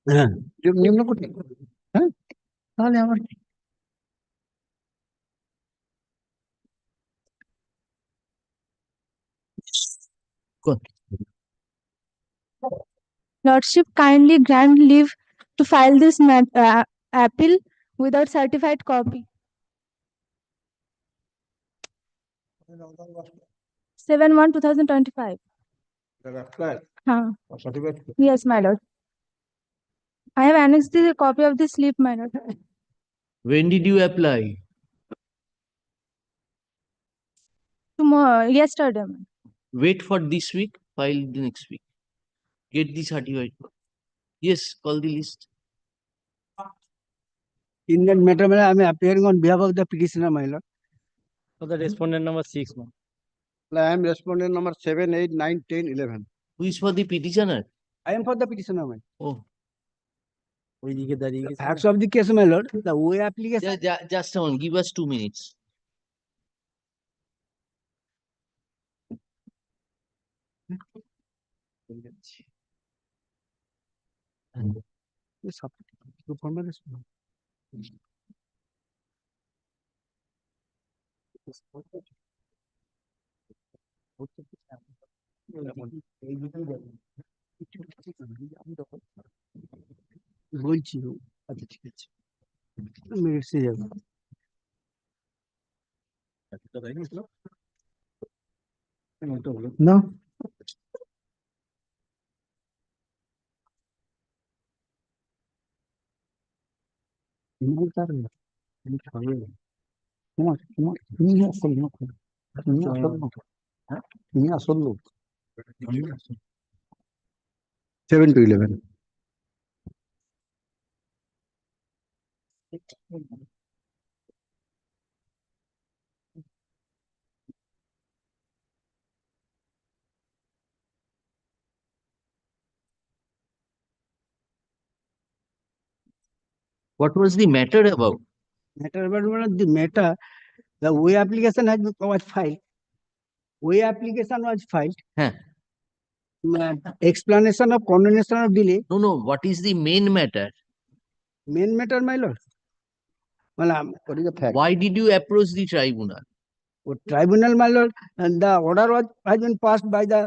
হ্যাঁ নিম্ন কোটি হ্যাঁ তাহলে আমার Lordship, kindly grant leave to file this appeal without certified copy. 7/1/2025. Yes, my lord. I have annexed the copy of the slip, my lord. When did you apply? Tomorrow, yesterday. Wait for this week, file the next week. Get the certified. Yes, call the list. In that matter, I am appearing on behalf of the petitioner, my lord. For the respondent number 6, ma'am. I am respondent number 7, 8, 9, 10, 11. Who is for the petitioner? I am for the petitioner, my lord. Oh, ওইদিকে দাঁড়িয়ে গেছে। Facts of the case, my lord. The way application. just a moment. Give us 2 minutes. বলছি আচ্ছা ঠিক আছে মিনিটসে যাব না তুমি আসল লোক 7 to 11. What was the matter about? Matter about the matter, the way application was filed. Way application was filed. Huh. Explanation of condonation of delay. No. What is the main matter? Main matter, my lord. Well, what is the fact? Why did you approach the tribunal? Tribunal, my lord, and the order has been passed by the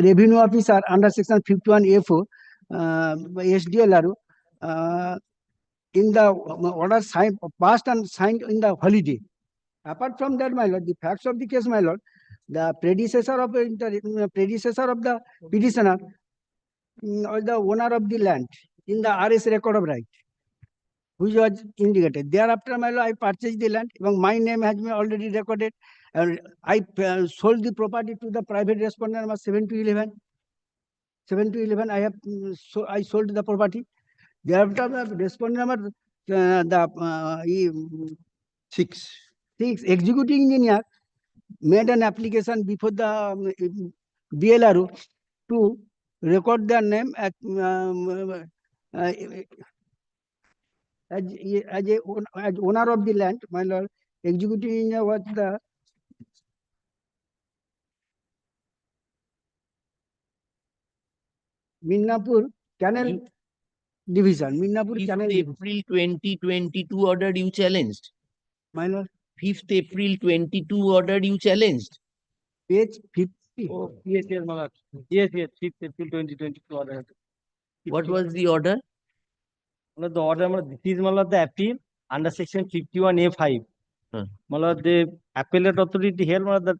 revenue officer under section 51A4 SDLR. In the order signed, passed and signed in the holiday. Apart from that, my lord, the facts of the case, my lord, the predecessor of the petitioner or the owner of the land in the RS record of right, which was indicated. Thereafter, my lord, I purchased the land. My name has been already recorded. And I sold the property to the private respondent number 7 to 11. 7 to 11, I sold the property. Thereafter, the respondent number six executing engineer made an application before the BLRO to record their name as owner of the land. My lord, executing engineer was the Minnapur Canal Division. Minnapur 5th Canal. April 2022 order you challenged. My lord, 5th April 22 order you challenged. page 50. Oh, yes, my lord. Yes, 5th April 2022 order. What was the order? The order, this is the appeal under section 51A5. The appellate authority held the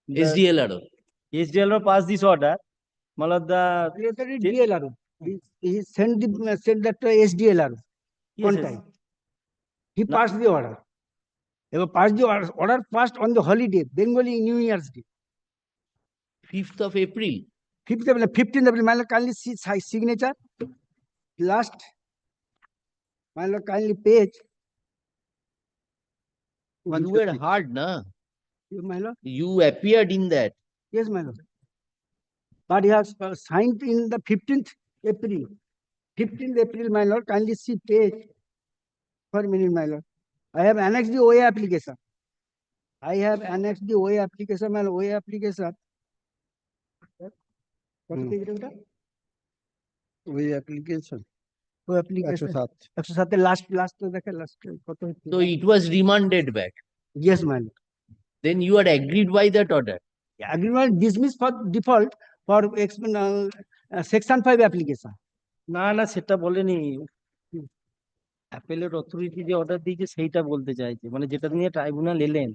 SDLR. SDLR passed this order. The DLR. He sent that to SDLR. Yes, Time. He passed the order. Passed the order passed on the holiday, Bengali New Year's Day. 5th of April. 15th April. My kindly see signature. last, my lord, kindly page. You were hard, na? My lord, You appeared in that. yes, my lord. But he has signed in the 15th April. 15th April, my lord, kindly see page for a minute, my lord. I have annexed the OA application. I have annexed the OA application, my lord, OA application. What page it is? ওই application OA application. 107 107 last দেখে last কত হচ্ছে? So it was remanded back. Yes, my lord. Then you are agreed by that order. Agreement dismissed for default for section 5 application. না সেটা বলেনি, appellate authority যে order দিয়েছে সেইটা বলতে চাইছে, মানে যেটা নিয়ে ট্রাইব্যুনাল এলেন।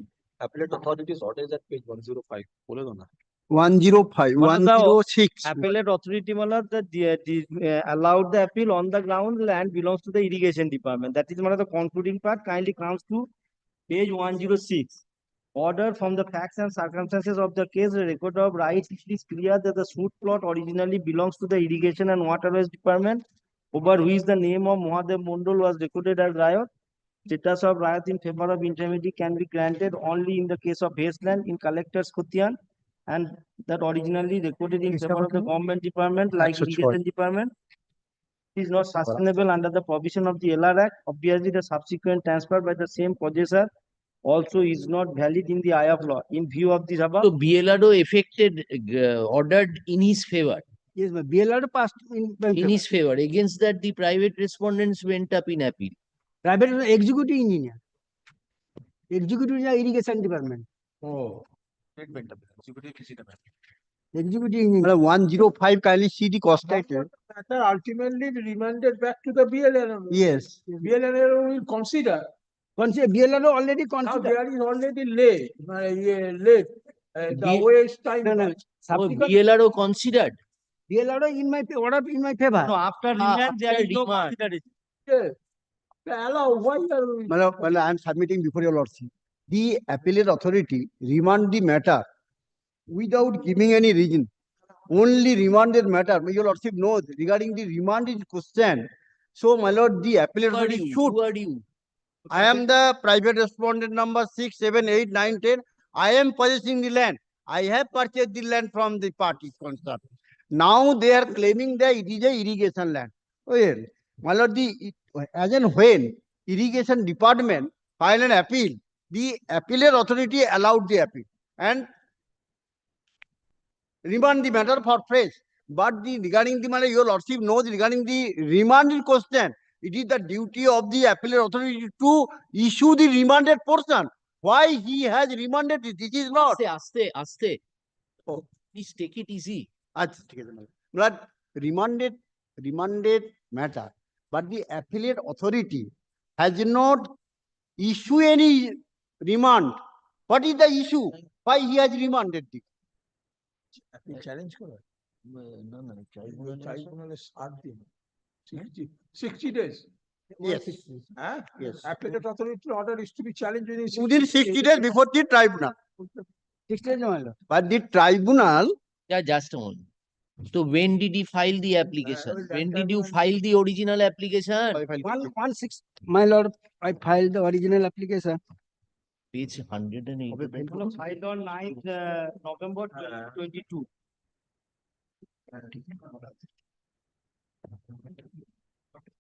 Appellate authorities orders at page 105. বলে দাও না। 105 106 Appellate authority allowed the appeal on the ground land belongs to the irrigation department. That is one of the concluding part. Kindly comes to page 106. Order from the facts and circumstances of the case, the record of rights, it is clear that the suit plot originally belongs to the irrigation and waterways department, over which the name of Mohadev Mondol was recorded as Rayat. Status of Rayat in favor of intermediate can be granted only in the case of Hazeland in collector's Khutian, and that originally recorded in favor of the government department like irrigation department is not sustainable under the provision of the LR Act. Obviously, the subsequent transfer by the same possessor also is not valid in the eye of law. In view of this above, So BLRO effected, ordered in his favor. Yes, my BLR passed In his favor. Against that, the private respondents went up in appeal. private executive engineer. Executive engineer irrigation department. Statement of executive visit. Executive engineer. 105 kindly see the cost title. Matter ultimately remanded back to the BLNO. Yes. BLNO will consider. Consider BLR already Now considered. there is already late, late. The B- waste time. No, no. Oh, Subsequent BLRO considered. BLR in my order in my favor. no, after remand there after is no remand. consideration. Yes. Allow, why are we? Well, I am submitting before your lordship. The appellate authority remand the matter without giving any reason. Only remanded matter. May your lordship knows regarding the remanded question. So, my lord, the appellate Who are authority you? should. Who are you? I am the private respondent number 6, 7, 8, 9, 10. I am possessing the land. I have purchased the land from the parties concerned. Now they are claiming that it is a irrigation land. Well, my lord, as and when irrigation department filed an appeal, the appellate authority allowed the appeal and remand the matter for fresh. But regarding the matter, your lordship knows regarding the remanded question, it is the duty of the appellate authority to issue the remanded portion. Why he has remanded it? This is not. Aste. Oh. Please take it easy. But remanded matter. But the appellate authority has not issued any remand. What is the issue? Why he has remanded it? আপনি challenge করেন ট্রাইব্যুনালে 7 দিন 60 days. Yes. Huh? Yes. Appellate authority order is to be challenged Within 60 days before the tribunal. 6 days, my lord. But the tribunal, Yeah, just a moment. So when did he file the application? When did you file the original application? 116, my lord, I filed the original application. Page 108. Filed on 9th November 2022.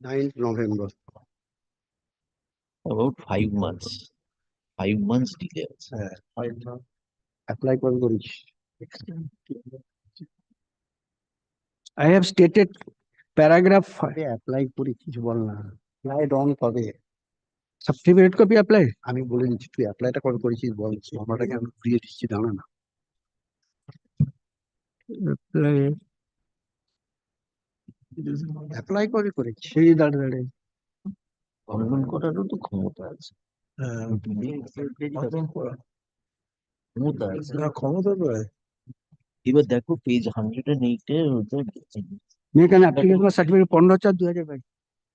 9th November. About 5 months. 5 months delay. Apply করে করেছি। I have stated paragraph 5. আরে apply করে কিছু বল না। Apply on কবে? Subsequent copy apply. আমি বলে দিচ্ছি তুই অ্যাপ্লাইটা কবে করেছিস বল, মামলাটাকে আমি ঘুরিয়ে দিচ্ছি, দাঁড়া না। Apply. অ্যাপ্লাই কবে করেছিস? সেই দাঁড়ায়। খণ্ডন করারও তো ক্ষমতা আছে। ক্ষমতা আছে। ক্ষমতা তো এবার দেখো পেজ 108 এর ওটা Make an application certificate 15/4/2022.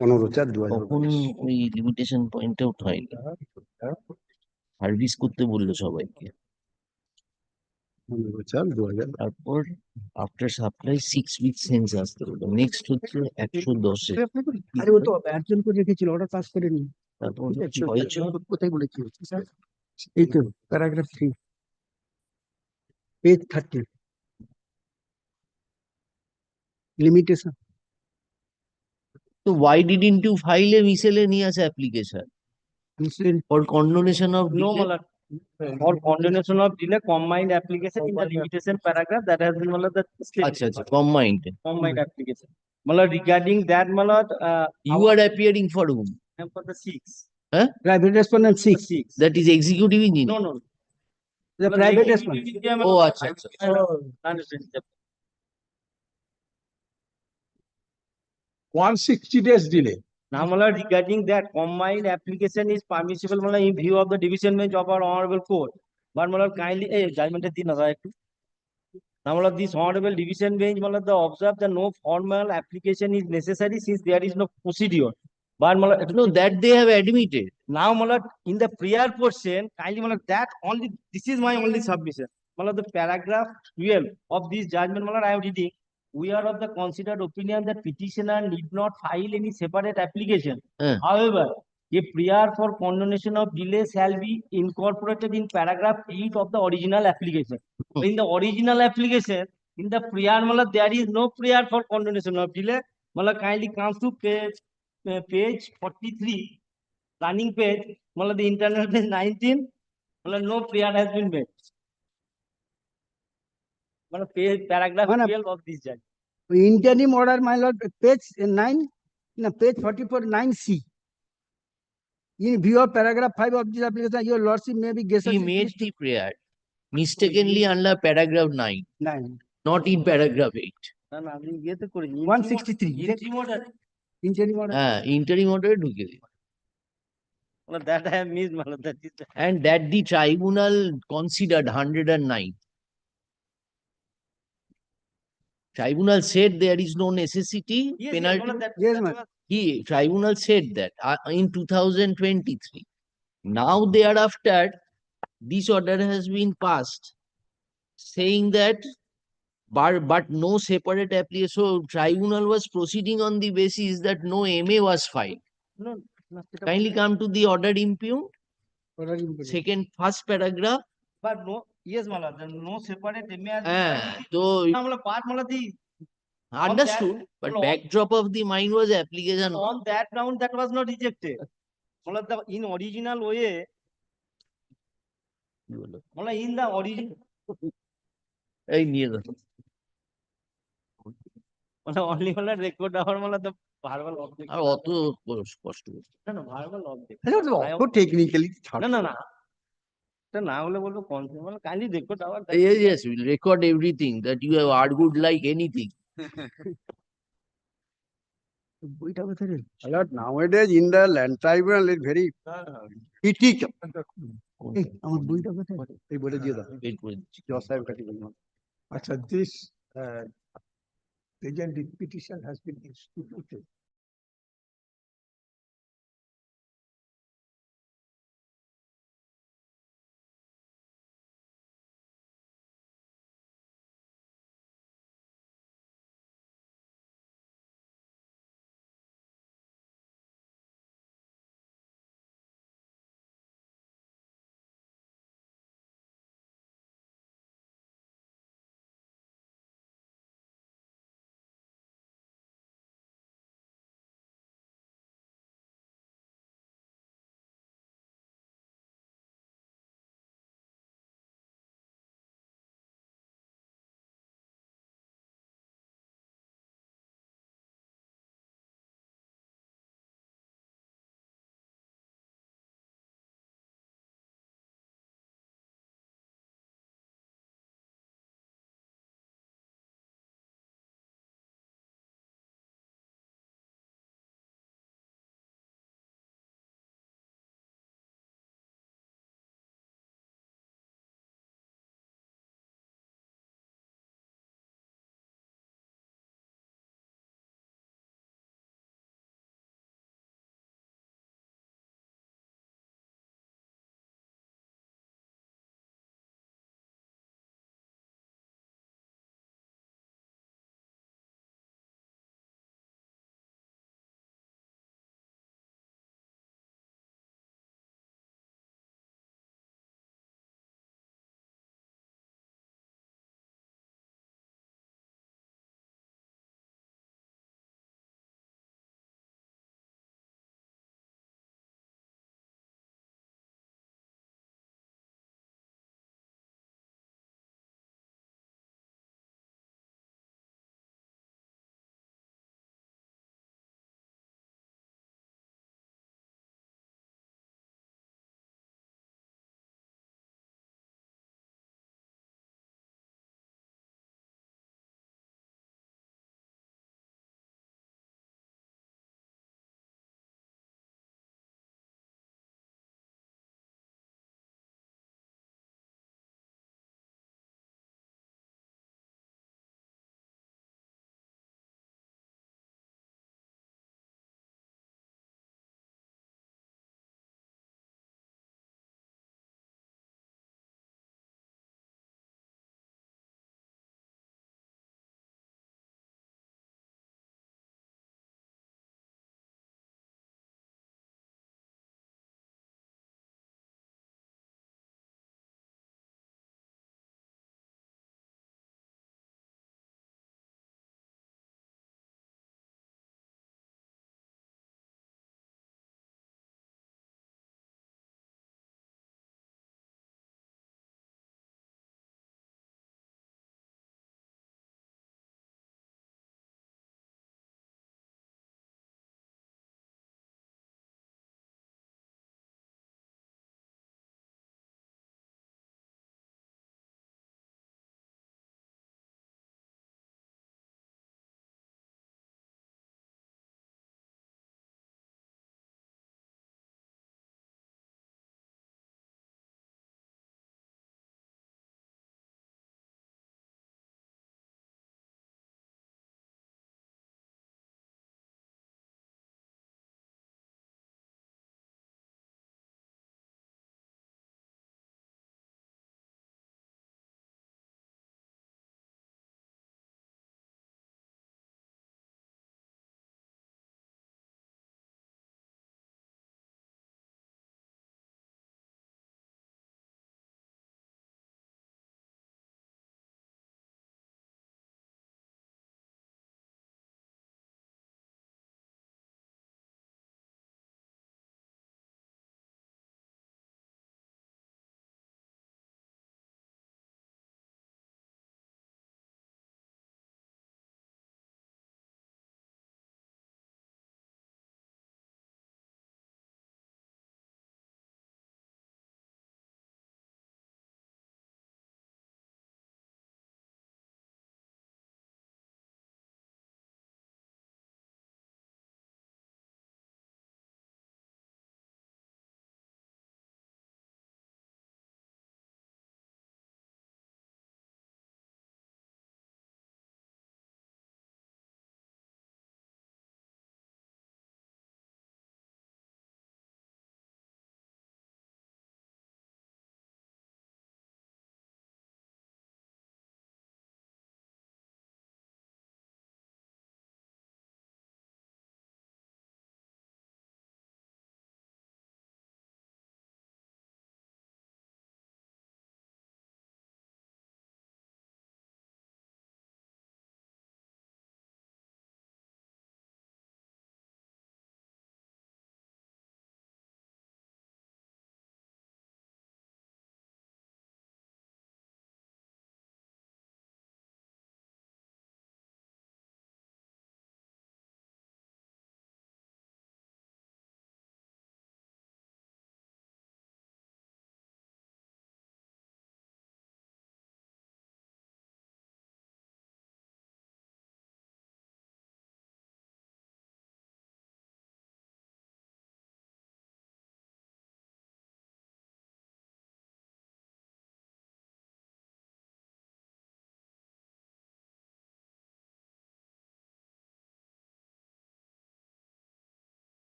15/4/2022 তখন ওই লিমিটেশন পয়েন্ট আউট হয়নি। সার্ভিস করতে বললো সবাইকে। বছর 2000 তারপর আফটার সাপ্লাই 6 উইক সেন্স আসতে হলো, নেক্সট হচ্ছে 110 আরে ও তো অ্যাবসেন্ট করে রেখেছিল, অর্ডার পাস করেনি। তারপর ঠিক আছে, 6 কোথায় বলেছি এই তো প্যারাগ্রাফ 3 পেজ 30 লিমিটেশন। তো why didn't you file a miscellaneous application for condonation of No, delay? Malad. For condonation of delay, combined application in the limitation paragraph that has been Malad the আচ্ছা আচ্ছা, combined. combined application. Malad regarding that Malad, You are appearing for whom? for the six. Private respondent 6, Six. That is executive engineer. No, no. the private respondent. Oh, আচ্ছা আচ্ছা। Understand. 160 days delay. Now, Malad, regarding that combined application is permissible Malad in view of the division bench of our honorable court. But Malad kindly, judgment is now, Malad, this honorable division bench, Malad, the observe that no formal application is necessary since there is no procedure. But Malad, No, that they have admitted. now, Malad, in the prior portion, kindly, Malad, that only, this is my only submission. Malad, the paragraph 12 of this judgment, Malad, I am reading. We are of the considered opinion that petitioner need not file any separate application. Eh. However, a prior for condonation of delay shall be incorporated in paragraph 8 of the original application. In the original application, in the prior, Malad, there is no prior for condonation of delay. Malad, kindly comes to page 43. Running page, Malad, the internal page 19, Malad, no prior has been made. Malad, page, paragraph Mana- 12 of this judge. Interim order, my lord, page 9, no, page 44, 9C. In view of paragraph 5 of this application, your lordship may be guessed. He made the prayer mistakenly under paragraph 9, 9, not in paragraph 8. না না আমি ইয়েতে করিনি 163, interim order interim order. হ্যাঁ, interim order ঢুকে দিই। Malad, that I have missed Malad, that is And that the tribunal considered 109. Tribunal said there is no necessity, yes, penalty. Malad, that, Yes, that ma'am. was- Tribunal said that in 2023. Now thereafter, this order has been passed saying that but no separate application. So tribunal was proceeding on the basis that no MA was filed. no, no, সেটা Kindly বলতে- come to the order impugned, Order impugned. first paragraph. but no, yes Malad, the no separate MA has been হ্যাঁ, filed. তো না, Malad, part Malad, the understood, but no. backdrop of the mind was application. on that ground that was not rejected. Malad, the in original way, Malad, in the original, এই নিয়ে যাও। Malad, only Malad record our Malad, the verbal object. আর অত কষ্ট করছে। না না verbal object. অত technically না না না এটা না হলে বলবো কনসেপ্ট মানে kindly record our Yes, yes, we'll record everything that you have argued like anything. বইটা কোথায় রে? Alert nowadays in the land tribunal is very critical. এই, আমার বইটা কোথায়? এই বলে দিয়ে দাও Wait করে দিচ্ছি। জজ সাহেব কাছে বলুন আচ্ছা, this present petition has been instituted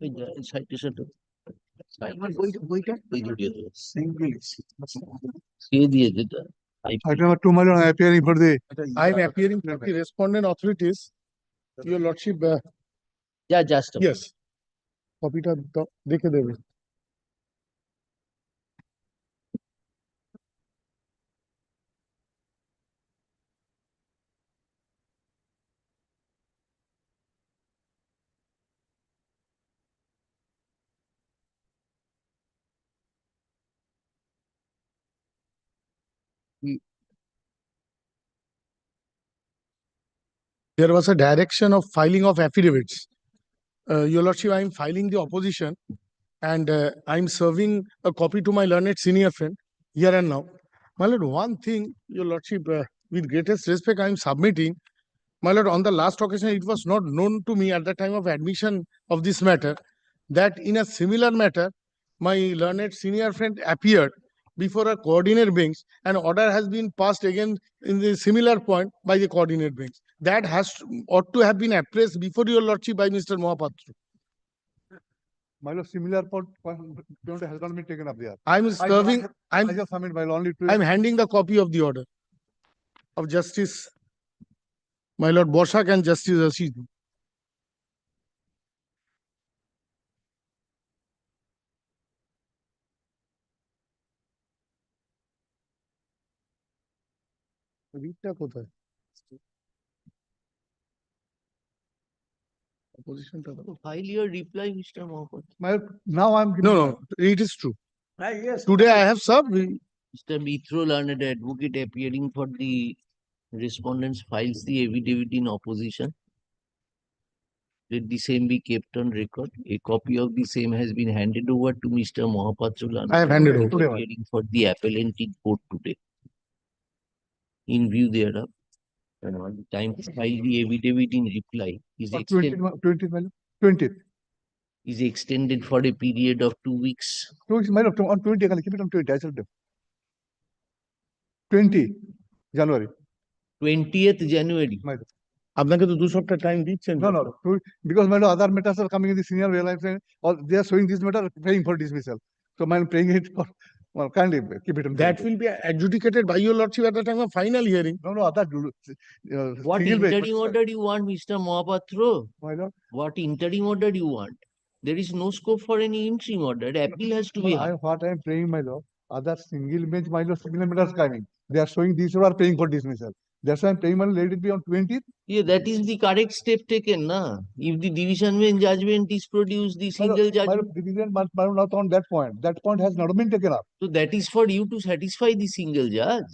এই যে citation টা। আমার বইটা এই যে দিয়ে দেবো। Single. কে দিয়েছে এটা? Item number 2, my lord, I am appearing for the, I am appearing for the respondent authorities. Your lordship, যা just a yes. Copy টা দেখে দেবে। There was a direction of filing of affidavits. Your lordship, I am filing the opposition and I am serving a copy to my learned senior friend here and now. My lord, one thing, your lordship, with greatest respect, I am submitting. My lord, on the last occasion, it was not known to me at the time of admission of this matter that in a similar matter, my learned senior friend appeared before a coordinate bench and order has been passed again in the similar point by the coordinate bench. That ought to have been appraised before your lordship by Mr. Mohapatra. My lord, similar point has not been taken up there. I'm serving, I just submit my lord only to. I'm handing the copy of the order of Justice, my lord Boshak and Justice Rashid. রিটটা কোথায়? Oppositionটা দাও। File your reply, Mr. Mohammed. My, now I'm giving. No, it is true. Yes. Today I have served. Mr. Mithro, learned advocate appearing for the respondents, files the affidavit in opposition. Let the same be kept on record. A copy of the same has been handed over to Mr. Mohapatra, learned I have handed over. advocate appearing for the appellant in court today. In view thereof, and on the time to file the affidavit in reply is extended, 20th. is extended for a period of 2 weeks. 2 weeks, my lord, on 20, I can keep it on 20. I shall do. 20 January. 20th January. My lord. আপনাকে তো 2 সপ্তাহ time দিচ্ছেন। No, because my lord, other matters are coming in the senior real life, or they are showing this matter, paying for dismissal. So I'm paying it for, well, kindly keep it on. That will be adjudicated by your lordship at the time of final hearing. No, other. What single bench. interim order you want, Mr. Mohapatra? My lord. What interim order you want? There is no scope for any interim order. Appeal has to be No, heard. what I am praying, my lord, other single bench, my lord, single matters coming. They are showing these who are paying for dismissal. That's why I'm praying, my lord, let it be on 20th. Yeah, that is the correct step taken, na? If the division bench judgment is produced, the single My judgment. lord, division, but not on that point. That point has not been taken up. So that is for you to satisfy the single judge.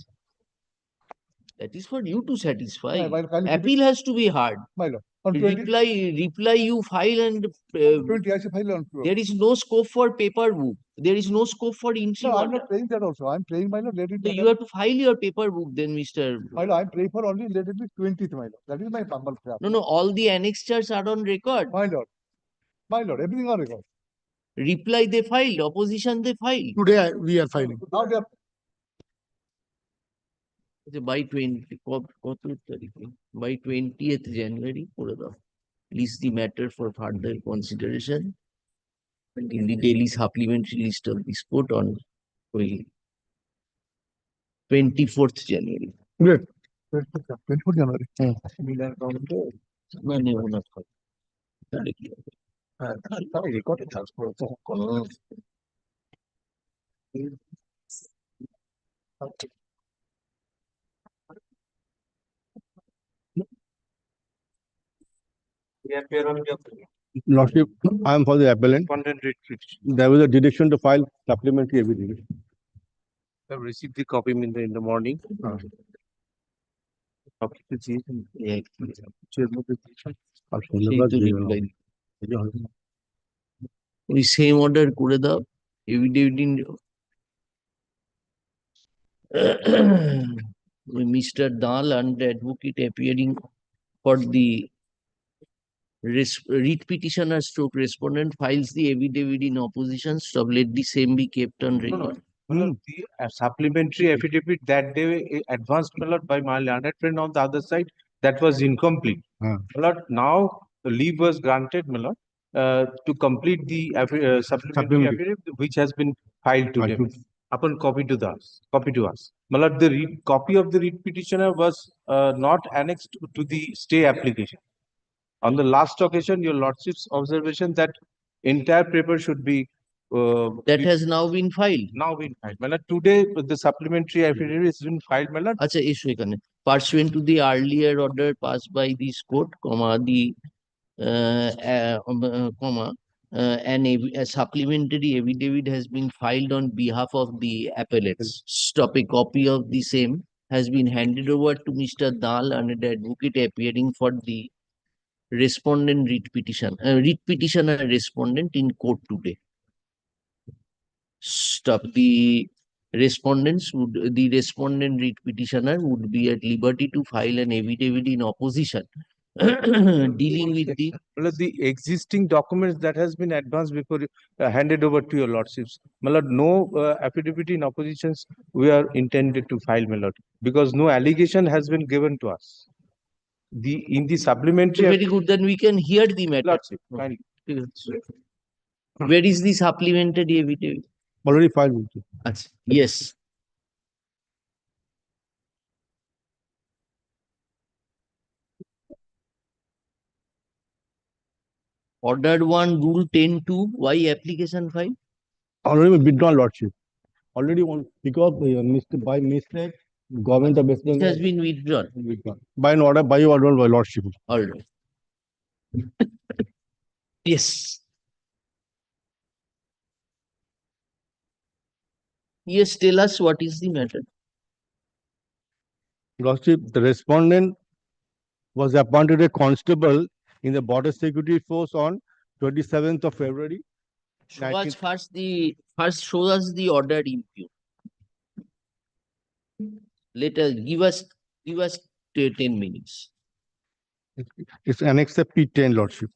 That is for you to satisfy. My lord, kindly keep it- Appeal has to be heard. My lord, on 20, Reply you file and 20, I shall file on 20. there is no scope for paper book. There is no scope for interim No, I'm order. not praying that also. I'm praying, my lord, let it So be. you have to file your paper book then, Mr. My lord, I'm praying for only let it be 20th, my lord. That is my humble prayer. No, all the annexures are on record. My lord, everything on record. Reply they filed, opposition they filed. Today we are filing. Now they are, By 20th January, করে দাও. List the matter for further consideration and in the daily supplementary list of this court on 24th January. Great. 24th January. মানে ওনার কথা। তাহলে কি হবে? রেকর্ডে transfer কোনো- Lordship, I am for the appellant. There was a direction to file supplementary evidence. I've received the copy in the morning. Copy to see. Yeah, আর সেই সন্ধ্যাবেলা তো দিয়ে reply। এই যে হয়তো ওই সেম অর্ডার করে দাও affidavit Mr. Dal and advocate appearing for the writ petitioner stroke respondent files the affidavit in opposition, so let the same be kept on record. The supplementary affidavit that day advanced by my learned friend on the other side, that was incomplete. Huh. Now the leave was granted, my lord. to complete the supplementary Supplementary. affidavit which has been filed today. Upon copy to us. Malad, the copy of the read petitioner was not annexed to the stay application. On the last occasion, your lordship's observation that entire paper should be That has now been filed. now been filed. Malad, today the supplementary affidavit has been filed. Malad, আচ্ছা এসো এখানে pursuant to the earlier order passed by this court, a supplementary affidavit has been filed on behalf of the appellates. Stop. A copy of the same has been handed over to Mr. Dal and the advocate appearing for the respondent writ petitioner respondent in court today. Stop. The respondent writ petitioner would be at liberty to file an affidavit in opposition dealing with the Malad, the existing documents that has been advanced before handed over to your lordships. Malad, no affidavit in oppositions we are intended to file, Malad, because no allegation has been given to us. In the supplementary very good, then we can hear the matter. lordship, kindly. Where is the supplementary affidavit? Already filed with you. আচ্ছা, yes. Ordered one, rule 10(2), why application file? Already withdrawn, lordship. Already one, because by mistake, government of West It has Bengal been withdrawn. withdrawn. By an order, by order, by lordship. All right. Yes. Yes, tell us what is the matter. Lordship, the respondent was appointed a constable in the border security force on 27th of February. Show us 19th. first show us the order impute. Let us give us 10 minutes. It's annexed P10, lordship.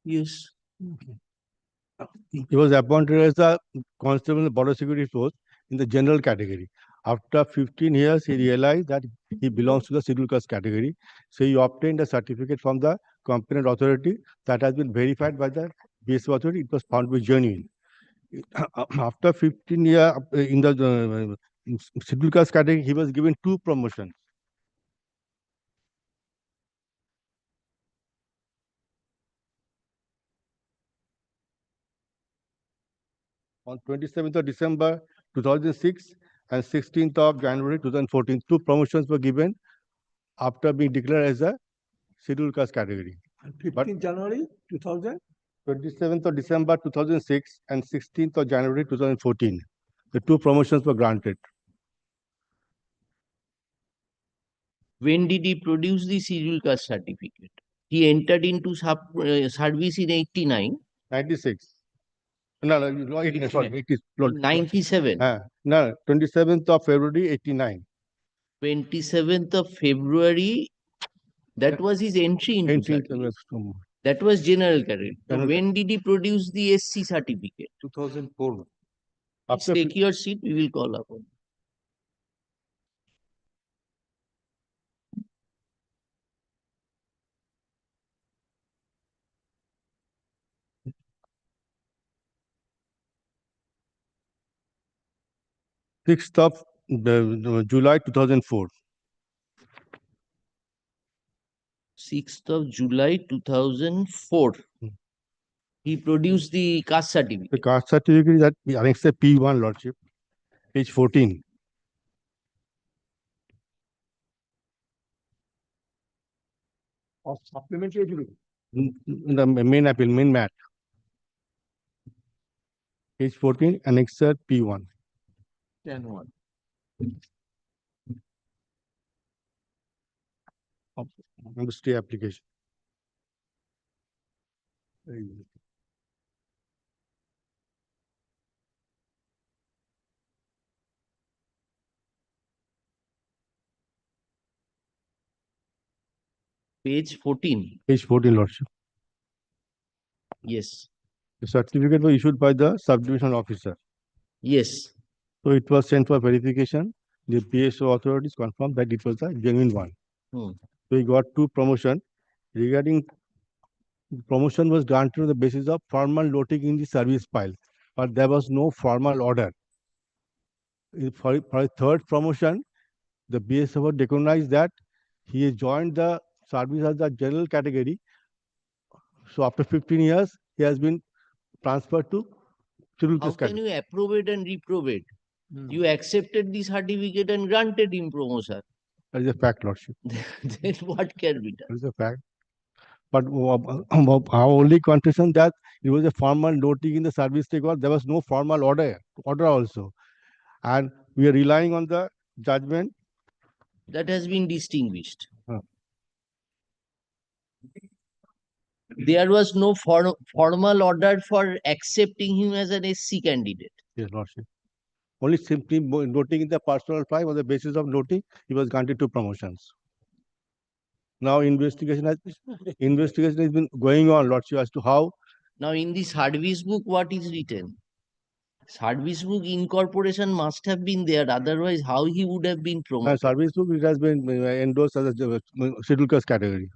Yes. He was appointed as a constable in the border security force in the general category. After 15 years, he realized that he belongs to the scheduled caste category. So he obtained a certificate from the competent authority that has been verified by the BSF authority. It was found to be genuine. After 15 years in the scheduled caste category, he was given 2 promotions. On 27th of December 2006 and 16th of January 2014, 2 promotions were given after being declared as a scheduled caste category. 15 January 2000. 27th of December 2006 and 16th of January 2014, the 2 promotions were granted. When did he produce the scheduled caste certificate? He entered into service in 89. 96. No, 89, sorry, 80, 97. no, 27th of February 89. 27th of February, that was his entry into 18th service. of That was general category. So General when did he produce the SC certificate? 2004. Please After take your seat, we will call upon. Sixth of July 2004. 6th of July 2004. He produced the caste The certificate. caste certificate is that annexed P1, Lordship, page 14. Of supplementary education. In the main appeal, main mat. Page 14, annexed P1. 10-1. On the stay application. Page 14. Page 14, Lordship. Yes. The certificate was issued by the subdivision officer. Yes. So it was sent for verification. The PSO authorities confirmed that it was a genuine one. Hmm. So he got 2 promotion. Regarding promotion was granted on the basis of formal noting in the service file, but there was no formal order. For a 3rd promotion, the BSF recognized that he has joined the service as the general category. So after 15 years, he has been transferred to scheduled How caste can category. you approve it and reprove it? You accepted the certificate and granted him promotion. That is a fact, Lordship. Then what can be done? That is a fact. But our only contention that it was a formal noting in the service record. There was no formal order also. And we are relying on the judgment. That has been distinguished. Huh. There was no formal order for accepting him as an SC candidate. Yes, Lordship. Only simply noting in the personal file on the basis of noting, he was granted 2 promotions. Now investigation has been going on, Lordship, as to how. Now in the service book, what is written? Service book incorporation must have been there. Otherwise, how he would have been promoted? Service book, it has been endorsed as a scheduled caste category.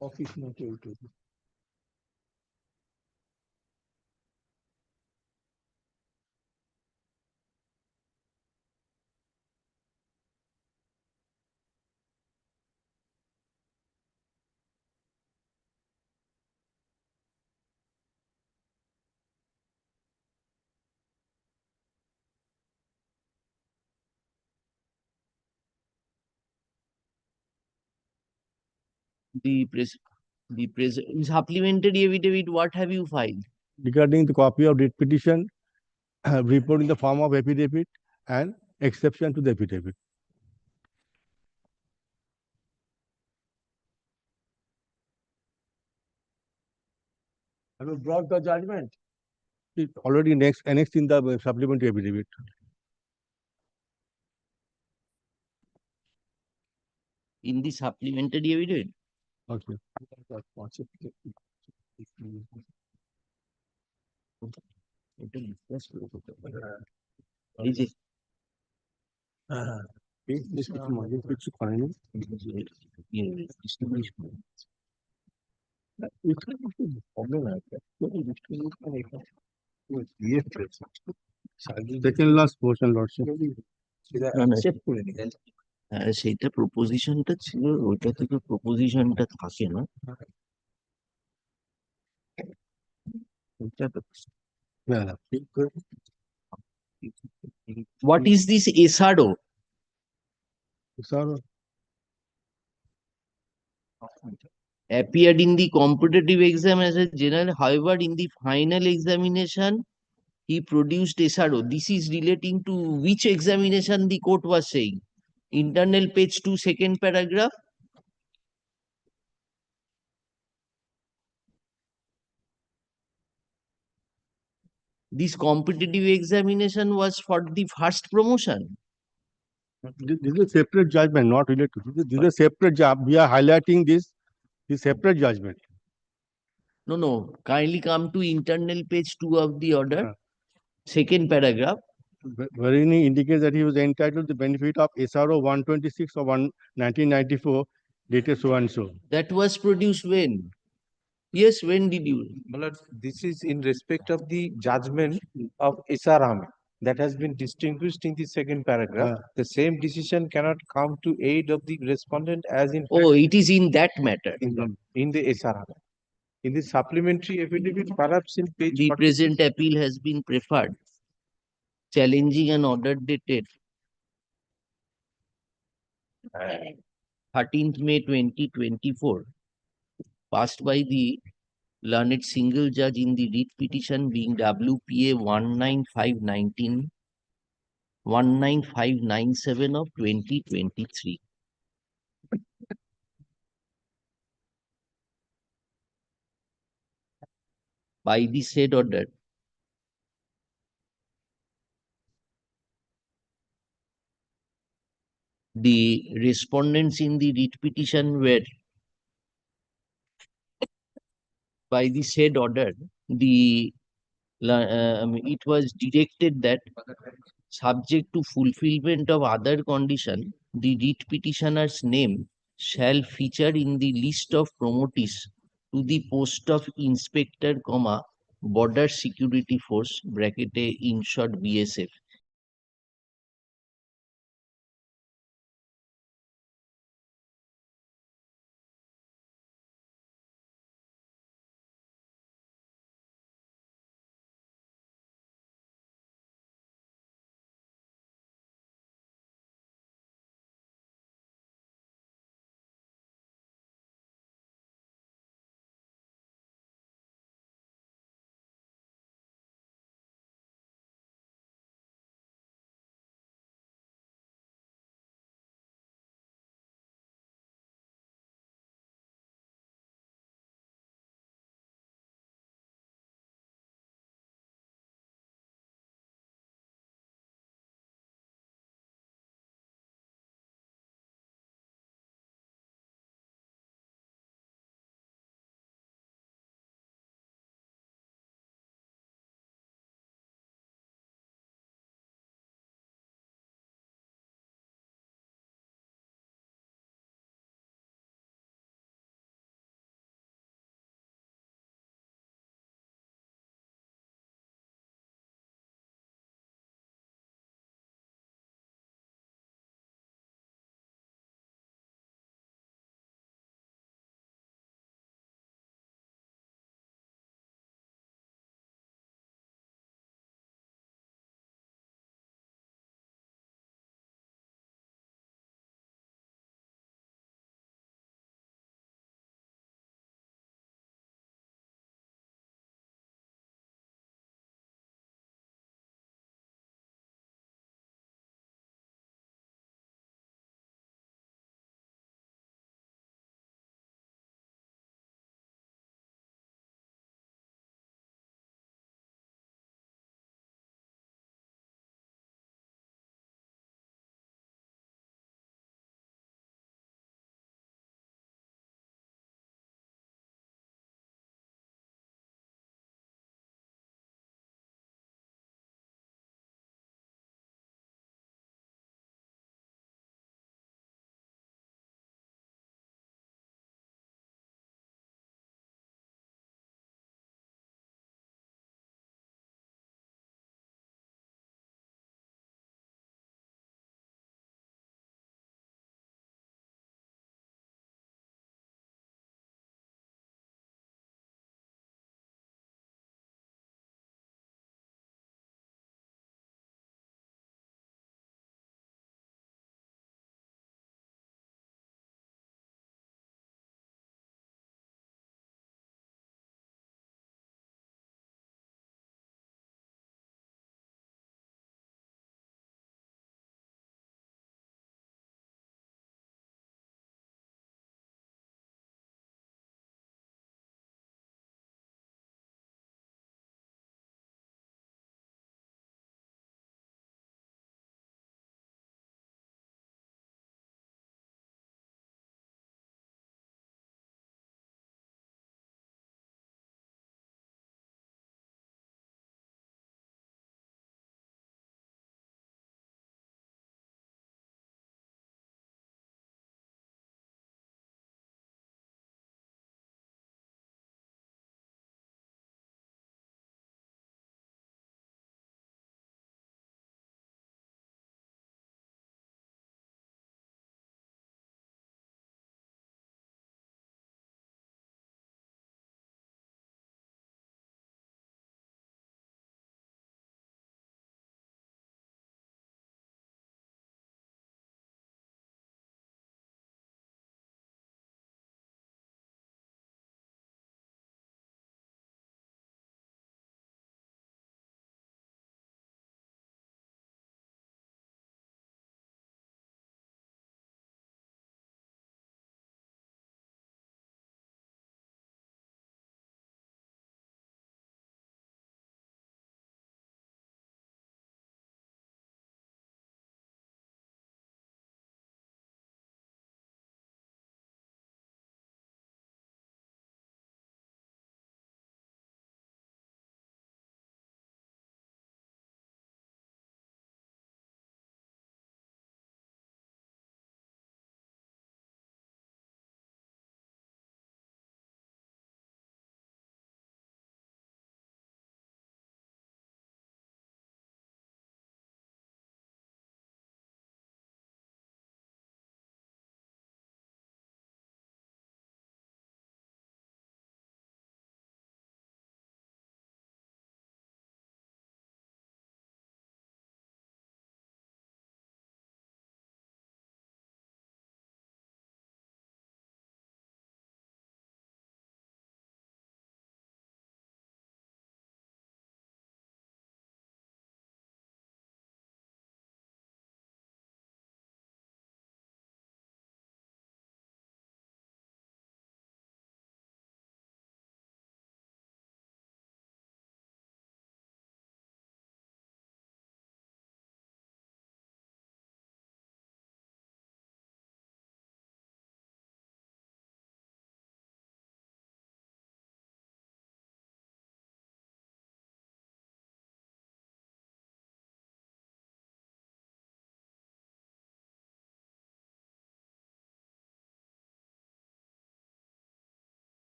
Office note. The supplementary affidavit, what have you filed? Regarding the copy of writ petition, report in the form of affidavit and exception to the affidavit. Have you brought the judgment? It's already annexed in the supplementary affidavit. In the supplementary affidavit? Okay. এই যে বেশ কিছু করেনি। Second last portion, Lordship. হ্যাঁ, সেইটা প্রপোজিশনটা ছিল, ওইটা থেকে প্রপোজিশনটা থাকে না। What is this SRO? Sir, Appeared in the competitive exam as a general, however, in the final examination, he produced SRO. This is relating to which examination the court was saying? Internal page 2, second paragraph. This competitive examination was for the first promotion. this is a separate judgment, not related to this. This is a separate job. We are highlighting this separate judgment. No, kindly come to internal page 2 of the order, second paragraph. Wherein he indicates that he was entitled to the benefit of SRO 126 of 1994, dated so and so. That was produced when? Yes, when did you? Malad, this is in respect of the judgment of SR Ahmed that has been distinguished in the second paragraph. The same decision cannot come to aid of the respondent as in Oh, it is in that matter. in the SR Ahmed. In the supplementary affidavit, perhaps in page The 40 present appeal has been preferred, challenging an order dated 13th May 2024, passed by the learned single judge in the writ petition being WPA 19597 of 2023. By the said order, the respondents in the writ petition were, by the said order, it was directed that subject to fulfillment of other condition, the writ petitioner's name shall feature in the list of promotees to the post of inspector, border security force, bracket in short BSF,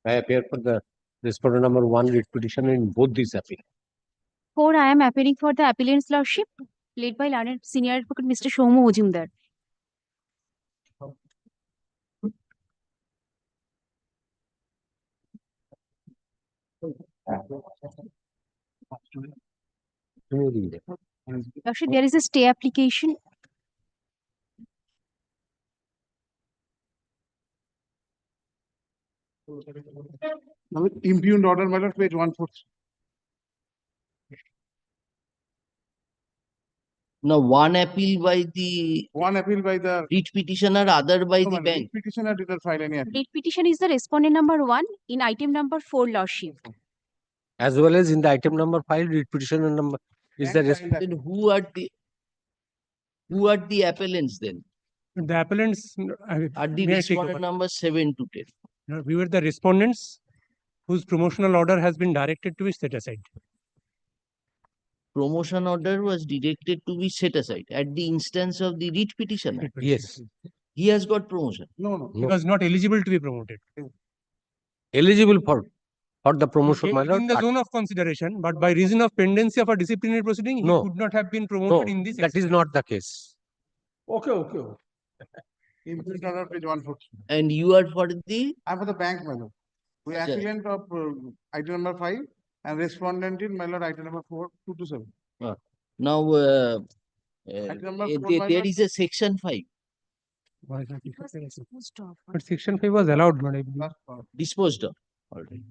I appear for the respondent number 1 writ petition in both these appeal. 4, I am appearing for the appellant's lordship, led by learned senior advocate Mr. Somu Ojumdar. Lordship, there is a stay application. Now, impugned order, my lord, page 143. Now, one appeal by the One appeal by the writ petitioner, other by no, the my lord, bank. petitioner did not file any appeal. Writ petition is the respondent number 1 in item number 4, lordship. As well as in the item number filed, writ petitioner number is the Bank filed Then who are the appellants then? The appellants Are the may I take respondent over? number 7 to 10? No, we were the respondents whose promotional order has been directed to be set aside. Promotion order was directed to be set aside at the instance of the writ petitioner. Yes. He has got promotion. No. He was not eligible to be promoted. Eligible for the promotion, my lord. In the zone of consideration, but by reason of pendency of a disciplinary proceeding, he No. could not have been No, promoted in this. that is not the case. Okay. Impugned order, page 143. And you are for the I'm for the bank, my lord. We Okay. appellant of item number 5 and respondent in, my lord, item number 4, 2 to 7. now number four, my there lord. is a section 5 But Disposed of. section 5 was allowed, but I believe. Last part. disposed of already.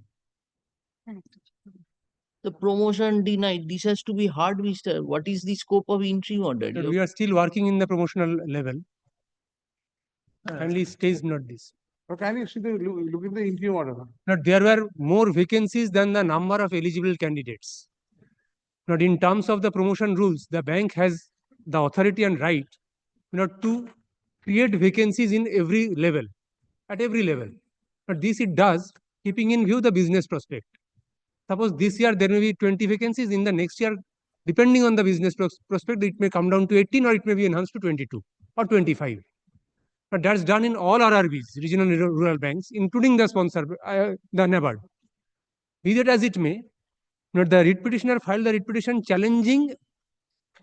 The promotion denied. This has to be hard, Mr. What is the scope of interim order? But we are still working in the promotional level. Kindly stays not this. So can you see the look in the interim order? Now, there were more vacancies than the number of eligible candidates. Now, in terms of the promotion rules, the bank has the authority and right to create vacancies in every level, at every level. But this it does, keeping in view the business prospect. Suppose this year there may be 20 vacancies, in the next year, depending on the business prospect, it may come down to 18 or it may be enhanced to 22 or 25. But that's done in all RRBs, regional and rural banks, including the sponsor, the NABARD. Be that as it may, the writ petitioner filed the writ petition challenging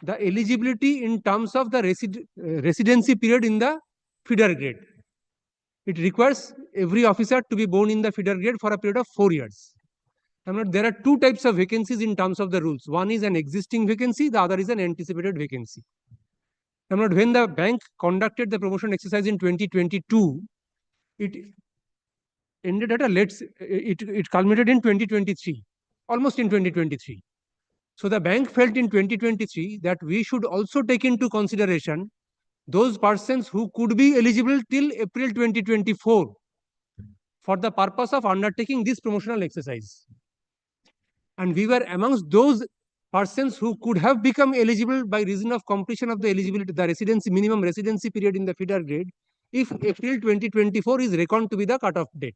the eligibility in terms of the residency period in the feeder grade. It requires every officer to be born in the feeder grade for a period of 4 years. There are two types of vacancies in terms of the rules. One is an existing vacancy, the other is an anticipated vacancy. When the bank conducted the promotion exercise in 2022, it ended at it culminated in 2023, almost in 2023. So the bank felt in 2023 that we should also take into consideration those persons who could be eligible till April 2024 for the purpose of undertaking this promotional exercise. And we were amongst those persons who could have become eligible by reason of completion of the eligibility, the minimum residency period in the feeder grade, if April 2024 is reckoned to be the cutoff date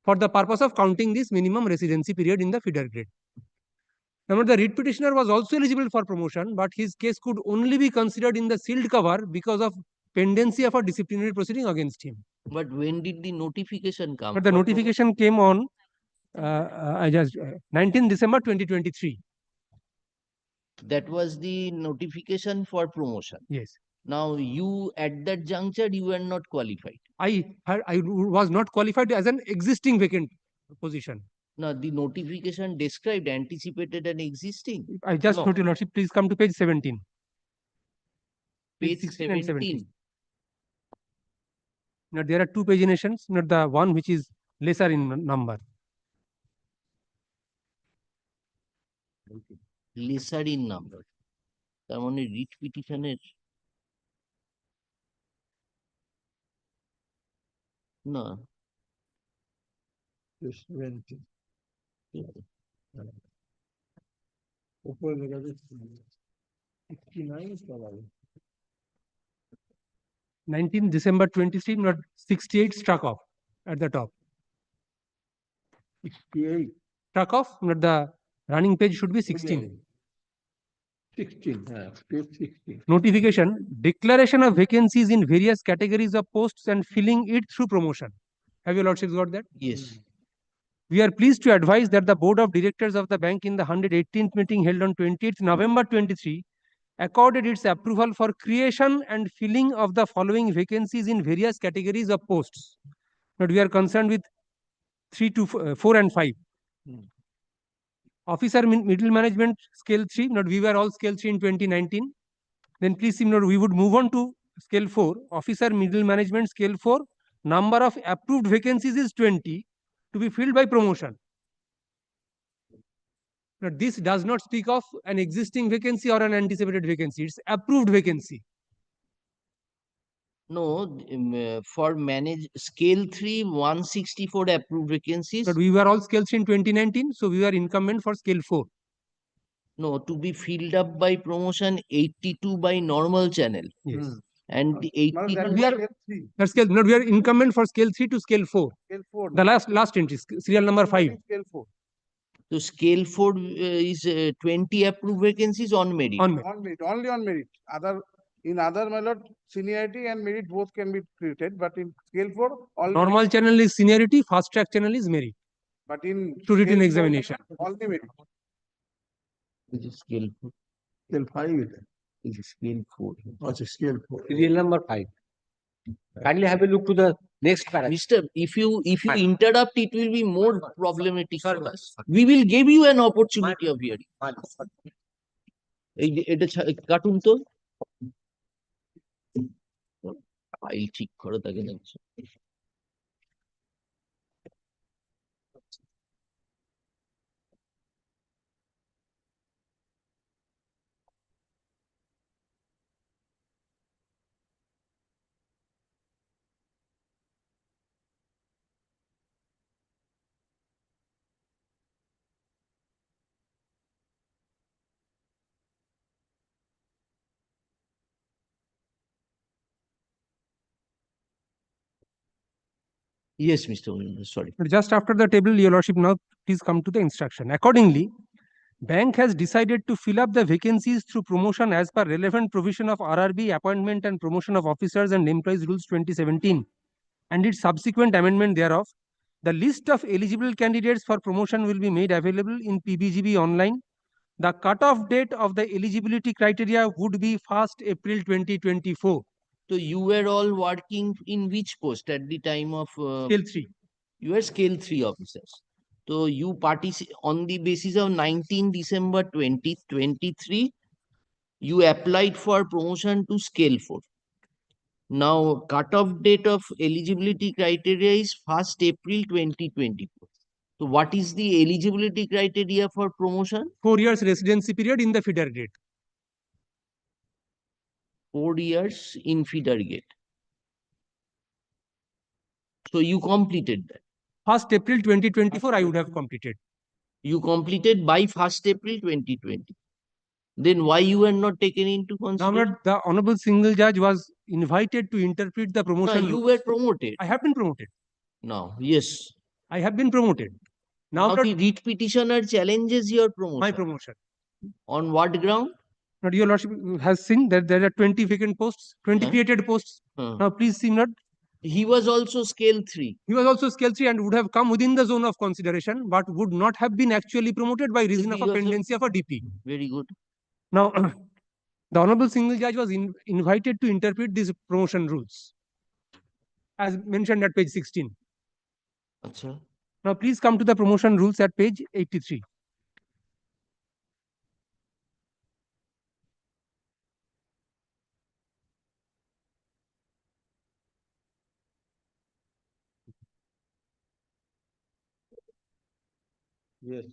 for the purpose of counting this minimum residency period in the feeder grade. The writ petitioner was also eligible for promotion, but his case could only be considered in the sealed cover because of pendency of a disciplinary proceeding against him. But when did the notification come? But the notification came on 19 December 2023. That was the notification for promotion. Yes. Now, you at that juncture, you were not qualified. I was not qualified as an existing vacant position. Now, the notification described anticipated and existing. I just No. note, Your Lordship, please come to page 17. Page 16 and 17. Now, there are two paginations, not the one which is lesser in number. Lesser in number. তার মানে writ পিটিশনের না উপরে লেখা আছে 69 19 December 23, not 68 struck off at the top. 68. Struck off, not the running page should be 16. 16, page 16. Notification, declaration of vacancies in various categories of posts and filling it through promotion. Have your lordships got that? Yes. We are pleased to advise that the board of directors of the bank in the 118th meeting held on 20th November 23 accorded its approval for creation and filling of the following vacancies in various categories of posts. But we are concerned with 3 to 4 and 5. Officer middle management scale 3, not we were all scale 3 in 2019. Then please see, we would move on to scale 4. Officer middle management scale 4. Number of approved vacancies is 20 to be filled by promotion. Now, this does not speak of an existing vacancy or an anticipated vacancy. It's approved vacancy. No, for manage scale 3, 164 approved vacancies. But we were all scale 3 in 2019, so we were incumbent for scale 4. No, to be filled up by promotion, 82 by normal channel. Yes. And the 82 we are incumbent for scale 3 to scale 4. Scale 4. The last entry, serial number 5. Scale 4. So scale 4 is 20 approved vacancies on merit. On merit. On merit, only on merit. In other, my lord, seniority and merit both can be treated, but in scale 4, all Normal channel is seniority, fast track channel is merit. But in To written scale 4, examination. only merit. Which is scale 4. Scale 5 is there. Which is scale 4. Also scale 4. Serial number 5. Kindly have a look to the next paragraph. Mister, if you interrupt, it will be more problematic for us. We will give you an opportunity of hearing. এটা কাটুন তো file ঠিক করে থাকে না Yes, Mr. Oninder, sorry. Just after the table, your lordship, now please come to the instruction. Accordingly, bank has decided to fill up the vacancies through promotion as per relevant provision of RRB appointment and promotion of officers and employees rules 2017 and its subsequent amendment thereof. The list of eligible candidates for promotion will be made available in PBGB online. The cutoff date of the eligibility criteria would be 1st April 2024. So you were all working in which post at the time of Scale 3. You were scale 3 officers. So you participate on the basis of 19 December 2023, you applied for promotion to scale 4. Now cutoff date of eligibility criteria is 1st April 2024. So what is the eligibility criteria for promotion? 4 years residency period in the feeder grade. 4 years in feeder gate. So you completed that. 1st April 2024, I would have completed. You completed by 1st April 2020. Then why you were not taken into consideration? The Honorable Single Judge was invited to interpret the promotion. No, you were promoted. I have been promoted. No, yes. I have been promoted. Now the writ petitioner challenges your promotion. My promotion. On what ground? Now, your lordship has seen that there are 20 vacant posts, 20 created posts. Now, please see not. He was also scale 3. He was also scale 3 and would have come within the zone of consideration, but would not have been actually promoted by reason of a pendency of a DP. Very good. Now, the Honorable Single Judge was invited to interpret these promotion rules, as mentioned at page 16. Achha. Now, please come to the promotion rules at page 83. Yes.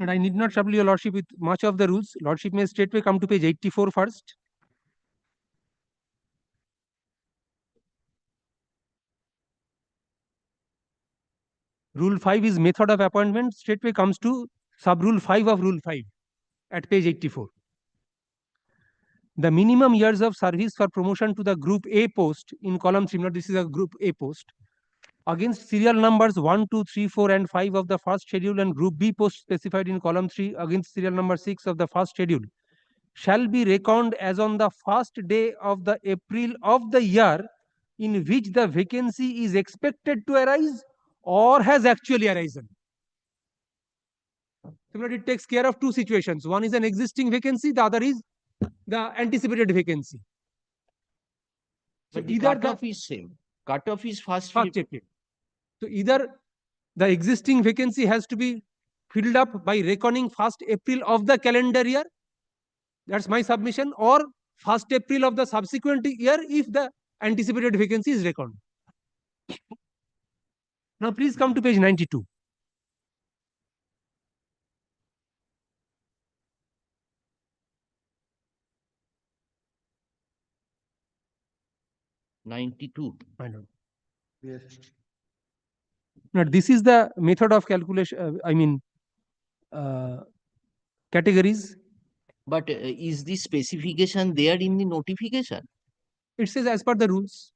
And I need not trouble your lordship with much of the rules. Lordship may straightway come to page 84 first. Rule 5 is method of appointment. Straightway comes to sub-rule 5 of rule 5 at page 84. The minimum years of service for promotion to the group A post in column 3, now this is a group A post, against serial numbers 1, 2, 3, 4 and 5 of the first schedule and group B post specified in column 3 against serial number 6 of the first schedule shall be reckoned as on the first day of the April of the year in which the vacancy is expected to arise or has actually arisen. Similarly, it takes care of two situations. One is an existing vacancy, the other is the anticipated vacancy. So But the either cutoff is same. Cutoff is first first April. So either the existing vacancy has to be filled up by reckoning 1st April of the calendar year. That's my submission. Or 1st April of the subsequent year if the anticipated vacancy is reckoned. Now please come to page 92. I know. Yes. Now this is the method of calculation, categories. But is the specification there in the notification? It says as per the rules.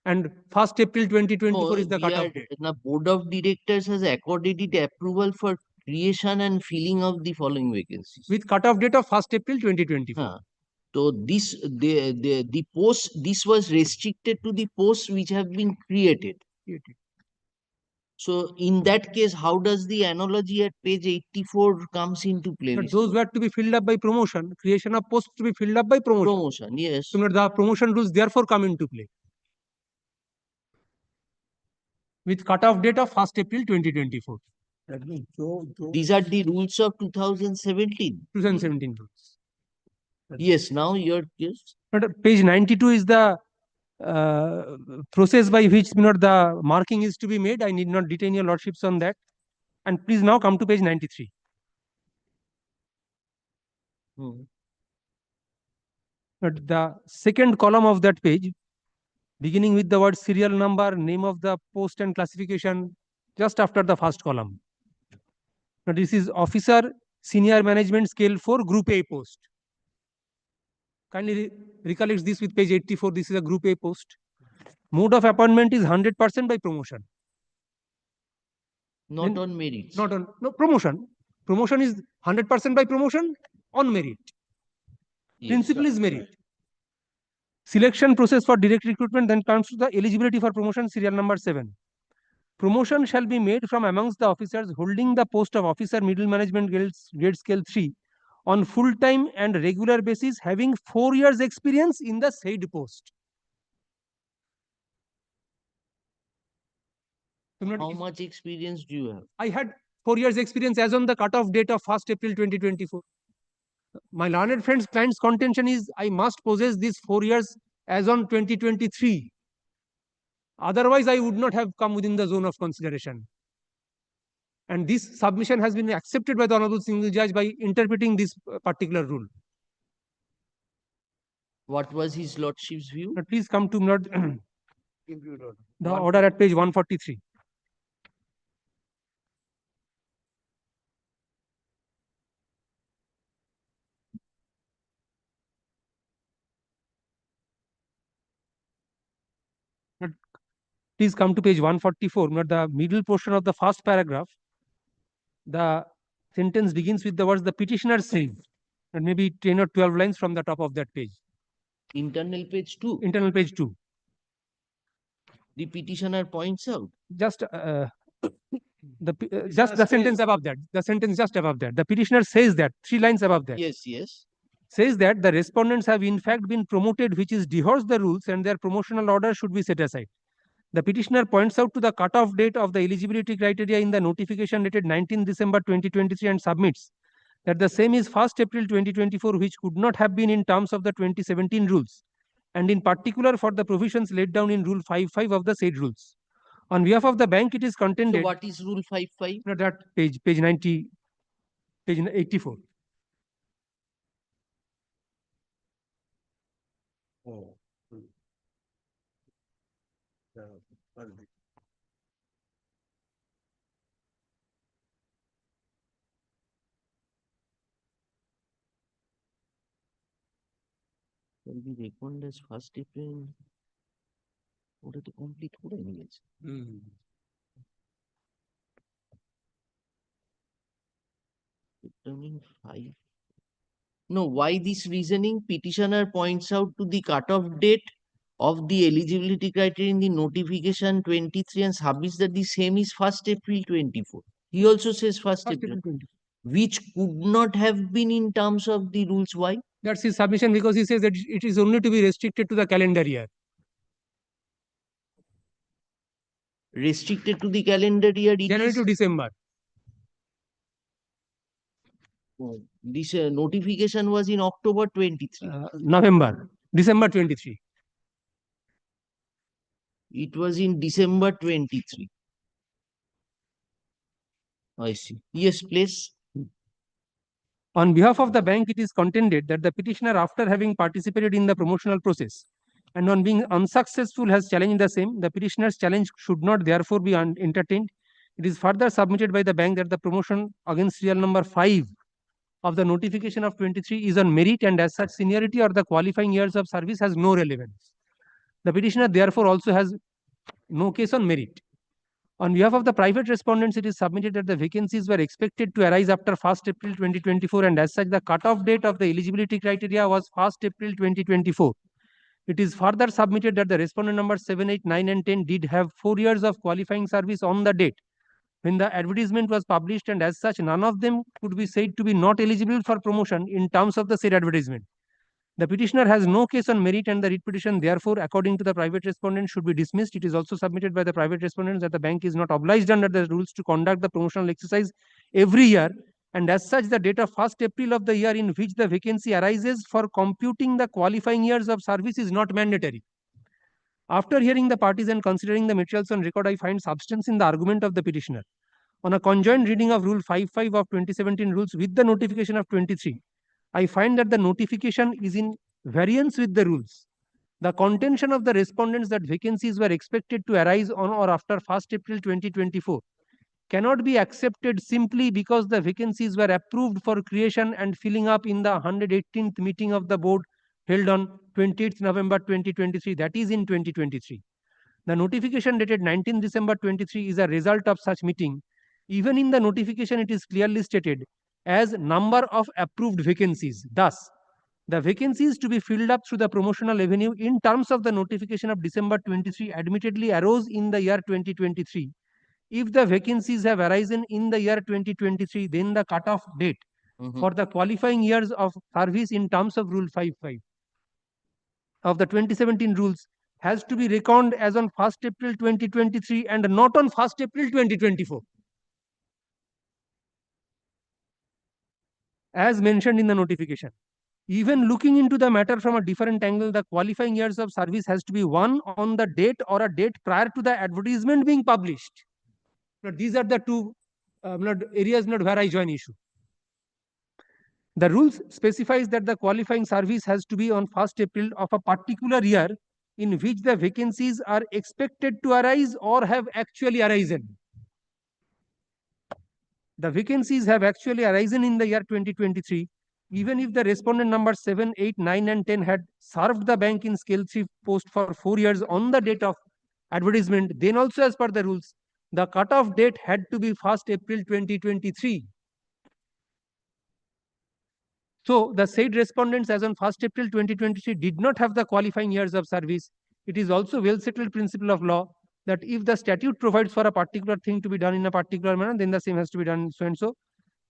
And 1st April 2024 is the cutoff date. The board of directors has accorded it approval for creation and filling of the following vacancies. With cutoff date of 1st April 2024. So this the post, this was restricted to the posts which have been created. So in that case, how does the analogy at page 84 comes into play? But those were to be filled up by promotion. Creation of posts to be filled up by promotion. Promotion, yes. So the promotion rules therefore come into play. With cutoff date of 1st April 2024. These are the rules of 2017. 2017 rules. Yes, now you're yes. But page 92 is the process by which the marking is to be made. I need not detain your lordships on that. And please now come to page 93. But the second column of that page, beginning with the word serial number, name of the post and classification, just after the first column. Now this is officer senior management scale for group A post. Kindly recollect this with page 84. This is a group A post. Mode of appointment is 100% by promotion. Not on merit. Not on promotion. Promotion is 100% by promotion on merit. Yes. Principle is merit. Selection process for direct recruitment then comes to the eligibility for promotion, serial number 7. Promotion shall be made from amongst the officers holding the post of officer middle management grade scale 3 on full-time and regular basis having 4 years experience in the said post. How much experience do you have? I had 4 years experience as on the cutoff date of 1st April 2024. My learned friend's client's contention is I must possess these 4 years as on 2023. Otherwise, I would not have come within the zone of consideration. And this submission has been accepted by the Honorable Single Judge by interpreting this particular rule. What was his lordship's view? But please come to the order at page 143. Please come to page 144. Not the middle portion of the first paragraph. The sentence begins with the words the petitioner says, and maybe 10 or 12 lines from the top of that page. Internal page 2. Internal page 2. The petitioner points out. Just the sentence above that. The sentence just above that. The petitioner says that 3 lines above that. Yes, yes. Says that the respondents have in fact been promoted, which is dehorsed the rules, and their promotional order should be set aside. The petitioner points out to the cutoff date of the eligibility criteria in the notification dated 19 December 2023 and submits that the same is 1st April 2024, which could not have been in terms of the 2017 rules, and in particular for the provisions laid down in Rule 55 of the said rules. On behalf of the bank, it is contended. So what is Rule 55? No, that page 90, page 84. Oh. Will be reckoned as 1st April. Order to complete हो रहा है Determining 5 No, why this reasoning? Petitioner points out to the cutoff date of the eligibility criteria in the notification 23 and submits that the same is 1st April 24. He also says 1st April, 20. which could not have been in terms of the rules. Why? That's his submission because he says that it is only to be restricted to the calendar year. Restricted to the calendar year. January to December. This notification was in October 23. November, December 23. It was in December 23. I see. Yes, please. On behalf of the bank, it is contended that the petitioner, after having participated in the promotional process and on being unsuccessful, has challenged the same. The petitioner's challenge should not therefore be entertained. It is further submitted by the bank that the promotion against serial number 5 of the notification of 23 is on merit, and as such seniority or the qualifying years of service has no relevance. The petitioner therefore also has no case on merit. On behalf of the private respondents, it is submitted that the vacancies were expected to arise after 1st April 2024, and as such the cutoff date of the eligibility criteria was 1st April 2024. It is further submitted that the respondent number 7, 8, 9 and 10 did have 4 years of qualifying service on the date when the advertisement was published, and as such none of them could be said to be not eligible for promotion in terms of the said advertisement. The petitioner has no case on merit, and the writ petition therefore, according to the private respondent, should be dismissed. It is also submitted by the private respondents that the bank is not obliged under the rules to conduct the promotional exercise every year, and as such the date of 1st April of the year in which the vacancy arises for computing the qualifying years of service is not mandatory. After hearing the parties and considering the materials on record, I find substance in the argument of the petitioner. On a conjoint reading of Rule 55 of 2017 rules with the notification of 23, I find that the notification is in variance with the rules. The contention of the respondents that vacancies were expected to arise on or after 1st April 2024 cannot be accepted simply because the vacancies were approved for creation and filling up in the 118th meeting of the board held on 28th November 2023, that is in 2023. The notification dated 19th December 23 is a result of such meeting. Even in the notification, it is clearly stated as number of approved vacancies. Thus, the vacancies to be filled up through the promotional avenue in terms of the notification of December 23 admittedly arose in the year 2023. If the vacancies have arisen in the year 2023, then the cutoff date for the qualifying years of service in terms of Rule 55 of the 2017 rules has to be reckoned as on 1st April 2023 and not on 1st April 2024. As mentioned in the notification. Even looking into the matter from a different angle, the qualifying years of service has to be one on the date or a date prior to the advertisement being published. Now, these are the two areas where I join issue. The rules specifies that the qualifying service has to be on 1st April of a particular year in which the vacancies are expected to arise or have actually arisen. The vacancies have actually arisen in the year 2023. Even if the respondent number 7, 8, 9 and 10 had served the bank in scale 3 post for 4 years on the date of advertisement, then also as per the rules, the cutoff date had to be 1st April 2023. So, the said respondents as on 1st April 2023 did not have the qualifying years of service. It is also well settled principle of law that if the statute provides for a particular thing to be done in a particular manner, then the same has to be done so and so.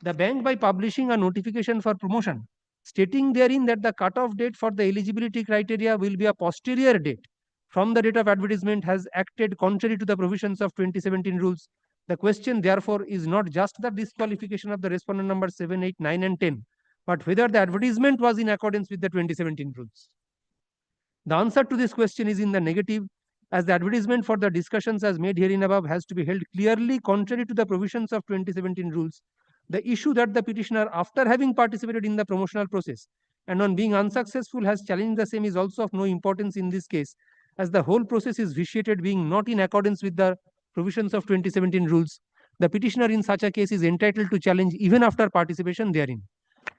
The bank, by publishing a notification for promotion, stating therein that the cutoff date for the eligibility criteria will be a posterior date from the date of advertisement, has acted contrary to the provisions of 2017 rules. The question therefore is not just the disqualification of the respondent number 7, 8, 9 and 10, but whether the advertisement was in accordance with the 2017 rules. The answer to this question is in the negative, as the advertisement for the discussions as made herein above has to be held clearly contrary to the provisions of 2017 rules. The issue that the petitioner, after having participated in the promotional process and on being unsuccessful, has challenged the same is also of no importance in this case, as the whole process is vitiated, being not in accordance with the provisions of 2017 rules. The petitioner in such a case is entitled to challenge even after participation therein.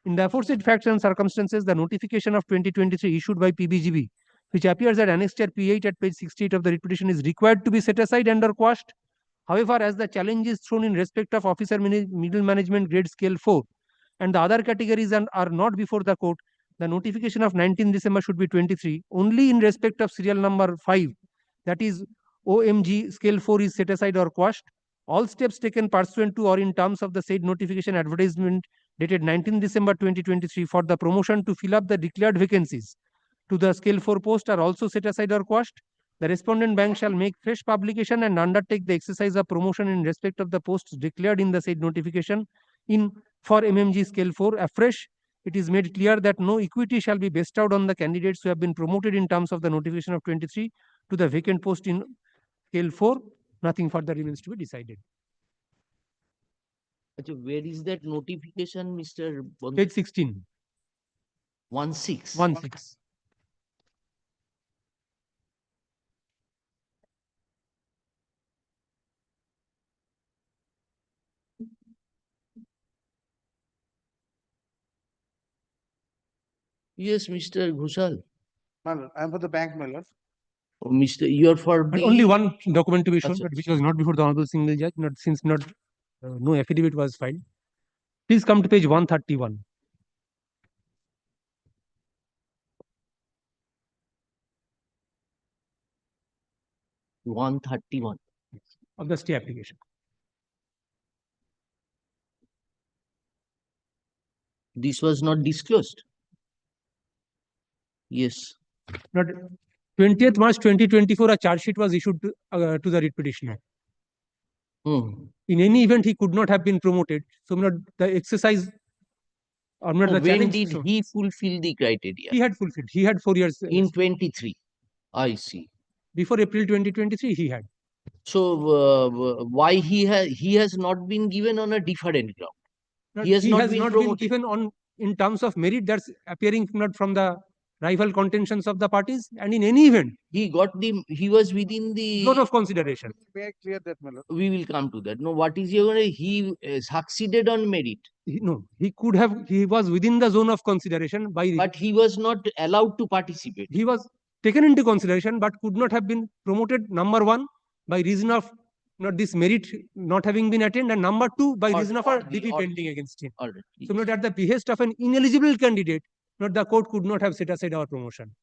In the aforesaid facts and circumstances, the notification of 2023 issued by PBGB, which appears at Annexure P8 at page 68 of the writ petition, is required to be set aside and or quashed. However, as the challenge is thrown in respect of officer middle management grade scale 4, and the other categories are not before the court, the notification of 19th December should be 23. Only in respect of serial number 5, that is OMG scale 4 is set aside or quashed. All steps taken pursuant to or in terms of the said notification advertisement dated 19th December 2023 for the promotion to fill up the declared vacancies to the scale 4 post are also set aside or quashed. The respondent bank shall make fresh publication and undertake the exercise of promotion in respect of the posts declared in the said notification for MMG scale 4 afresh. It is made clear that no equity shall be bestowed on the candidates who have been promoted in terms of the notification of 23 to the vacant post in scale 4. Nothing further remains to be decided. Where is that notification, Mr. Page 16. 16. 16. Yes, Mr. Ghoshal. I'm for the bank, my lord. Oh, Mr. You're for But the... only one document to be shown, Achha. but which was not before the honorable single judge, since no affidavit was filed. Please come to page 131. Of the stay application. This was not disclosed. Yes. Not 20th March 2024, a charge sheet was issued to the writ petitioner. In any event, he could not have been promoted. So, the exercise or not the when challenge. Did he fulfill the criteria? He had fulfilled. He had 4 years. In 23. I see. Before April 2023, he had. So, why he has not been given on a different ground? He has not been given on in terms of merit that's appearing not from the rival contentions of the parties, and in any event, he was within the zone of consideration. May I clear that, my lord? We will come to that. No, what is your he succeeded on merit? He was within the zone of consideration but he was not allowed to participate. He was taken into consideration, but could not have been promoted, number 1, by reason of not this merit not having been attained, and number 2, by reason of a DP pending against him. All right. So, not at the behest of an ineligible candidate, the court could not have set aside our promotion,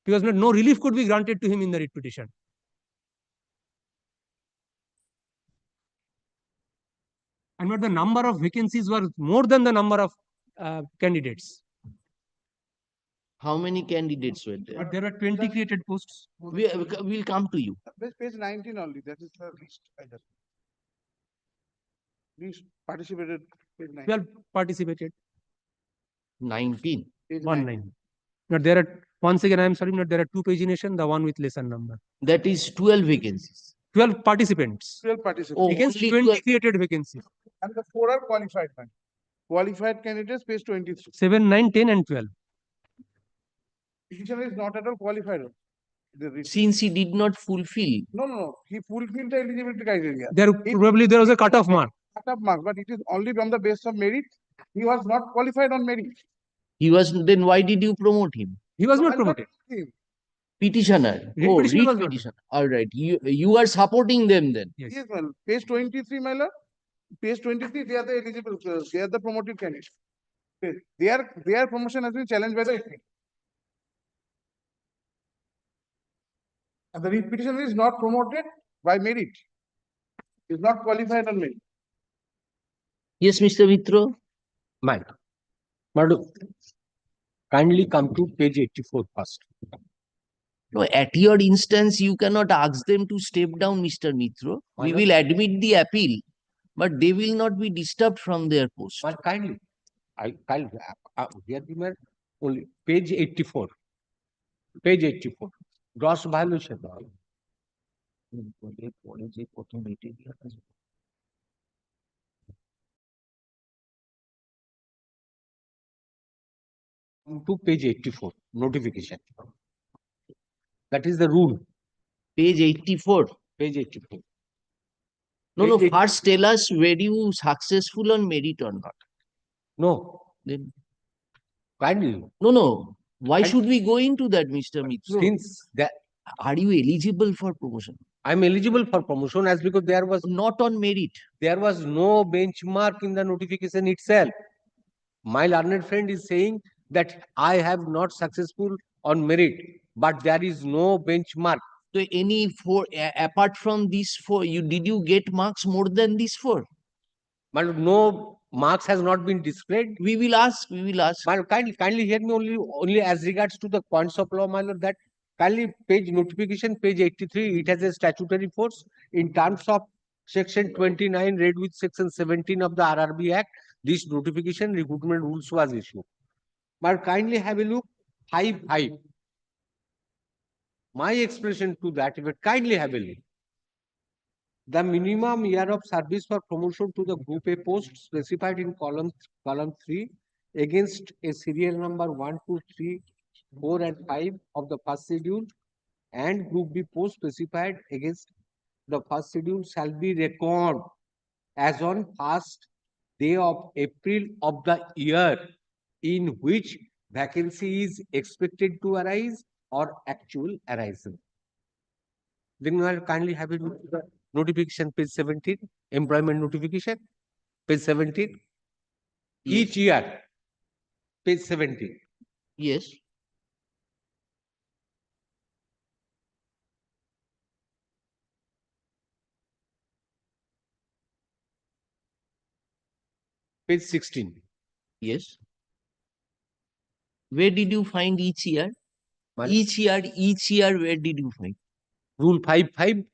because no relief could be granted to him in the writ petition. And the number of vacancies were more than the number of candidates. How many candidates were there? But there were 20 created posts. We'll come to you. Page 19 only. That is the least. Least participated. Page 19. 12 participated. 19. 19. Now there are, once again, I am sorry, there are 2 pagination, the one with lesser number. That is 12 vacancies. 12 participants. 12 participants. Against 20 created vacancies. And the 4 are qualified. Qualified candidates, page 23. 7, 9, 10, and 12. Petitioner is not at all qualified. Since he did not fulfill. No. He fulfilled the eligibility criteria. Probably there was a cut-off mark. Cut-off mark, but it is only from the base of merit. He was not qualified on merit. He was, then why did you promote him? He was not promoted. Petitioner. Petitioner. All right. You are supporting them then. Yes, well, page 23, my lord. Page 23, they are the eligible, they are the promoted candidates. Their promotion has been challenged by the FA. And the writ petitioner is not promoted by merit. Is not qualified on merit. Yes, Mr. Vitro. Madam, kindly come to page 84 first. No, at your instance, you cannot ask them to step down, Mr. Mitro. We will admit the appeal, but they will not be disturbed from their post. But kindly, here we only page 84. Page 84. Gross violation. To page 84, notification. That is the rule. Page 84. Page 84. No, first tell us were you successful on merit or not? No. Then kindly. No. Why should we go into that, Mr. Mitro? Since that, are you eligible for promotion? I am eligible for promotion as because there was not on merit. There was no benchmark in the notification itself. My learned friend is saying that I have not successful on merit, but there is no benchmark. So any four, apart from these four, did you get marks more than these four? But no marks has not been displayed. We will ask, we will ask. But kindly hear me only as regards to the points of law, my lord, that kindly page notification, page 83, it has a statutory force in terms of section 29 read with section 17 of the RRB Act. This notification recruitment rules was issued. But kindly have a look, 5.5. My expression to that effect, kindly have a look. The minimum year of service for promotion to the Group A post specified in column 3 against a serial number 1, 2, 3, 4 and 5 of the first schedule and Group B post specified against the first schedule shall be reckoned as on first day of April of the year in which vacancy is expected to arise or actual arising. Then you will kindly have it with the notification, page 17, employment notification, page 17. Each year, page 17. Yes. Page 16. Yes. Where did you find each year? Each year, where did you find? Rule 5.5.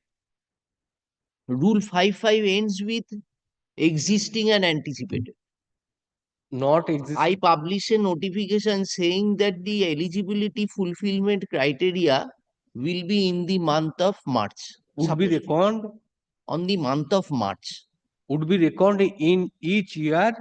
Rule 5.5 ends with existing and anticipated. Not existing. I publish a notification saying that the eligibility fulfillment criteria will be in the month of March. Would be reckoned on the month of March. Would be reckoned in each year.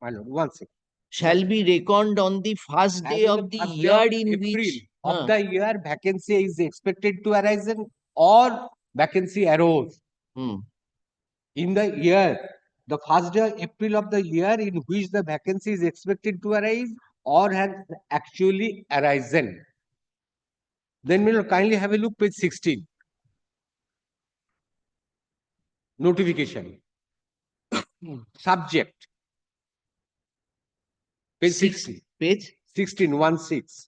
My lord, one second. Shall be reckoned on the first day of the year in which of the year vacancy is expected to arise or vacancy arose. In the year, the first day of April of the year in which the vacancy is expected to arise or has actually arisen. Then we'll kindly have a look, page 16. Notification. Subject. Page 16. Page 16, 1/6.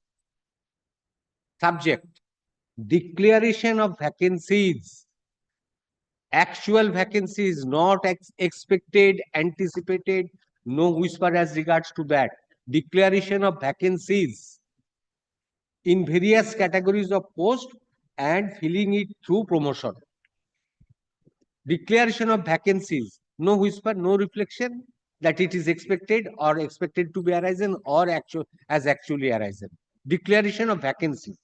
Subject. Declaration of vacancies. Actual vacancies, not expected, anticipated, no whisper as regards to that. Declaration of vacancies in various categories of post and filling it through promotion. Declaration of vacancies, no whisper, no reflection that it is expected or expected to be arisen or actually arisen. Declaration of vacancies.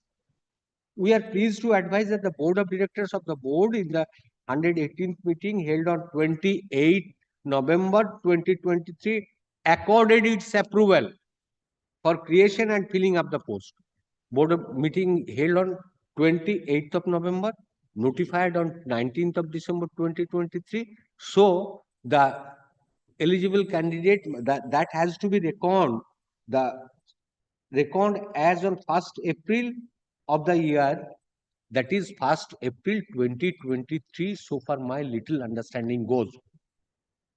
We are pleased to advise that the Board of Directors of the Board in the 118th meeting held on 28 November 2023 accorded its approval for creation and filling up the post. Board of meeting held on 28th of November, notified on 19th of December 2023. So the eligible candidate that has to be reckoned, reckoned as on 1st April of the year, that is 1st April 2023. So far my little understanding goes.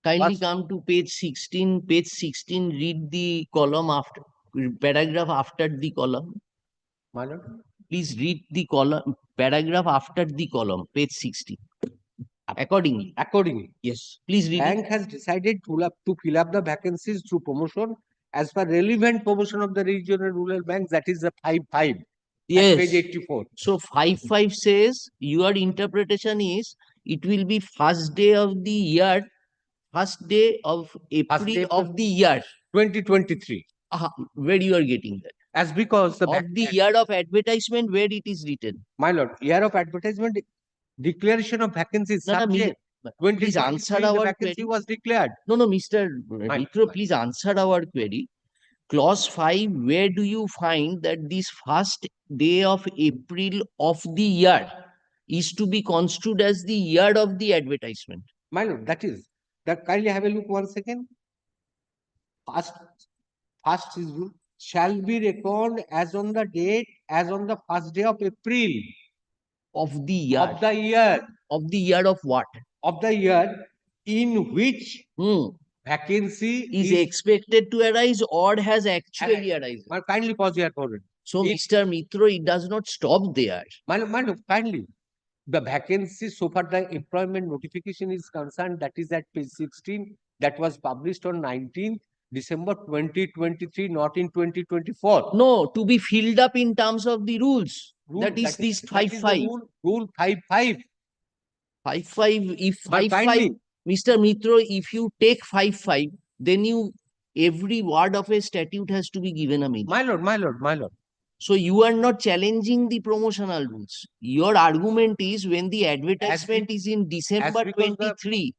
Kindly come to page 16. Page 16, read the column after, paragraph after the column. My lord. Please read the column, paragraph after the column, page 16. Accordingly. Yes. Please read Bank it. has decided to fill up the vacancies through promotion as per relevant promotion of the regional rural banks, that is the 5.5. Yes. Page 84. So 5.5 says your interpretation is it will be first day of the year, first day of April of the year 2023. Where you are getting that? As because the of the year of advertisement, where it is written. My lord, year of advertisement, declaration of vacancies subject. Please answer our vacancy query. Was declared. No, Mr. Mitro, please answer our query. Clause 5, where do you find that this first day of April of the year is to be construed as the year of the advertisement? My lord, that is. That kindly have a look once again. First is shall be reckoned as on the date, as on the first day of April. Of the year. Of the year. Of the year of what? Of the year in which vacancy is expected to arise or has actually arisen. Kindly pause here for it. So, Mr. Mitro, it does not stop there. Kindly. The vacancy, so far the employment notification is concerned, that is at page 16, that was published on 19th December 2023, not in 2024. No, to be filled up in terms of the rules. That is this that is the 5-5. Rule 5-5. 5-5, if But 5-5, kindly- Mr. Mitro, if you take 5-5, then every word of a statute has to be given a meaning. My lord. So you are not challenging the promotional rules. Your argument is when the advertisement is in December because the- 23,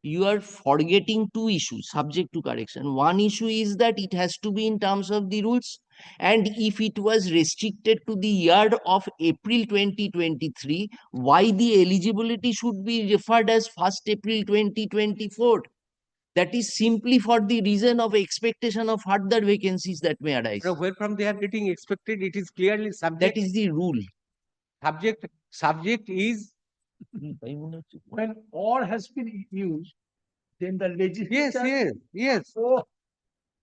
you are forgetting two issues subject to correction. One issue is that it has to be in terms of the rules. And if it was restricted to the year of April 2023, why the eligibility should be referred as 1st April 2024? That is simply for the reason of expectation of further vacancies that may arise. Where from they are getting expected, it is clearly subject. That is the rule. Subject is When or has been used, then the legislature. Yes. So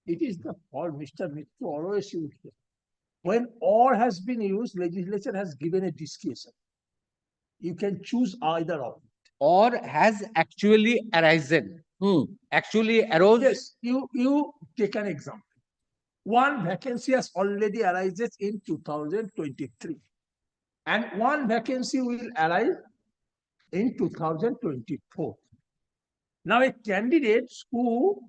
it is the fault Mr. Mitro always used. When or has been used, legislature has given a discretion. You can choose either of. Or has actually arisen. Actually arose. Yes, you take an example. One vacancy has already arises in 2023, and one vacancy will arise in 2024. Now, a candidate who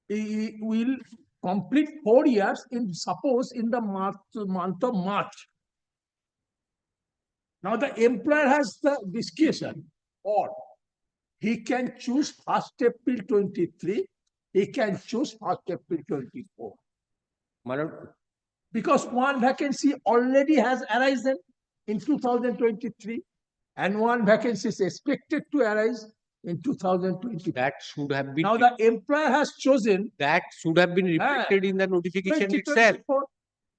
will complete 4 years in suppose in the month of March. Now, the employer has the discretion, or he can choose 1st April 23. He can choose 1st April 24. Because one vacancy already has arisen in 2023, and one vacancy is expected to arise in 2020. That should have been. Now the employer has chosen. That should have been reflected in the notification itself.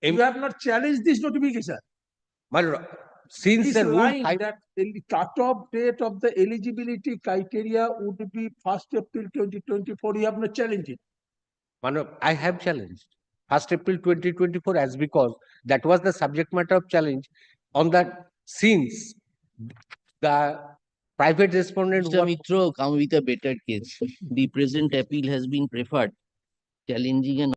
You have not challenged this notification. Since This the rule line that the cut-off date of the eligibility criteria would be 1st April 2024, you have not challenged it. I have challenged 1st April 2024 as because that was the subject matter of challenge on that since the private respondent. Mr. Mitro, come with a better case. The present appeal has been preferred. Challenging an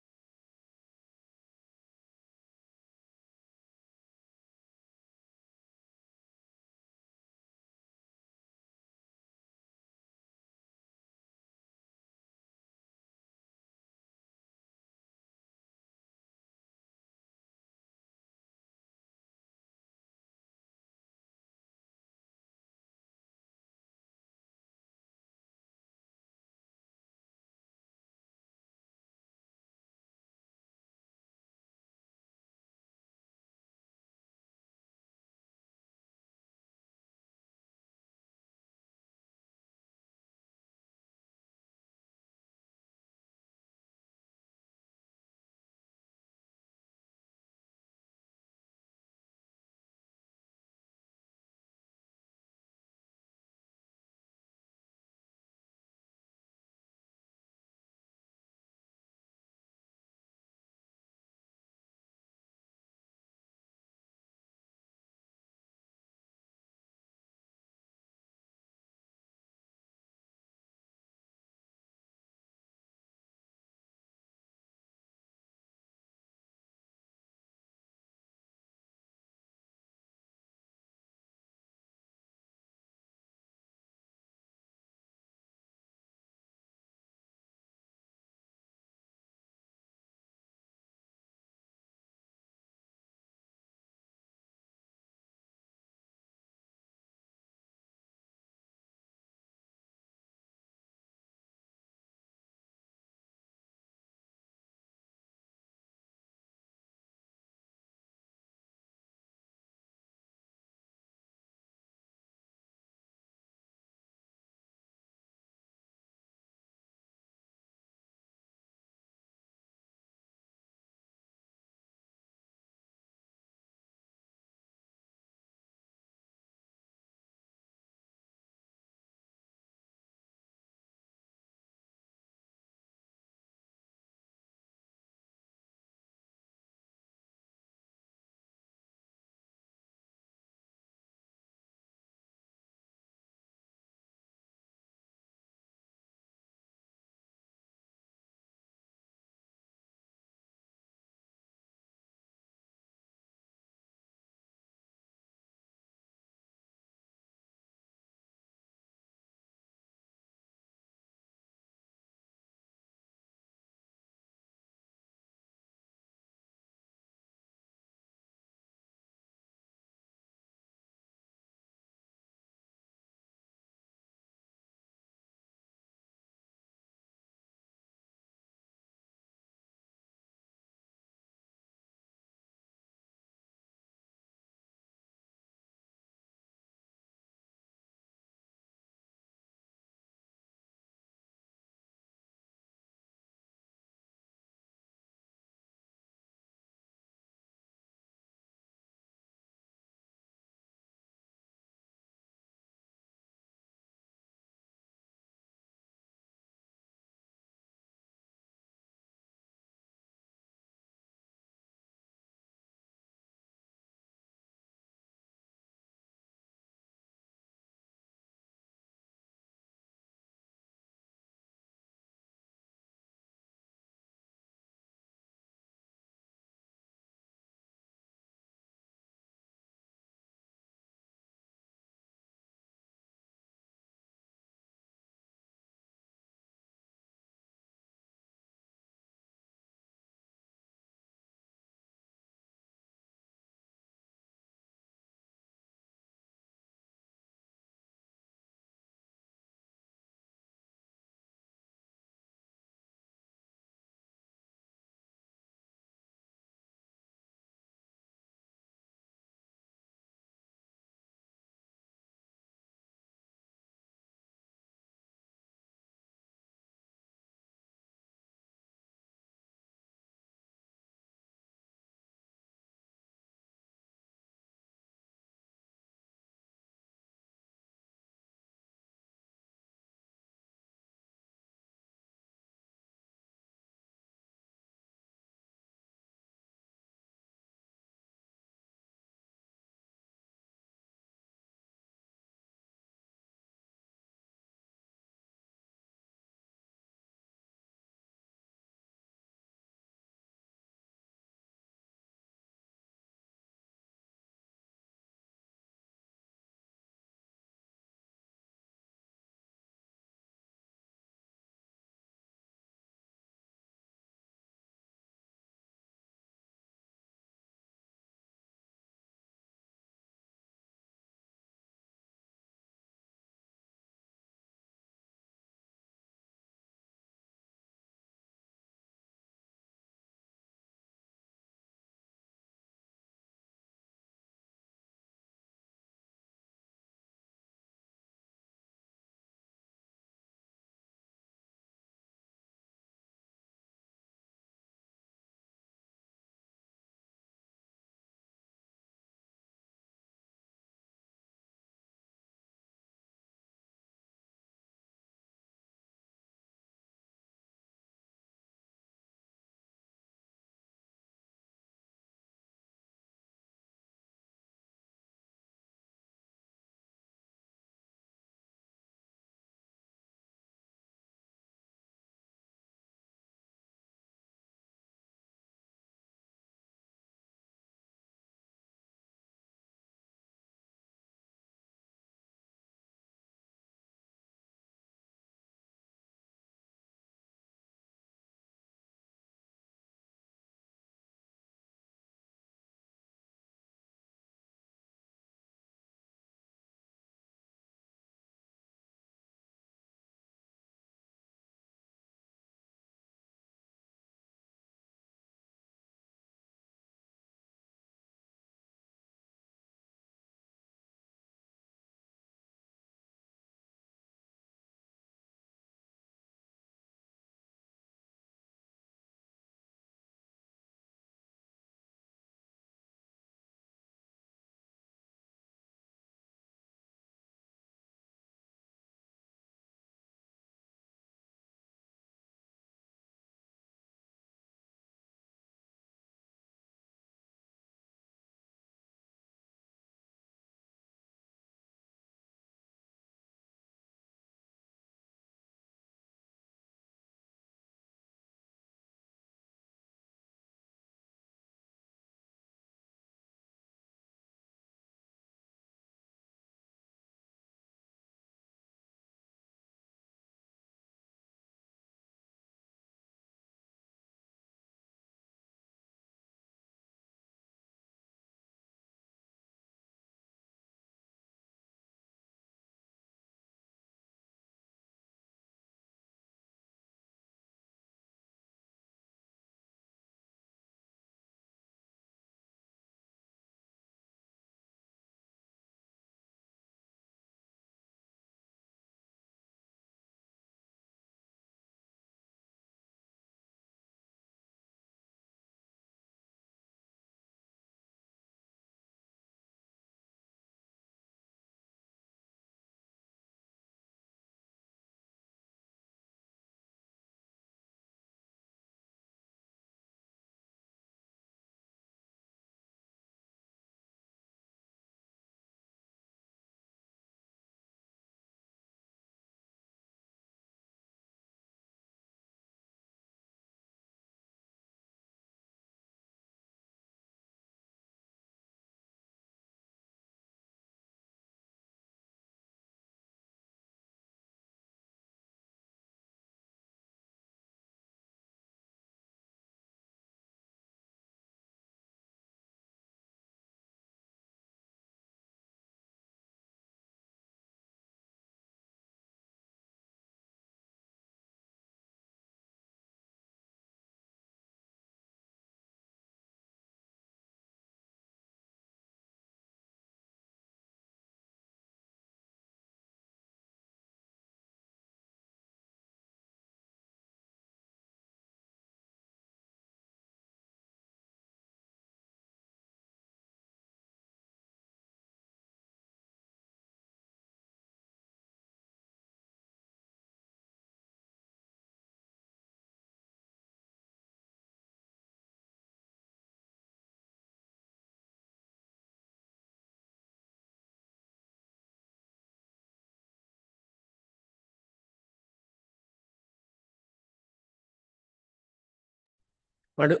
But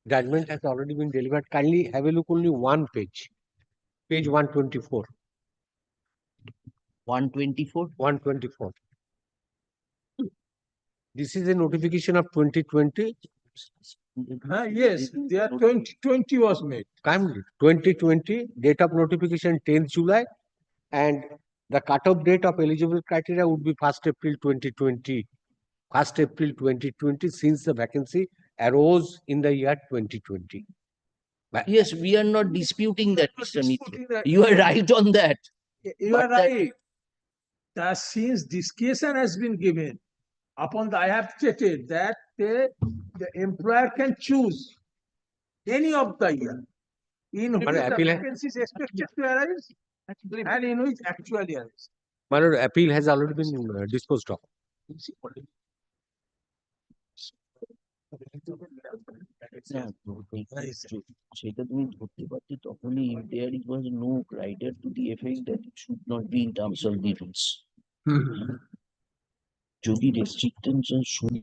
judgment has already been delivered. Kindly have a look only one page. Page 124. 124. 124. This is a notification of 2020. Yes, their 2020 was made. Kindly, 2020, date of notification 10th July, and the cutoff date of eligible criteria would be 1st April 2020. 1st April 2020, since the vacancy arose in the year 2020. Yes, we are not disputing that, Mr. Mitra. Disputing that. You are right on that. You are But that- right. That since discretion has been given, I have stated that the employer can choose any of the year in which the appeal- vacancy is expected to arise and in which actually arise. My lord, appeal has already been disposed of. না, সেটা তুমি ধরতে পারতে তখনই if there was no criteria to the effect that it should not be in terms of the rules. যদি restrictions should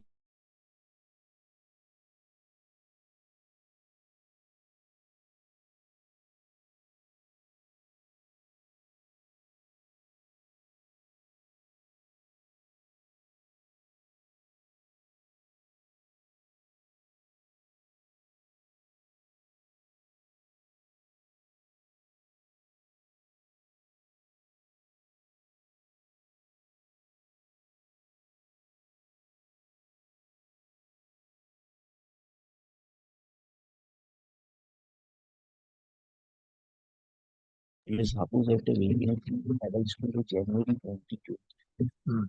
suppose একটা vacancy arise করলো January 22,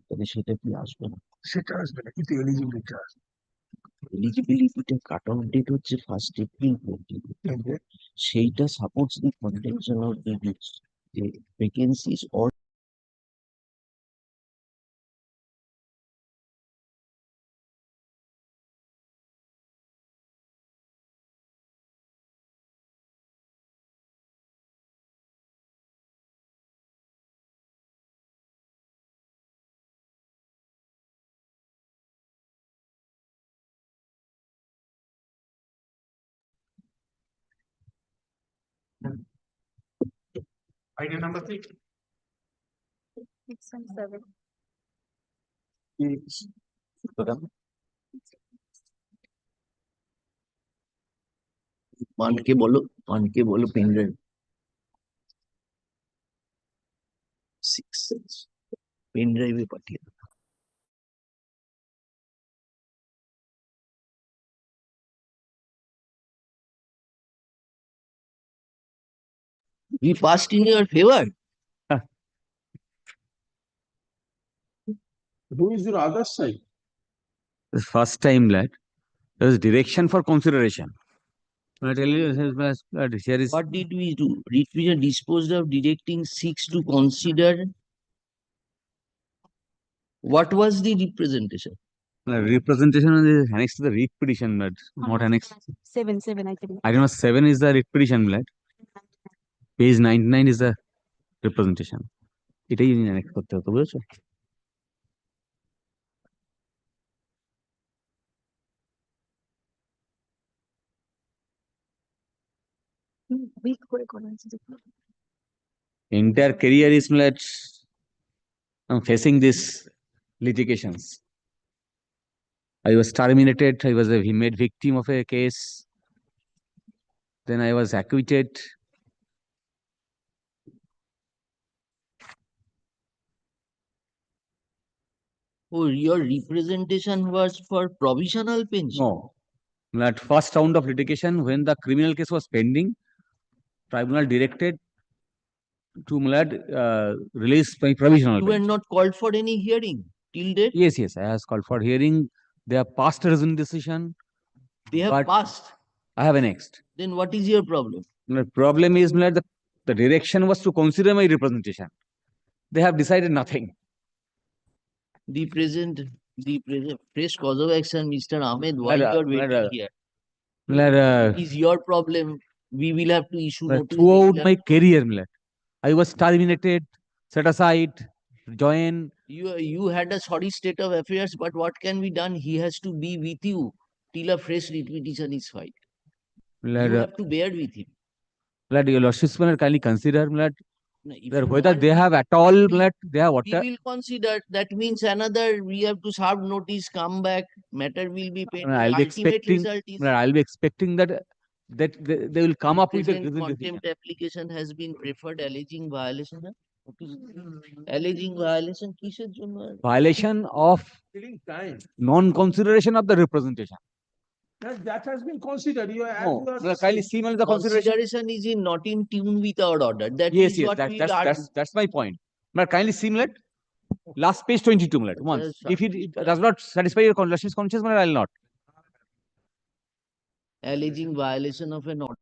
তাহলে সেটা কি আসবে না? সেটা আসবে না, কিন্তু এলিজিবিলিটি আসবে। এলিজিবিলিটিটা কাট অফ ডেট হচ্ছে 1st April 2022, সেইটা supports the contention of the rules যে vacancies or Item number 3. 6 and 7. মানকে বলো পেন ড্রাইভ 6 পেন ড্রাইভে পাঠিয়ে দাও। We passed in your favor. Who is your other side? The first time, lad, there is direction for consideration. I tell you, here is What did we do? We disposed of directing 6 to consider. What was the representation? representation is annexed to the writ petition, lad, not annexed. 7, I think. Item number 7 is the writ petition, lad. Page 99 is the representation. এটাই annex করতে হতো, বুঝেছো? Weak করে করা হয়েছে। Entire career is, lad, I'm facing this litigations. I was terminated. I was made victim of a case. Then I was acquitted. Oh, your representation was for provisional pension. No. That first round of litigation, when the criminal case was pending, tribunal directed to release my provisional You were bench. not called for any hearing till date. Yes, I was called for hearing. They have passed a resolution decision. They have But- passed. I have annexed. Then what is your problem? The problem is the direction was to consider my representation. They have decided nothing. The present fresh cause of action, Mr. Ahmed, why Lad, you are waiting lad, here? Lad, Is your problem. We will have to issue notice. throughout We will my have- career, I was terminated, set aside, join. You had a sorry state of affairs, but what can be done? He has to be with you. till a fresh repetition is filed. You Lad, have to bear with him. lad, your lordships will kindly consider, lad, No, if that you whether want, they have at all, lad, they have we water. will consider. That means another, we have to serve notice, come back, matter will be paid. I'll be Ultimate expecting, result is lad, I'll be expecting that they will come up with a present reason. contempt application has been preferred alleging violation. Alleging violation কিসের জন্য? Violation of Killing time. non-consideration of the representation. That has been considered. You are, No, lad, kindly see the consideration. Consideration is in not in tune with our order. That Yes, is yes, what we will that's argue. that's my point. But kindly see, lad, last page 22, lad, once. Yes, If it does not satisfy your lordship's conscience, lad, I'll not. Alleging violation of an order.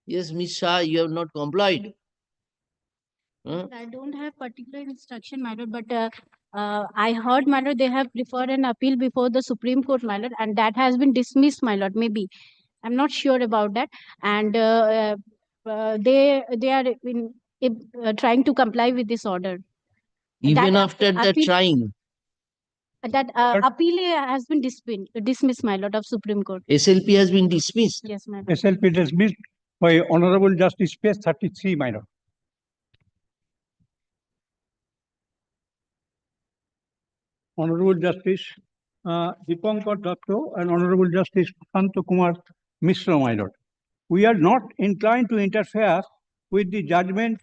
Yes, Miss Shah, you have not complied. Huh? I don't have particular instruction, my lord, but I heard, my lord, they have preferred an appeal before the Supreme Court, my lord, and that has been dismissed, my lord. Maybe I'm not sure about that, and they are trying to comply with this order. Even That after that appeal- trying, That appeal has been dismissed, my lord, of Supreme Court. SLP has been dismissed. Yes, my lord. SLP dismissed by Honorable Justice Page 33, my lord. Honorable Justice Dipankar Datta and Honorable Justice Kanta Kumar Mishra, my lord. We are not inclined to interfere with the judgment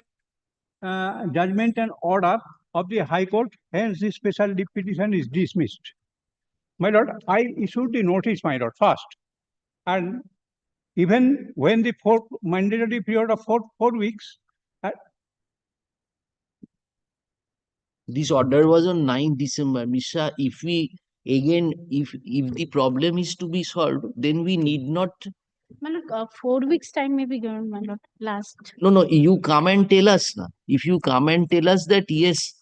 and order of the High Court, hence the special leave petition is dismissed. My lord, I issued the notice, my lord, first. And even when the mandatory period of four weeks, This order was on 9th December. Misha, if we again, if the problem is to be solved, then we need not. My lord, 4 weeks time may be given, my lord. Last. No, you come and tell us. Na. If you come and tell us that yes,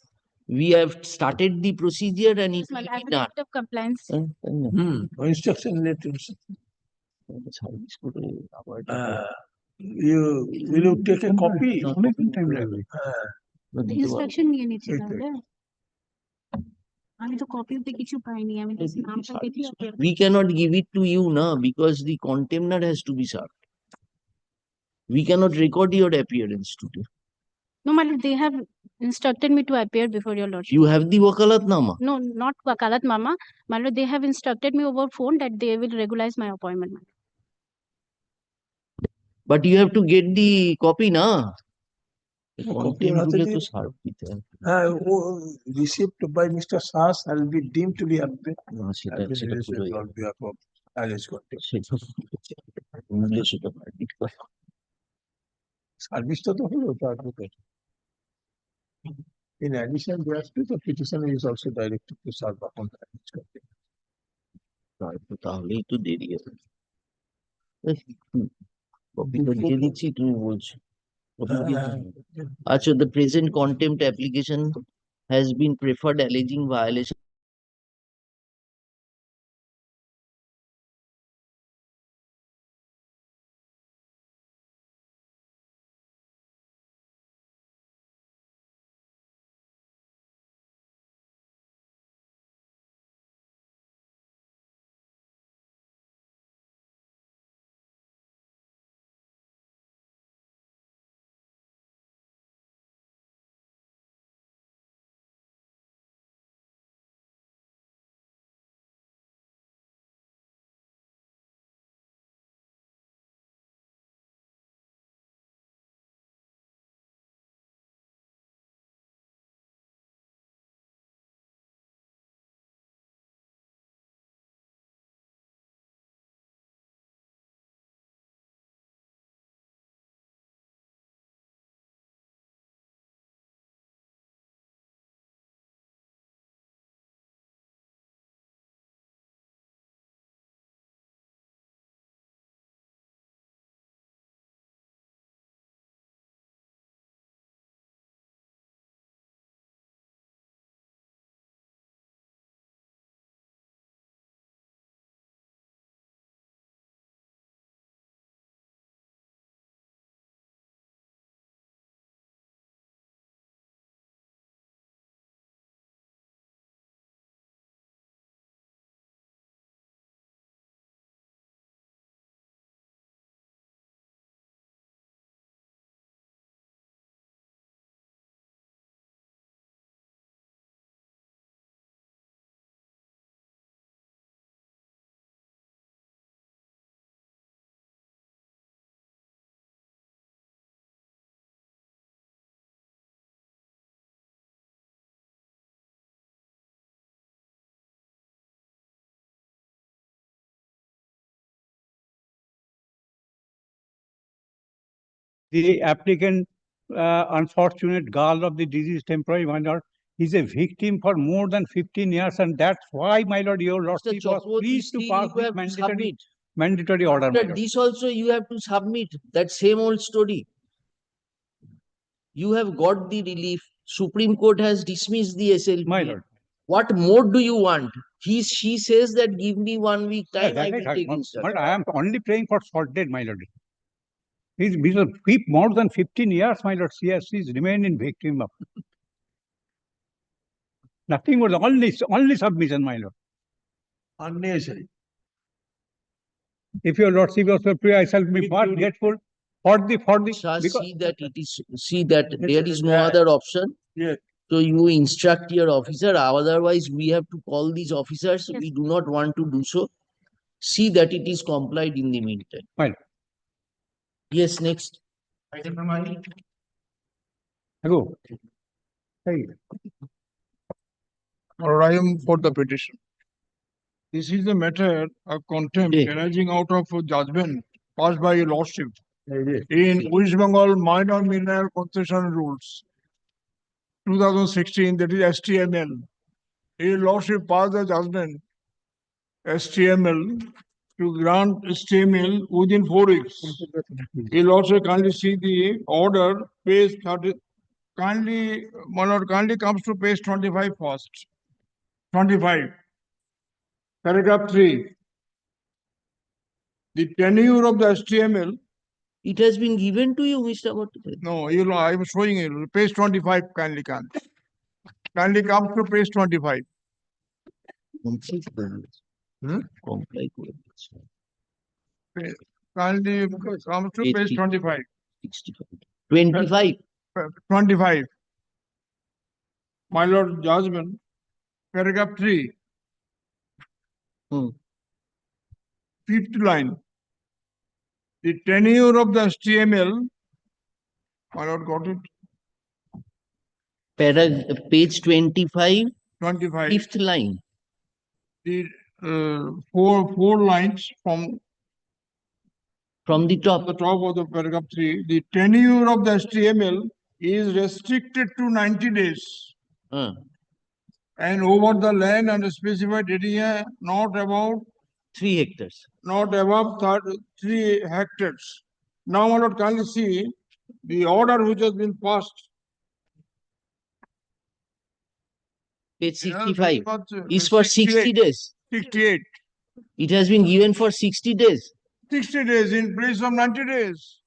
we have started the procedure and it My will lord, be done. affidavit of compliance. Instruction letters. Will you take a copy? Instruction নিয়ে নিচ্ছি তাহলে আমি তো copy of কিছু পাইনি আমি just নামটা দেখি We cannot give it to you now because the contender has to be served. We cannot record your appearance today. No, my lord, they have instructed me to appear before your lordship. You have the wakalatnama. No, not wakalat mama. My lord, they have instructed me over phone that they will regularize my appointment. But you have to get the copy, na? Received by Mr. Shah shall be deemed to be updated. Service to the whole advocate. In addition, the petitioner is also directed to serve upon the তাহলেই তো দেরি হবে। কপিটা দিয়ে দিচ্ছি, তুমি বলছো। আচ্ছা, the present contempt application has been preferred alleging violation the applicant, unfortunate girl of the disease temporary minor, is a victim for more than 15 years, and that's why, my lord, your lordship was Chakravarti, pleased to still pass you this have to submit. mandatory order, my After lord. this also you have to submit that same old story. You have got the relief. Supreme Court has dismissed the SLP. My lord. What more do you want? She says that give me 1 week Yeah, time, I that will is right. take But instruction. I am only praying for short date, my lord. He's more than 15 years, my lord. She's remained in victim of. Nothing was only submission, my lord. Unnecessary. If your lordship was so pray, I shall be much grateful for the Shall because see that it is there is no Yeah. other option. Yes. So you instruct your officer. Otherwise, we have to call these officers. Yes. We do not want to do so. See that it is complied in the meantime. Fine. Yes, next. Go. Hey. Or I am for the petition. This is a matter of contempt arising out of a judgment passed by a lordship in West Bengal Minor Mineral Concession Rules 2016, that is STML. A lordship passed a judgment STML to grant STML within 4 weeks. A lordship kindly see the order, page 30. Kindly, my lord, kindly comes to page 25 first. 25. Paragraph 3. The tenure of the STML. It has been given to you, Mr. Bhattacharya. No, you know, I was showing you. Page 25, kindly come. Kindly come to page 25. Comply. Kindly come to page 25. 25. 25. My lord, judgment. Paragraph 3. Fifth line. The tenure of the STML. My lord, got it? Page 25. 25. Fifth line. The four lines from the top. The top of the paragraph 3. The tenure of the STML is restricted to 90 days. And over the land and specified area not above 3 hectares. not above 3 hectares. Now, my lord, kindly see the order which has been passed. Page Yes, 65 but, is for 60 days. 68. It has been given for 60 days. 60 days in place of 90 days.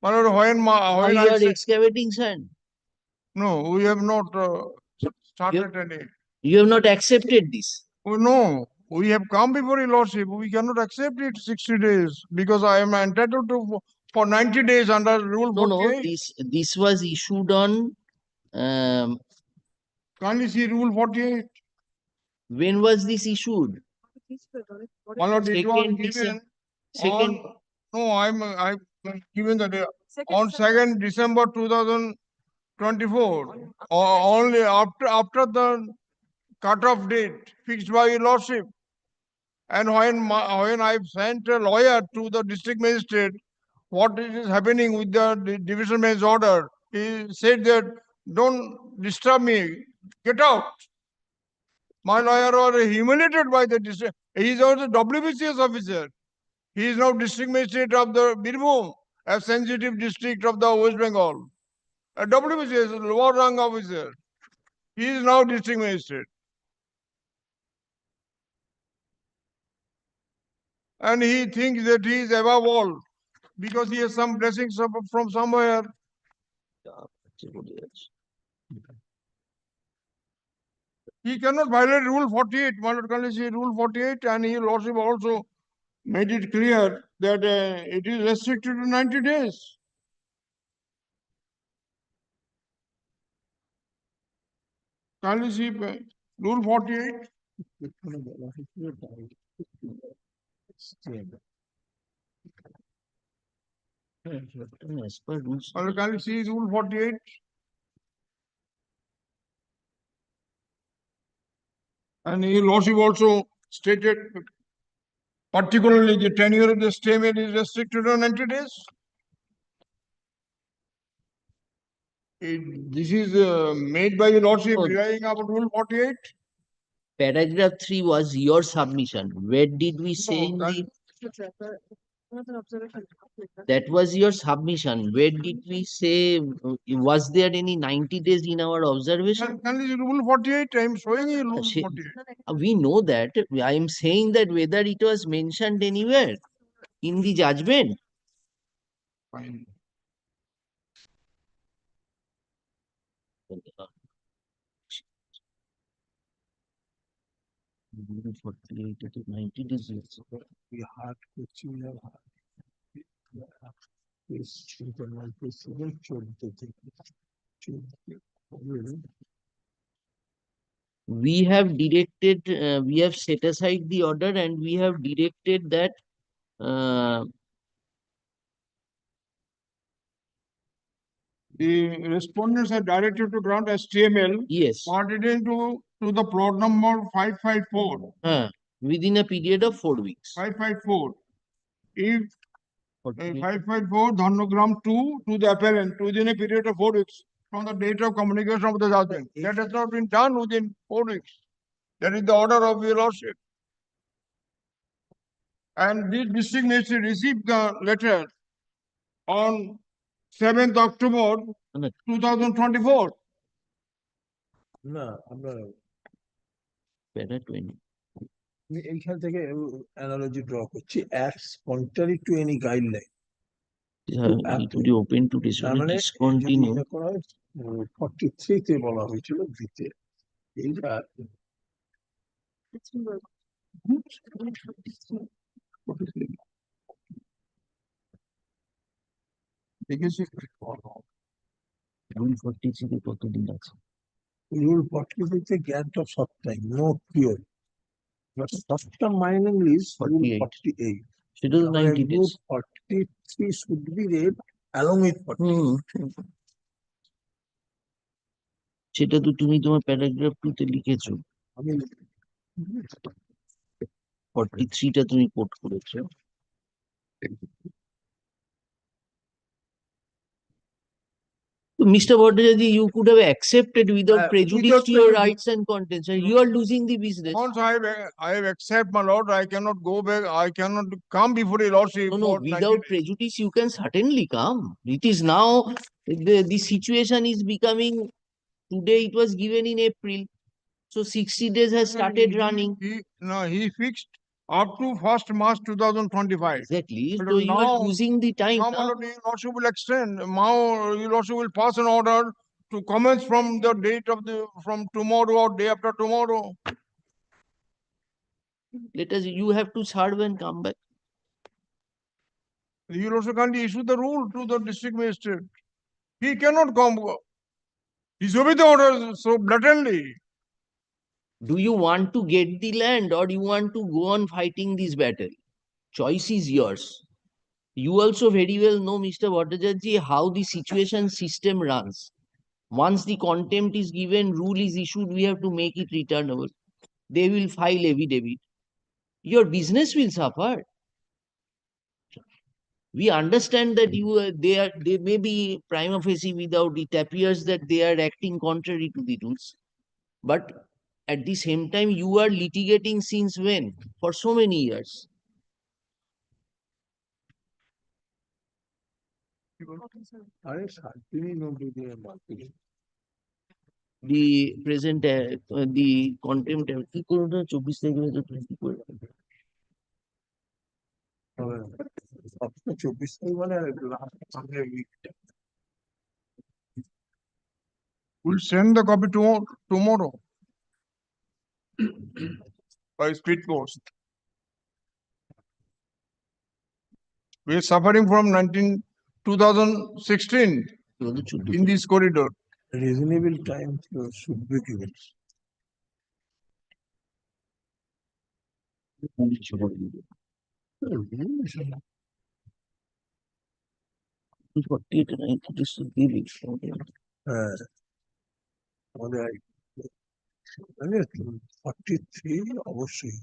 My lord, Now when you I are say, excavating sand. no, we have not started any. You have not accepted this. Oh, no, we have come before your lordship. We cannot accept it 60 days because I am entitled to for 90 days under rule No, 48. no, this was issued on, Kindly see rule 48. when was this issued? My lord, it was Second given second, on, no, I've given the day, on 2nd December 2024. Only after the cut-off date fixed by your lordship. And when I've sent a lawyer to the district magistrate, what is happening with the division bench order, he said that don't disturb me, get out. My lawyer was humiliated by the district. He is also WBCS officer. He is now district magistrate of the Birbhum, a sensitive district of the West Bengal. A WBCS, lower rank officer. He is now district magistrate. And he thinks that he is above all because he has some blessings from somewhere. He cannot violate Rule 48. My Lord Kindly see Rule 48, and he lordship also made it clear that it is restricted to 90 days. Kindly see Rule 48. as per rules. My Lord Kindly see Rule 48. And his lordship also stated particularly the tenure of the statement is restricted to 90 days. This is made by the lordship relying upon Rule 48. Paragraph 3 was your submission. Where did we say in the... That was your submission. Where did we say, was there any 90 days in our observation? Rule 48, I am showing you Rule 48. We know that. I am saying that whether it was mentioned anywhere in the judgment. Fine. Rule 48, it is 90 days. We had coaching We have directed, we have set aside the order and we have directed that the respondents are directed to grant STML. Yes. Pertaining to the plot number 554. Within a period of 4 weeks. 554. If 554 Dhannogram 2 to the appellant within a period of 4 weeks from the date of communication of the judgment. That has not been done within 4 weeks. That is the order of your lordship. And this district magistrate received the letter on 7th October 2024. না আমরা Para 20. আমি এইখান থেকে analogy draw করছি acts contrary to any guideline. It will be open to discontinue. 43 তে বলা হয়েছিল ভিতে এইটা দেখেছি Rule 43 কতদিন আছে? Rule 43 তে grant of short time, no cure. But short term mining is Rule 48. It is 90 days. Rule 43 should be read along with 48. সেটা তো তুমি তোমার প্যারাগ্রাফ 2 তে লিখেছো। আমি 43 টা তুমি কোট করেছো। Mr. Bhattacharya, you could have accepted without prejudice without to your prejudice. rights and contention. You are losing the business. Once I have accept, my lord, I cannot go back. I cannot come before your lordship. No, for 90 without prejudice, you can certainly come. It is now, the situation is becoming, today it was given in April. So 60 days has started running. He fixed up to 1st March 2025. Exactly. But So you are losing the time. now, my lord, your lordship will extend. Now, your lordship will pass an order to commence from the date of from tomorrow or day after tomorrow. Let us, you have to serve and come back. You also can't issue the rule to the district magistrate. He cannot come. Disobey the order so blatantly. Do you want to get the land or you want to go on fighting this battle? Choice is yours. You also very well know, Mr. Bhattacharya, how the situation system runs. Once the contempt is given, rule is issued, we have to make it returnable. They will file affidavit. Your business will suffer. We understand that they may be prima facie without, it appears that they are acting contrary to the rules. But at the same time, you are litigating since when? For so many years. The present, the contempt, কি করো না, 24 থেকে 20 করে রাখবে। We'll send the copy tomorrow by speed post. We are suffering from 2016 in this corridor. Reasonable time should be given. আমাদের 43 অবশ্যই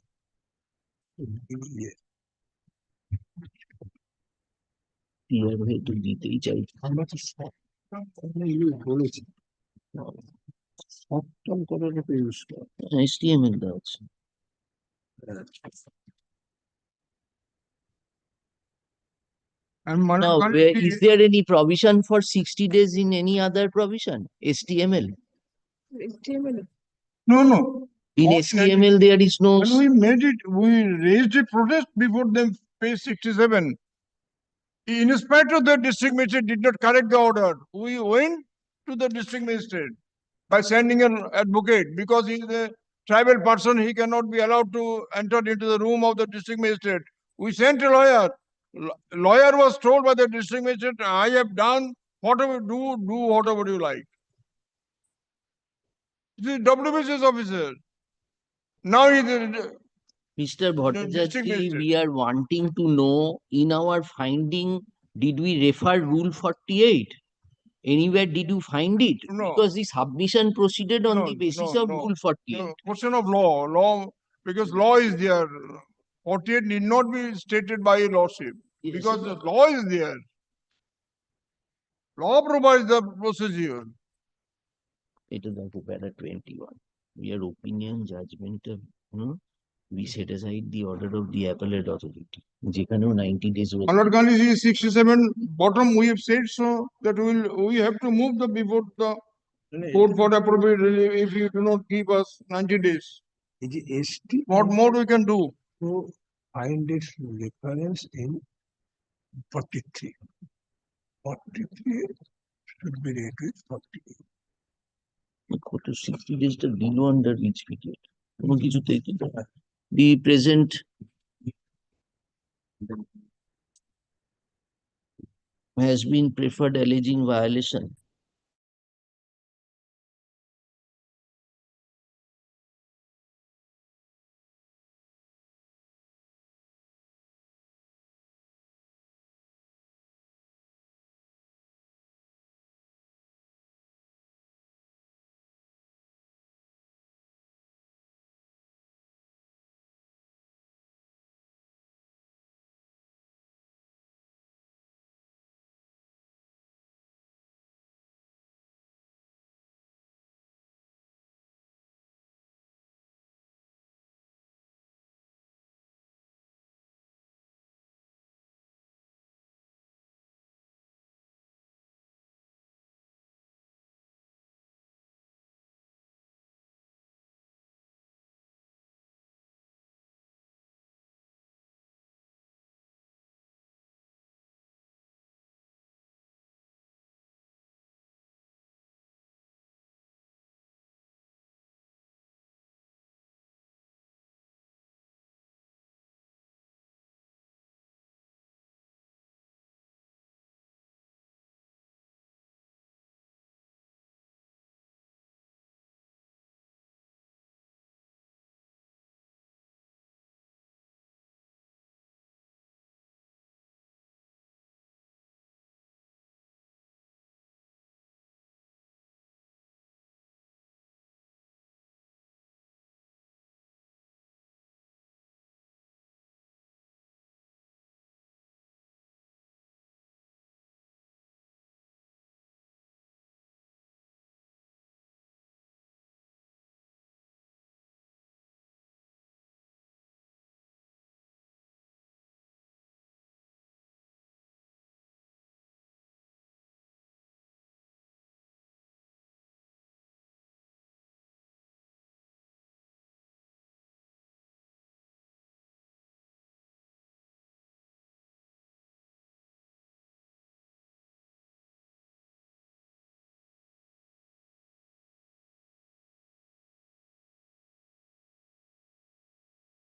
clear হয়ে তো দিতেই চাই। আমরা তো বলেছি সপ্তম করার ইউজ করা HTML দেওয়া আছে। Now, is there any provision for 60 days in any other provision? HTML? No. In HTML, there is no. When we raised a protest before them, page 67. In spite of the district magistrate did not correct the order. We went to the district magistrate by sending an advocate because he is a tribal person. He cannot be allowed to enter into the room of the district magistrate. We sent a lawyer. Lawyer was told by the district magistrate, I have done whatever, do whatever you like. The WBCS officer. Now he Mr. Bhattacharya, we are wanting to know, in our finding, did we refer Rule 48? Anywhere did you find it? No. Because the submission proceeded on the basis of Rule 48. No, question of law, because law is there. 48 need not be stated by a lordship, because the law is there. Law provides the procedure. It is like para 21. Your opinion, judgment, we set aside the order of the appellate authority. যেখানেও 90 days. Alert Gandhi 67 bottom we have said so that we have to move the before the court for appropriate relief if you do not give us 90 days. What more we can do? To find its reference in 43. 43 should be read with 48. 60 days to below under each period. The present has been preferred alleging violation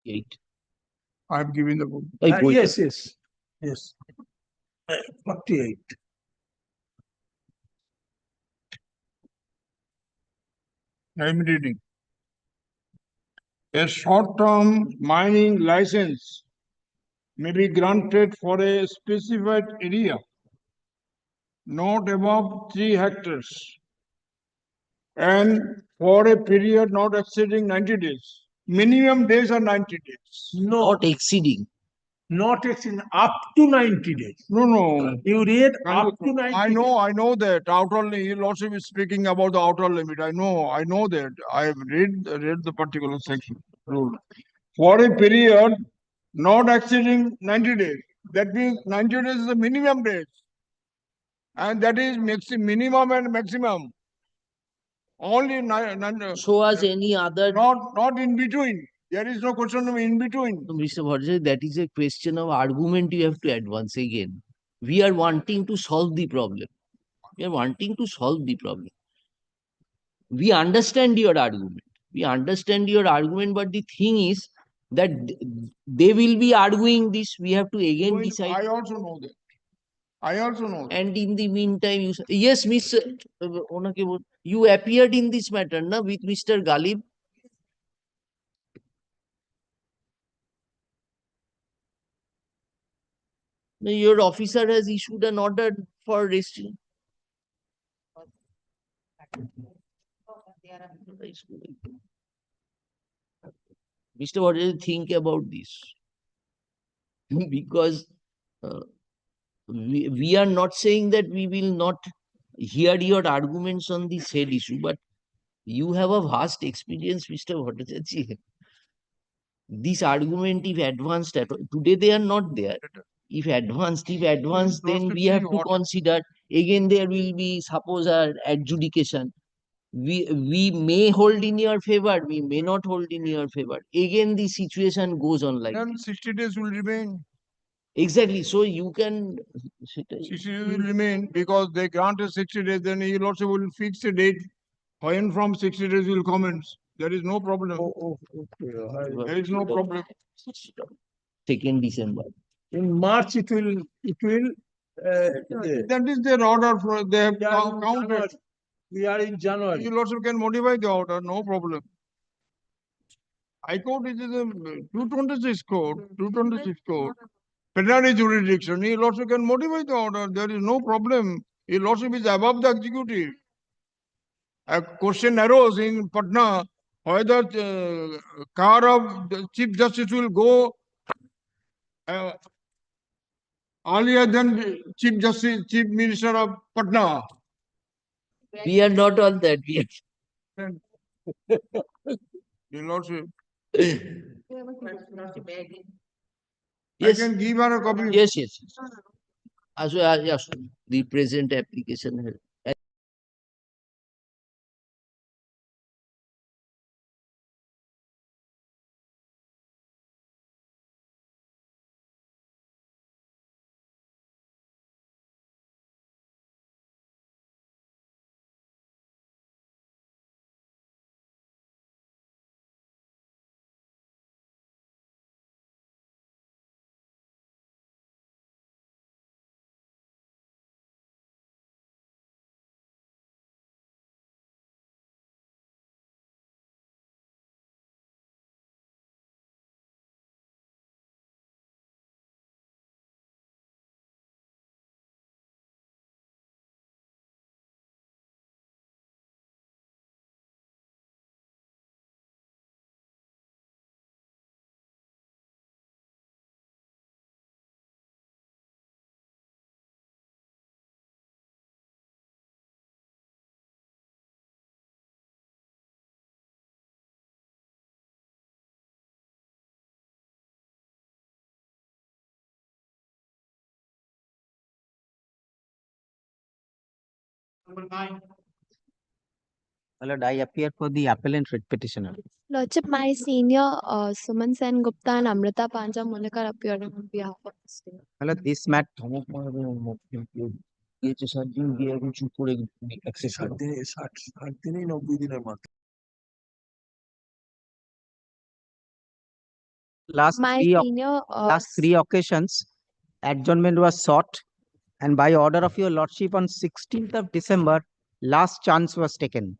48. I have given the book. Yes. 48. I am reading. A short-term mining license may be granted for a specified area, not above 3 hectares, and for a period not exceeding 90 days. Minimum days are 90 days. No, Not exceeding. not exceeding up to 90 days. No. You read up to 90 I know that outer limit. He also is speaking about the outer limit. I know that. I have read the particular section rule. For a period not exceeding 90 days. That means 90 days is the minimum days. And that is minimum and maximum. Only Show us any other. not in between. There is no question of in between. Mr. Bhattacharya, that is a question of argument you have to advance again. We are wanting to solve the problem. We are wanting to solve the problem. We understand your argument. We understand your argument, but the thing is that they will be arguing this. We have to again decide. I also know that. And in the meantime, you yes, Miss, you appeared in this matter, na, with Mr. Galib. Your officer has issued an order for restriction. Mr. What do you think about this? Because we are not saying that we will not hear your arguments on the said issue, but you have a vast experience, Mr. Bhattacharya. This argument, if advanced, today they are not there. If advanced, then we have to consider again there will be suppose adjudication. We may hold in your favor, we may not hold in your favor. Again, the situation goes on like Then this. 60 days will remain. Exactly. So you can 60 days will remain because they granted 60 days, then he also will fix a date when from 60 days will commence. There is no problem. There is no problem. 2nd December. In March, it will. That is their order. They have counted. We are in January. You also can modify the order, no problem. High Court is a 226 code. Plenary jurisdiction. He also can modify the order. There is no problem. He also is above the executive. A question arose in Patna whether car of the Chief Justice will go earlier than Chief Minister of Patna. We are not on that. We are. Your Lordship. Yes. I can give her a copy. Yes. As well, yes, the present application Lord, I appear for the appellant writ petitioner. Lordship, my senior Suman Sen Gupta and Amrita Panja Mulekar appear on behalf of the state. Lord, this matter. last My three, senior, last three occasions, adjournment was sought, and by order of your lordship on 16th of December, last chance was taken.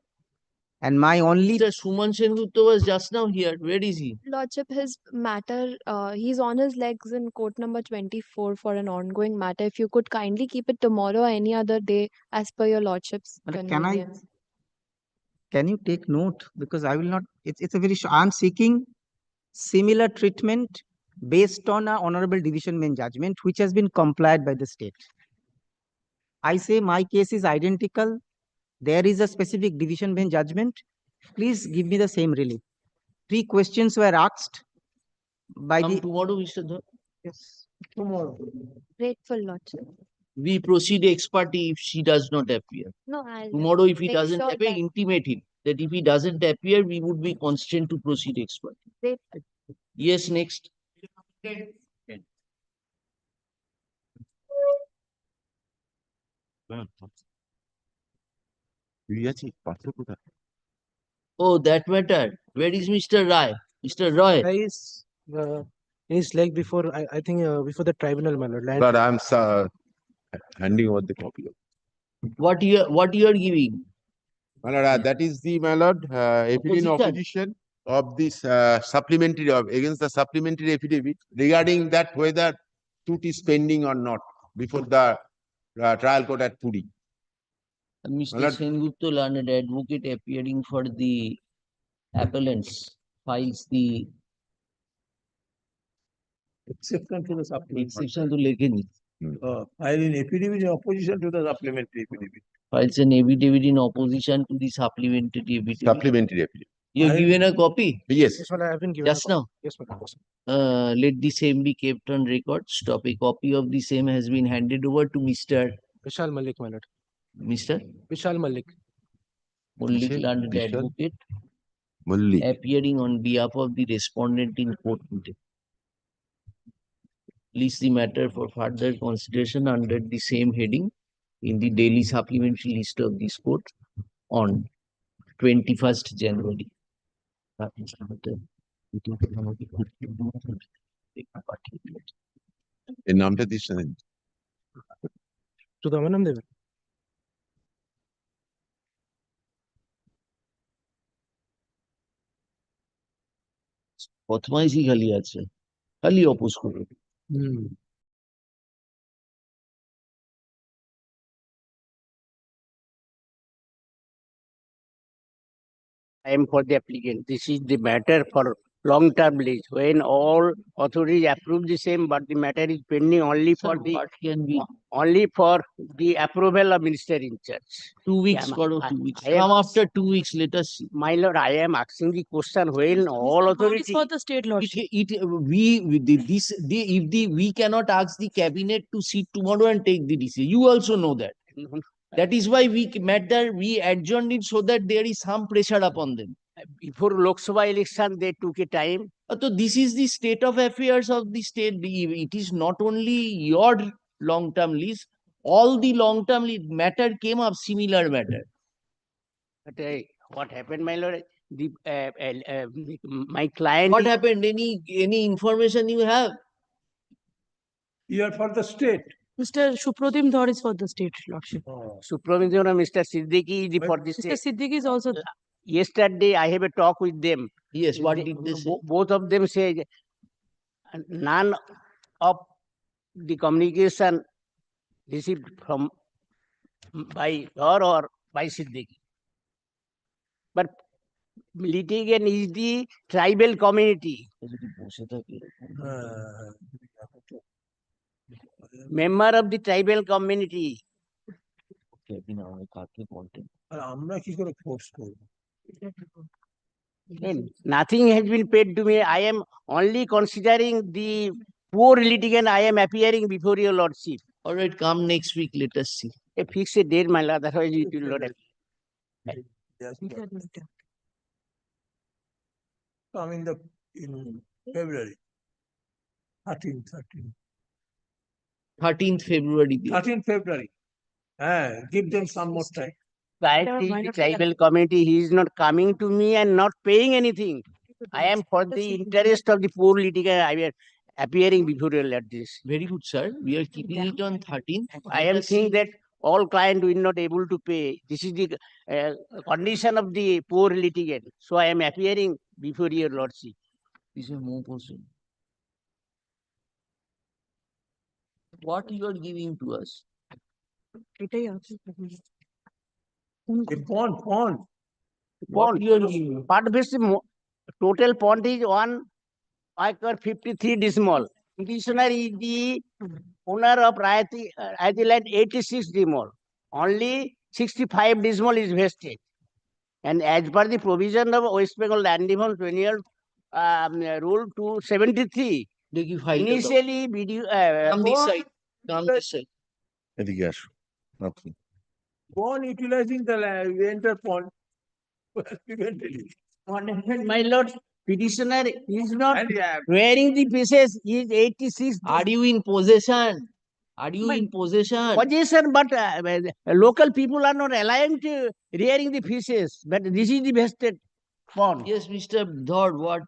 And my only Mr. Suman Sengupta was just now here. Where is he? Lordship, his matter, he's on his legs in court number 24 for an ongoing matter. If you could kindly keep it tomorrow or any other day as per your Lordship's Can convenience. can you take note? Because I will not, it's a very, I'm seeking similar treatment based on a honorable division bench judgment, which has been complied by the state. I say my case is identical. There is a specific division bench judgment. Please give me the same relief. 3 questions were asked by Come the. tomorrow, Mr. Dhar. Yes. Tomorrow. Grateful, Lordship. We proceed ex parte if she does not appear. No, I'll Tomorrow, if he make doesn't sure appear, that- intimate him that if he doesn't appear, we would be constrained to proceed ex parte. Grateful. Yes, next. Oh, that matter. Where is Mr. Rai? Mr. Roy. Guys, is like before, I think before the tribunal, my lord. But I'm handing over the copy. What you are giving? My lord, that is the, my lord, affidavit in opposition of this supplementary against the supplementary affidavit regarding that whether suit is pending or not before the trial court at Puri. Mr. Sengupta, learned advocate appearing for the appellants, files the Exception to the supplement. exception to Lekeni. File in affidavit in opposition to the supplementary affidavit. Files an affidavit in opposition to the supplementary affidavit. Supplementary affidavit. You have given a copy? Yes. Yes, my lord, I have been given. Just now? Yes, my lord. Let the same be kept on record. Stop. A copy of the same has been handed over to Mr. Vishal Malik, my lord. Mr. Vishal Malik. Mullik, Vishal- learned Vishal advocate, Mullik. appearing on behalf of the respondent in court today. Please the matter for further consideration under the same heading in the daily supplementary list of this court on 21st January. এর নামটা this না। শুধু আমার নাম দেবেন? প্রথমাইশই খালি আছে, খালি অপোজ করবে। I am for the applicant. This is the matter for long-term lease. When all authorities approve the same, but the matter is pending only for the What can be only for the approval of minister in charge. 2 weeks, Yeah, for I- 2 weeks. I am- Come after 2 weeks, let us see. My lord, I am asking the question when all authorities. For the state lordship. We cannot ask the cabinet to sit tomorrow and take the decision. You also know that. That is why we adjourned it so that there is some pressure upon them. Before Lok Sabha election, they took a time. So this is the state of affairs of the state. It is not only your long-term lease, all the long-term lease matter came up, similar matter. But what happened, my lord? My client. What happened? Any information you have? You are for the state. Mr. Supratim Dhar is for the state lordship. Supervision of Mr. Siddiqui is for the Mr. state. Siddiqui is also. Yesterday, I have a talk with them. Yes, what did they say? Both of them say none of the communication received from by her or by Siddiqui. But litigant is the tribal community. Member of the tribal community. আর আমরা কি করে force করব? Nothing has been paid to me. I am only considering the poor litigant. I am appearing before your lordship. All right, come next week. Let us see. Fix a date, my lord. Otherwise, it will not happen. Come in February. 13th. 13th February. 13th February. Give them some more time. The tribal community, he is not coming to me and not paying anything. I am for the interest of the poor litigant. I am appearing before you at this. Very good, sir. We are keeping it on 13th. I am saying that all client will not able to pay. This is the condition of the poor litigant. So I am appearing before your lordship. This is more person. What you are giving to us? Pond. Pond. Part base total pond is 1 acre 53 decimal. Petitioner is the owner of Rayati land 86 decimal. Only 65 decimal is vested. And as per the provision of West Bengal Land Reform Triennial Rule 273, initially Come this side. Come this side. এদিকে আসো আপনি Pond utilizing the enter pond. My lord, petitioner is not wearing the pieces. He is 86. Are you in possession? Are you in possession? Possession, but local people are not allowing to rearing the fishes. But this is the vested pond. Yes, Mr. Dhod, what?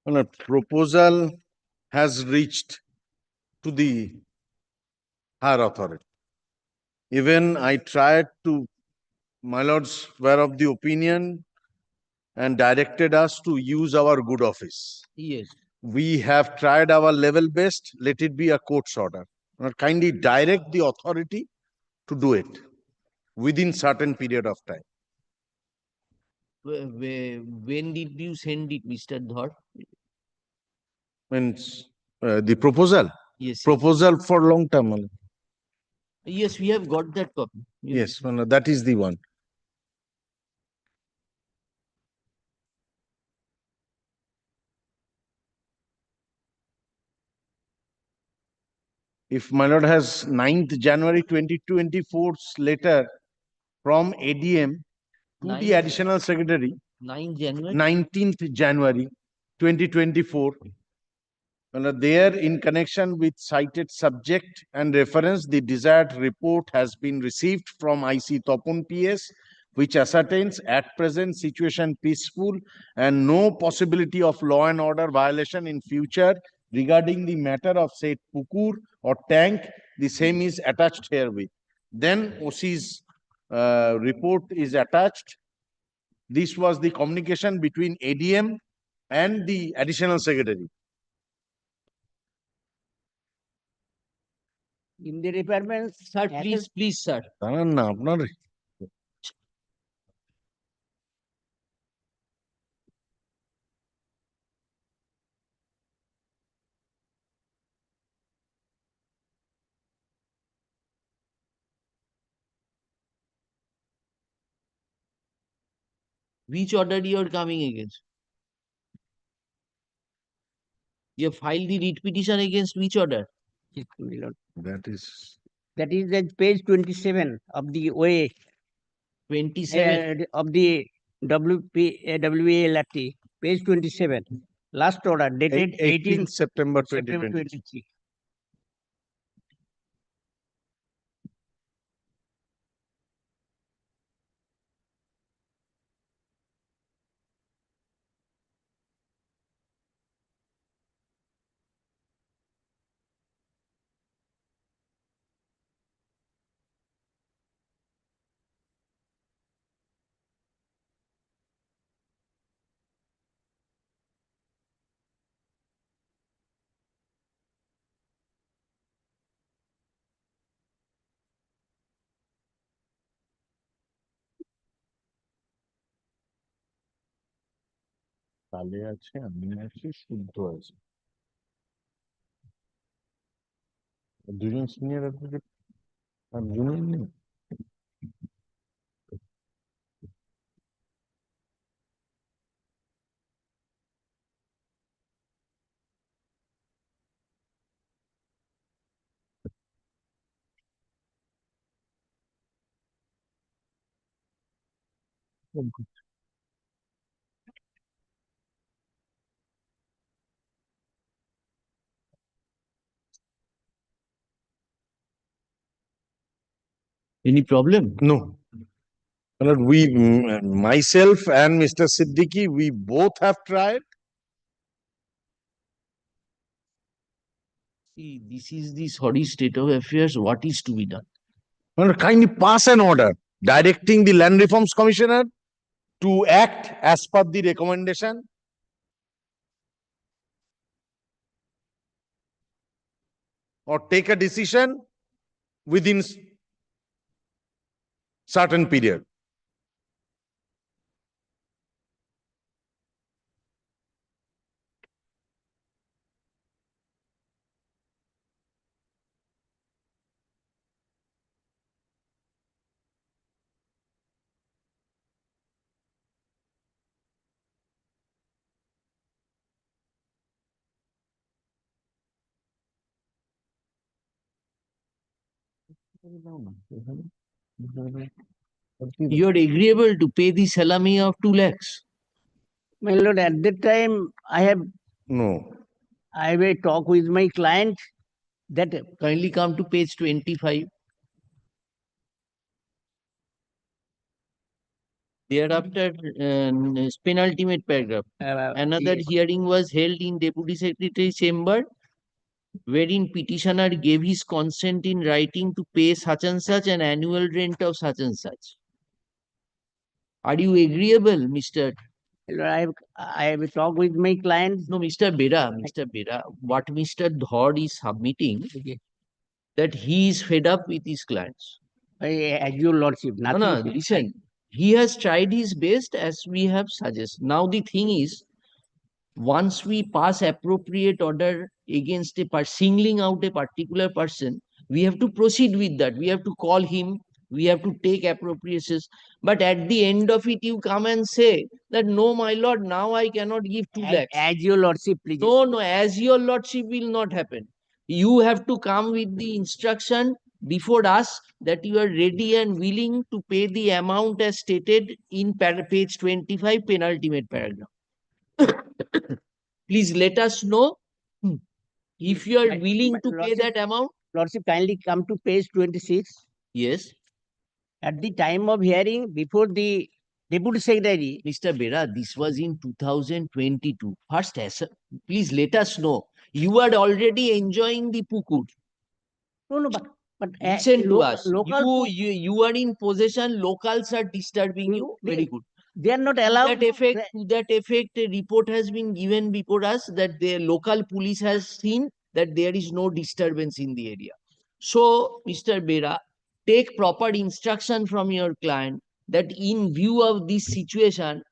A proposal has reached to the higher authority. Even I tried to, my lords were of the opinion and directed us to use our good office. Yes. We have tried our level best, let it be a court's order. Now, kindly direct the authority to do it within certain period of time. When did you send it, Mr. Dhod? Means the proposal? Yes. Proposal for long term. Yes, we have got that copy. Yes, that is the one. If my lord has 9th January 2024's letter from ADM to the additional secretary, 9 January? 19th January 2024, there in connection with cited subject and reference, the desired report has been received from IC Topon PS, which ascertains at present situation peaceful and no possibility of law and order violation in future regarding the matter of said pukur or tank. The same is attached herewith. Then OC's report is attached. This was the communication between ADM and the additional secretary. In the requirements, sir, please, sir. Which order you are coming against? You have filed the writ petition against which order? That is at page 27 of the OA. 27 of the WALRT, page 27. Last order dated 18th September 2023. কালে আছে আমি আছি শুদ্ধ আছে দুজন senior advocate আর junior নেই Any problem? No. But myself and Mr. Siddiqui, we both have tried. See, this is the sorry state of affairs. What is to be done? Well, kindly pass an order directing the Land Reforms Commissioner to act as per the recommendation. Or take a decision within certain period. You are agreeable to pay the salami of 2 lakhs. My lord, at that time, I have a talk with my client that kindly come to page 25. Thereafter, penultimate paragraph. Another hearing was held in Deputy Secretary's chamber, wherein petitioner gave his consent in writing to pay such and such an annual rent of such and such. Are you agreeable, Mr.? I have a talk with my client. No, Mr. Bera, what Mr. Dhod is submitting, that he is fed up with his clients. As your lordship, nothing. No, listen. He has tried his best as we have suggested. Now the thing is, once we pass appropriate order against singling out a particular person, we have to proceed with that. We have to call him. We have to take appropriations. But at the end of it, you come and say that, no, my lord, now I cannot give 2 lakhs. As your lordship, please. No, as your lordship will not happen. You have to come with the instruction before us that you are ready and willing to pay the amount as stated in page 25, penultimate paragraph. Please let us know if you are willing to pay that amount. Lordship, kindly come to page 26. Yes. At the time of hearing, before the Deputy Secretary. Mr. Bera, this was in 2022. First, please let us know. You are already enjoying the pukur. No, but listen to us. You are in possession. Locals are disturbing you. Very good. They are not allowed. To that effect, a report has been given before us that the local police has seen that there is no disturbance in the area. So, Mr. Bera, take proper instruction from your client that in view of this situation,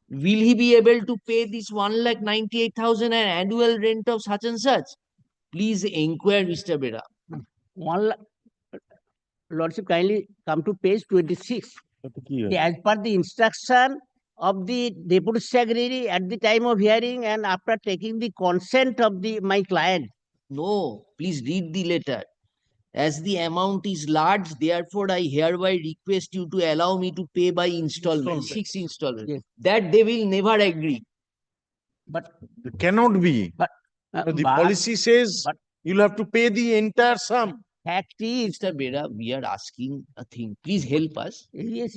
will he be able to pay this 1,98,000 an annual rent of such and such? Please inquire, Mr. Bera. Lordship, kindly come to page 26. As per the instruction of the Deputy Secretary at the time of hearing and after taking the consent of my client. No, please read the letter. As the amount is large, therefore I hereby request you to allow me to pay by installment, 6 installments. Yes. That they will never agree. But it cannot be. But the policy says you'll have to pay the entire sum. Fact is, Mr. Bera, we are asking a thing. Please help us. Yes.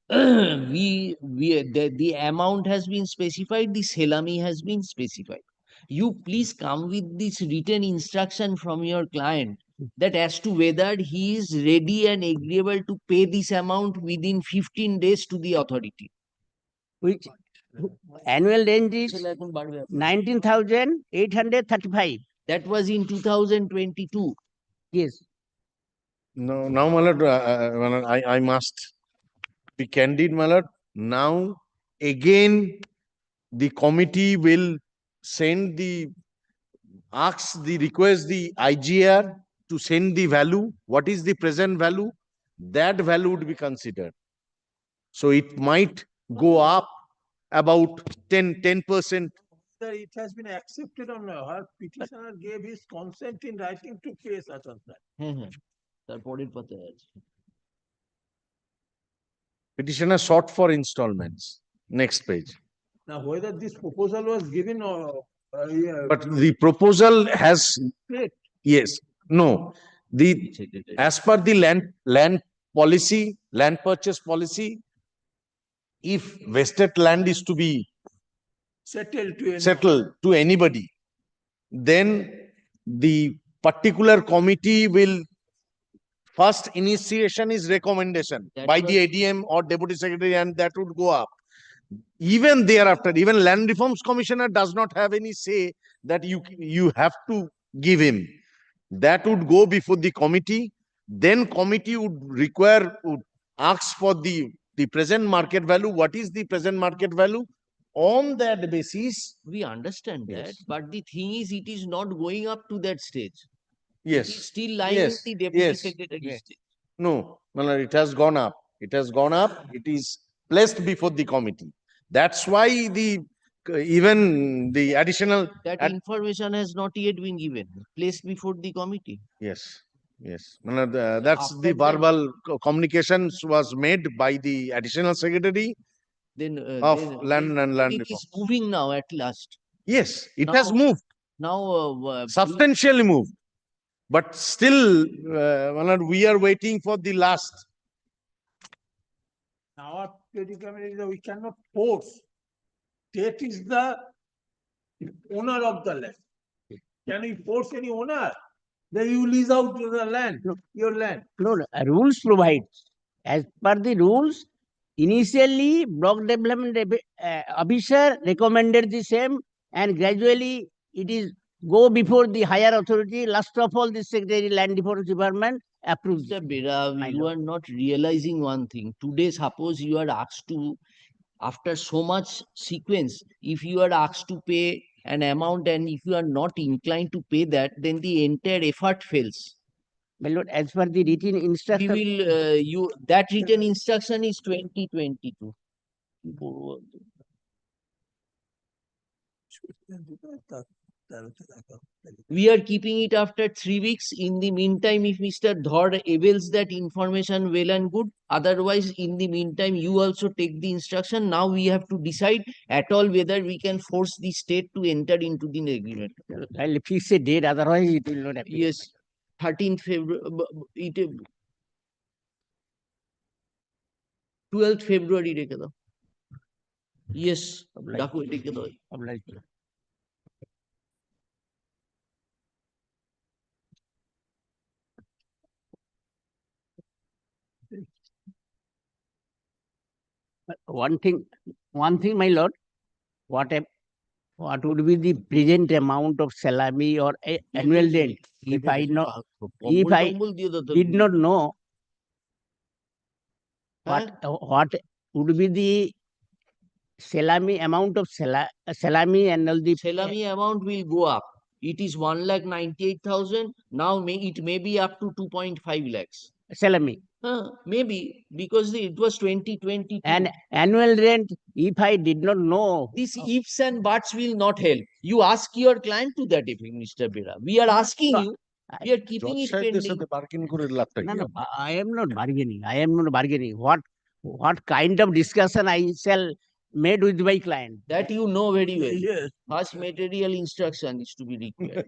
The amount has been specified. The salami has been specified. You please come with this written instruction from your client that as to whether he is ready and agreeable to pay this amount within 15 days to the authority. Which annual rent is 19,835. That was in 2022. Yes. No, now, my lord, I must be candid, my lord. Now, again, the committee will request the IGR to send the value. What is the present value? That value would be considered. So it might go up about 10%. Sir, it has been accepted on her petitioner gave his consent in writing to pay such and such. Petitioner sought for installments. Next page. Now, whether this proposal was given or but the proposal has yes, no. As per the land policy, land purchase policy, if vested land is to be settled to anybody, then the particular committee will first initiation is recommendation by the ADM or deputy secretary, and that would go up. Even thereafter, even land reforms commissioner does not have any say that you have to give him. That would go before the committee. Then committee would ask for the present market value. What is the present market value? On that basis, We understand that, Yes. but the thing is, it is not going up to that stage. yes, It is still lying yes, in the deputy yes, secretary yes. stage. No, it has gone up. It has gone up. It is placed before the committee. That's why the even the additional That information has not yet been given, placed before the committee. yes, yes. That's After the that- verbal communications was made by the additional secretary Then, of land and land it reform. is moving now at last. Yes, it has Now- moved, Now, substantially moved. But still, we are waiting for the last. Our predicament is that we cannot force. State is the owner of the land. Can we force any owner? Then you lease out the land, your land. No, rules provide. As per the rules, initially block development officer recommended the same, and gradually it is go before the higher authority. Last of all, the secretary land reform department approves. Mr. Bera, My you lord. are not realizing one thing. Today, suppose you are asked to, after so much sequence, if you are asked to pay an amount and if you are not inclined to pay that, then the entire effort fails. My lord, as per the written We instruction, will, that written instruction is 2022. We are keeping it after 3 weeks. In the meantime, if Mr. Dhar avails that information, well and good. Otherwise, in the meantime, you also take the instruction. Now we have to decide at all whether we can force the state to enter into the agreement. I'll fix a date, otherwise it will not happen. Yes, 13th February, 12th February রেখে দাও। Yes, ডাকো রেখে দাও। Obliged. One thing, my lord, what would be the present amount of salami or annual rent? If I not, if I did not know what would be the salami amount of salami and all the Salami amount will go up. It is 1,98,000. Now it may be up to 2.5 lakhs. salami. Maybe because it was 2022. And annual rent, if I did not know. These ifs and buts will not help. You ask your client to that effect, Mr. Bera. We are asking you. We are keeping it pending. No, I am not bargaining. I am not bargaining. What kind of discussion I shall made with my client? That you know very well. Yes. First material instruction is to be required.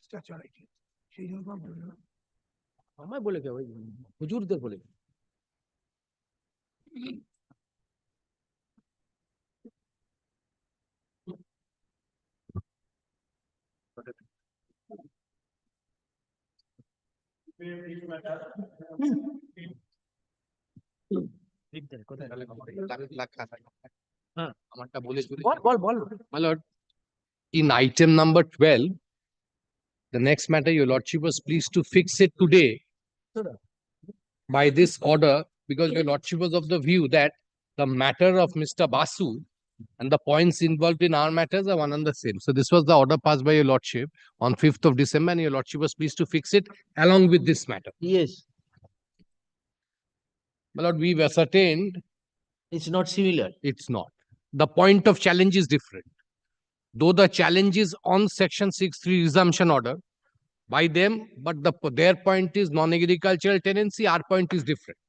স্ট্যাচুরাইটেড সেই জন্য আমার বললাম। আমায় বলে কে ওই হুজুরদের বলে হ্যাঁ, আমারটা বলে চলে বল বল My lord, in item number 12, the next matter, your lordship was pleased to fix it today by this order, because your lordship was of the view that the matter of Mr. Basu and the points involved in our matters are one and the same. So this was the order passed by your lordship on 5th of December, and your lordship was pleased to fix it along with this matter. Yes, My lord, we've ascertained it's not similar. it's not. The point of challenge is different. Though the challenge is on section 6.3 resumption order by them, but their point is non-agricultural tenancy, our point is different.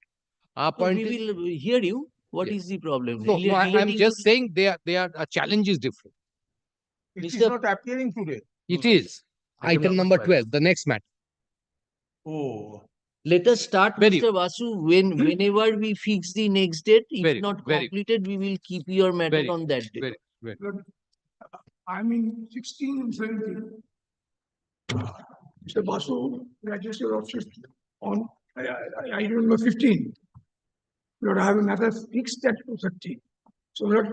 Our So point we is, will hear you. What Yes. is the problem? no, I'm Relating just to saying a challenge is different. It is Mr. not appearing today. It is. Item number 12, the next matter. Oh. Let us start, Very- Mr. Basu, whenever we fix the next date, if Very- not very- completed, we will keep your matter Very- on that day. Very. But I'm in 16 and 17. Mr. Basu registered office on, I remember 15. Lord, I have another fixed at 2:30. So Lord,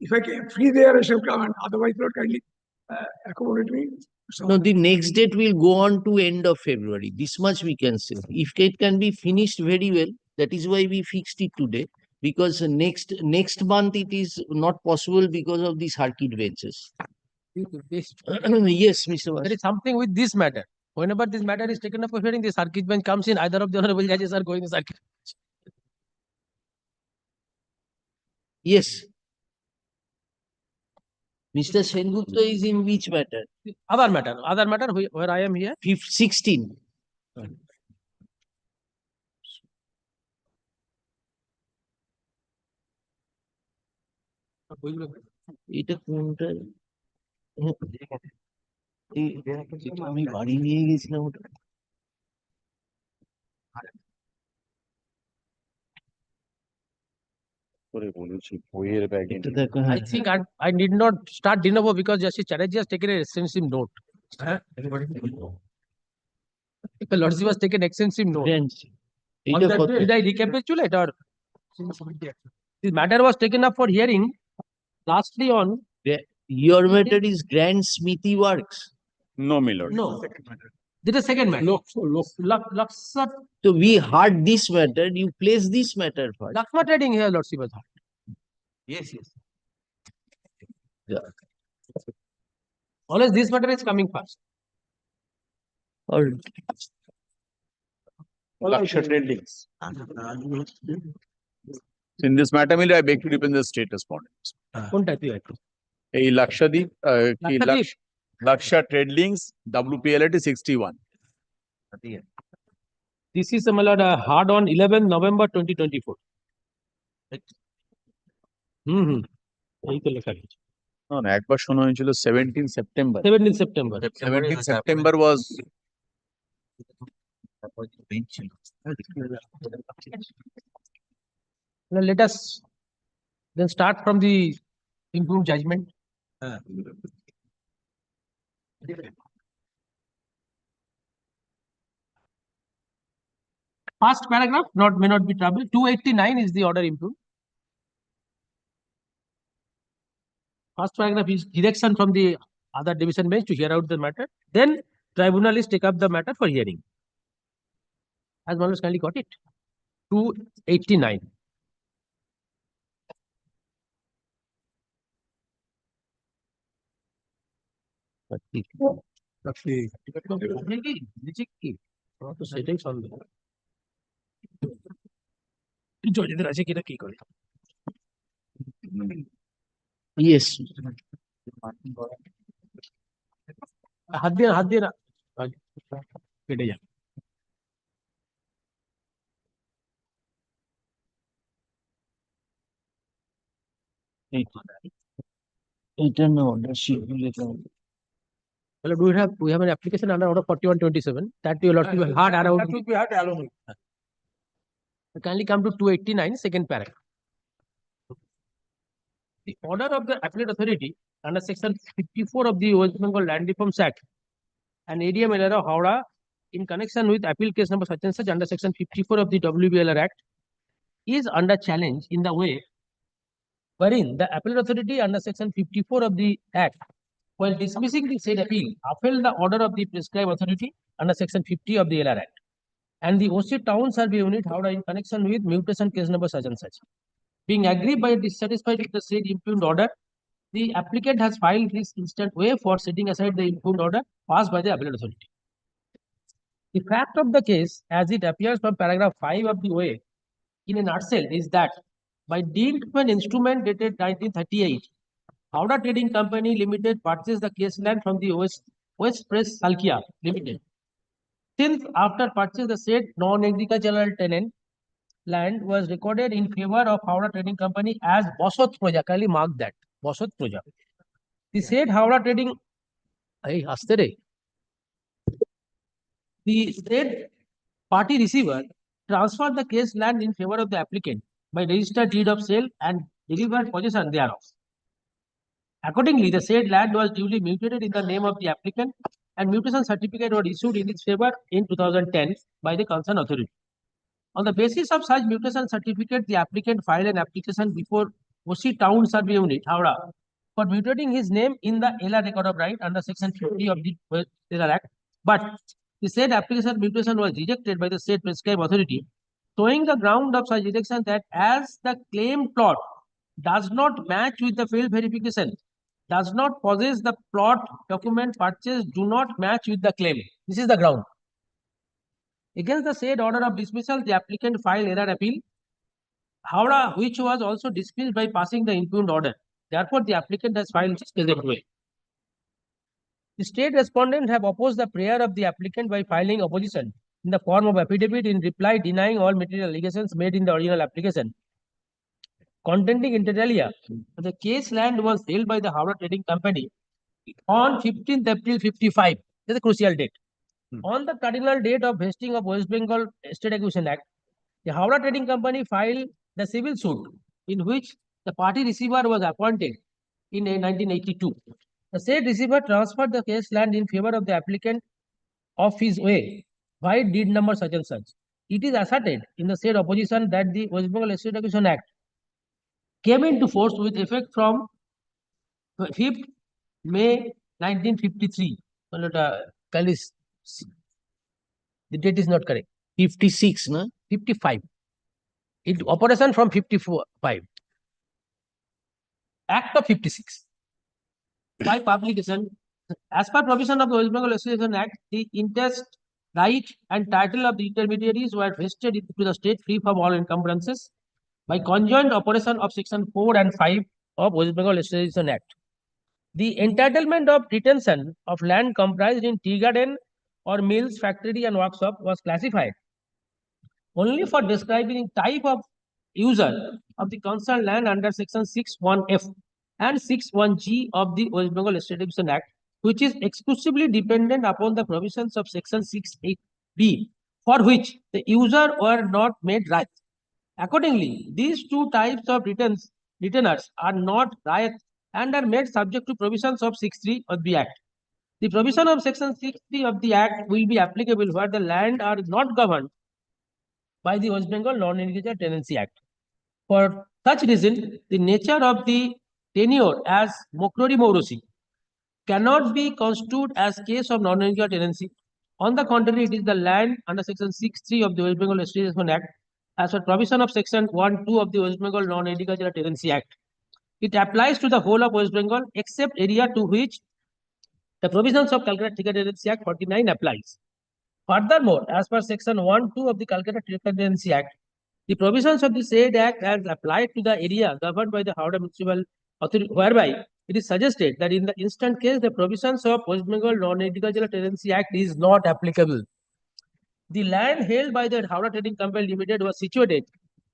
if I can free there, I shall come, and otherwise, Lord, kindly accommodate me. No, the next date will go on to end of February. This much we can say. If it can be finished very well, that is why we fixed it today. Because next month it is not possible because of the circuit benches. Yes, Mr. there Basu. is something with this matter. Whenever this matter is taken up for hearing, the circuit bench comes in, either of the honorable judges are going to circuit. Yes. Mr. Sengupta is in which matter? Other matter where I am here. 16. এটা কোনটা? যেটা আমি বাড়ি নিয়ে গেছিলাম ওটা। এটা দেখো, I হ্যাঁ। think I need not start de novo because Justice Chatterjee has taken an extensive note. The Lordship has taken extensive note. On এটা that কত? day, did I recapitulate or? This matter was taken up for hearing lastly on. Your matter is Grand Smithy Works. No, my lord. No. This is second matter. Luxor. So we heard this matter, you place this matter first. Luxor trading here, Lordship has heard. Yes, yes. Always this matter is coming first. Or Laksha Tradings. In this matter, my lord, I beg to depend the state respondents. কোনটা তুই একটু? এই Lakshadweep Lakshadweep? Laksha Tradings, WPLAT 61. This is hard on 11 November 2024. এই তো লেখা আছে। No, no, একবার শোনা হয়েছিল 17 September. 17 September. 17 September was Now let us then start from the improved judgment. First paragraph may not be trouble. 289 is the order improved. First paragraph is direction from the other division bench to hear out the matter. Then tribunalists take up the matter for hearing. Has Manus kindly got it? 289. সেটাই সন্দেহ জজেদের আছে কিনা কি করে yes. হাত দিয়ে না কেটে যাবে এটা না অর্ডার শিট লেখা হবে। Well, we have an application under order 4127 that your lordship will hard around. That would be had alone. Kindly come to 289, second paragraph. The order of the appellate authority under section 54 of the West Bengal Land Reforms Act and ADM LRA Howrah in connection with appeal case number such and such under section 54 of the WBLR Act is under challenge in the way wherein the appellate authority under section 54 of the Act, while dismissing the said appeal, upheld the order of the prescribed authority under section 50 of the LR Act and the OC Town Survey Unit Howrah in connection with mutation case number such and such. Being aggrieved by dissatisfied with the said impugned order, the applicant has filed this instant way for setting aside the impugned order passed by the appellate authority. The fact of the case, as it appears from paragraph 5 of the OA, in a nutshell, is that by dint of an instrument dated 1938, Howrah Trading Company Limited purchased the case land from the West Press Salkia Limited. Since after purchase, the said non-agricultural tenant land was recorded in favor of Howrah Trading Company as Bosot Proja. Kindly mark that. Bosot Proja. The said Howrah Trading, the said party receiver transferred the case land in favor of the applicant by registered deed of sale and delivered possession thereof. Accordingly, the said land was duly mutated in the name of the applicant and mutation certificate was issued in its favor in 2010 by the concerned authority. On the basis of such mutation certificate, the applicant filed an application before OC Town Survey Unit, Howrah, for mutating his name in the LR Record of Right under section 50 of the LR Act. But the said application mutation was rejected by the said prescribed authority, showing the ground of such rejection that as the claimed plot does not match with the field verification, does not possess the plot document purchased, do not match with the claim. This is the ground. Against the said order of dismissal, the applicant filed error appeal, Howrah, which was also dismissed by passing the impugned order. Therefore, the applicant has filed this present way. The state respondent have opposed the prayer of the applicant by filing opposition in the form of affidavit in reply denying all material allegations made in the original application. Contending inter alia, the case land was held by the Howrah Trading Company on 15th April 55. This is a crucial date. On the cardinal date of vesting of West Bengal State Acquisition Act, the Howrah Trading Company filed the civil suit in which the party receiver was appointed in 1982. The said receiver transferred the case land in favor of the applicant of his way by deed number such and such. It is asserted in the said opposition that the West Bengal State Acquisition Act came into force with effect from 5th May 1953. The date is not correct. 56, no? 55. It operation from 55. Act of 56. By publication, as per provision of the West Bengal Association Act, the interest, right, and title of the intermediaries were vested to the state free from all encumbrances by conjoint operation of section 4 and 5 of West Bengal Association Act. The entitlement of retention of land comprised in tea garden or mills, factory, and workshop was classified only for describing type of user of the concerned land under section 61F and 61G of the West Bengal State Acquisition Act, which is exclusively dependent upon the provisions of section 68B, for which the user were not made right. Accordingly, these two types of retainers are not right and are made subject to provisions of 63 of the Act. The provision of section 63 of the Act will be applicable where the land are not governed by the West Bengal Non-Agricultural Tenancy Act. For such reason, the nature of the tenure as Mokrori Morosi cannot be construed as case of non-agricultural tenancy. On the contrary, it is the land under section 63 of the West Bengal State Acquisition Act as per provision of section 1(2) of the West Bengal Non-Agricultural Tenancy Act. It applies to the whole of West Bengal except area to which the provisions of Calcutta Tenancy Act 49 applies. Furthermore, as per section 1(2) of the Calcutta Tenancy Act, the provisions of the said act as applied to the area governed by the Howrah Municipal Authority, whereby it is suggested that in the instant case, the provisions of West Bengal Non-Agricultural Tenancy Act is not applicable. The land held by the Howrah Trading Company Limited was situated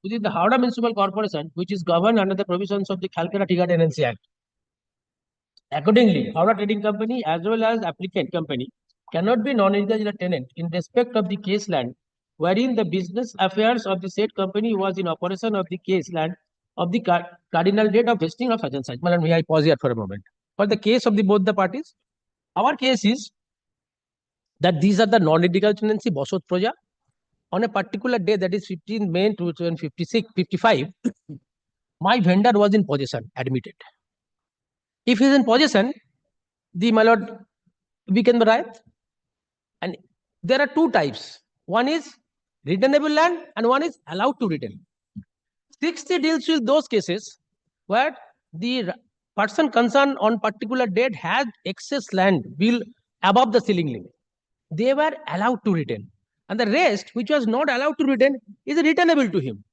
within the Howrah Municipal Corporation, which is governed under the provisions of the Calcutta Tenancy Act. Accordingly, Howrah Trading Company as well as applicant company cannot be non-eligible tenant in respect of the case land wherein the business affairs of the said company was in operation of the case land of the cardinal date of vesting of such and such. Madam, may I pause here for a moment? For the case of the both the parties, our case is that these are the non-eligible tenancy Bosot Proja on a particular day, that is 15 May 2055. My vendor was in possession, admitted. If he is in possession, my lord, we can write. And there are two types. One is returnable land and one is allowed to return. 60 deals with those cases where the person concerned on particular date had excess land bill above the ceiling limit. They were allowed to return. And the rest, which was not allowed to return, is returnable to him.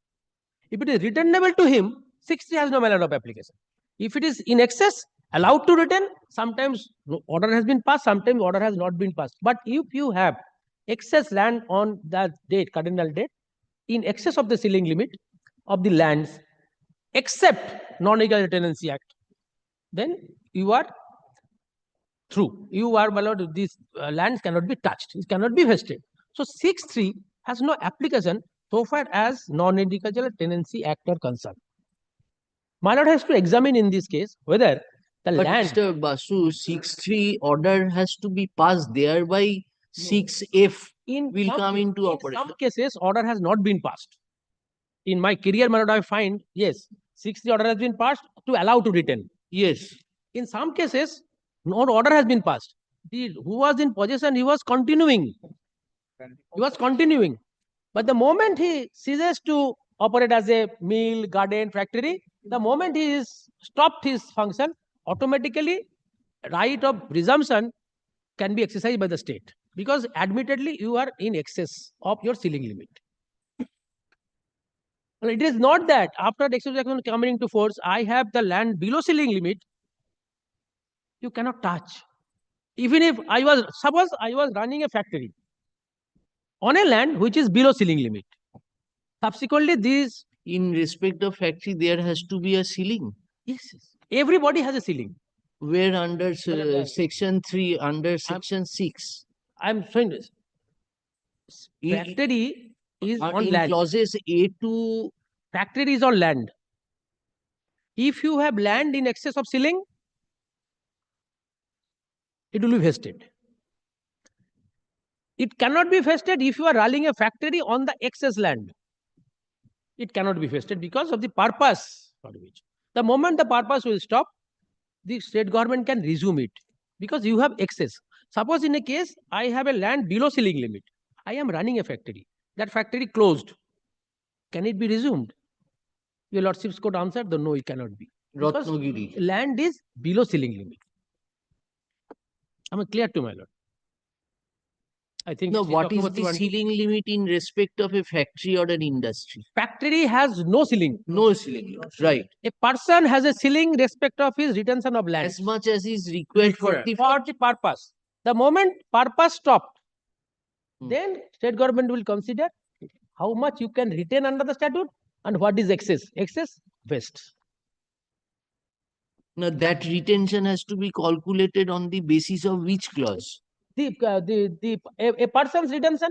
If it is returnable to him, 60 has no matter of application. If it is in excess, allowed to return, sometimes order has been passed, sometimes order has not been passed. But if you have excess land on that date, cardinal date, in excess of the ceiling limit of the lands, except non-legal tenancy act, then you are through. You are allowed, these lands cannot be touched, it cannot be vested. So 6.3 has no application so far as non-agricultural tenancy act are concerned. My lord has to examine in this case whether the But land. Mr. Basu, 6.3 order has to be passed, thereby 6F will come into operation. In some cases, order has not been passed. In my career, my lord, I find, yes, 6.3 order has been passed to allow to return. Yes. In some cases, no order has been passed. Who was in possession, he was continuing. He was continuing. But the moment he ceases to operate as a mill, garden, factory, the moment he is stopped his function, automatically right of resumption can be exercised by the state, because admittedly you are in excess of your ceiling limit. Well, it is not that after the excess action coming into force, I have the land below ceiling limit, you cannot touch. Even if suppose I was running a factory on a land which is below ceiling limit. Subsequently, these. In respect of factory, there has to be a ceiling. Yes. Everybody has a ceiling. Where under section 3, under section 6? I'm showing this. Factory is on in land. Clauses A to. Factory is on land. If you have land in excess of ceiling, it will be vested. It cannot be vested if you are running a factory on the excess land. It cannot be vested because of the purpose for which. The moment the purpose will stop, the state government can resume it because you have excess. Suppose in a case, I have a land below ceiling limit. I am running a factory. That factory closed. Can it be resumed? Your Lordship's court answered, no, it cannot be. Ratnagiri. Land is below ceiling limit. Am I clear to my lord? I think. Now, what is the ceiling limit in respect of a factory or an industry? Factory has no ceiling. No ceiling limit, right. A person has a ceiling respect of his retention of land. As much as is required for the purpose. The moment purpose stopped, then state government will consider how much you can retain under the statute and what is excess. Excess, vest. Now, that retention has to be calculated on the basis of which clause? A person's retention.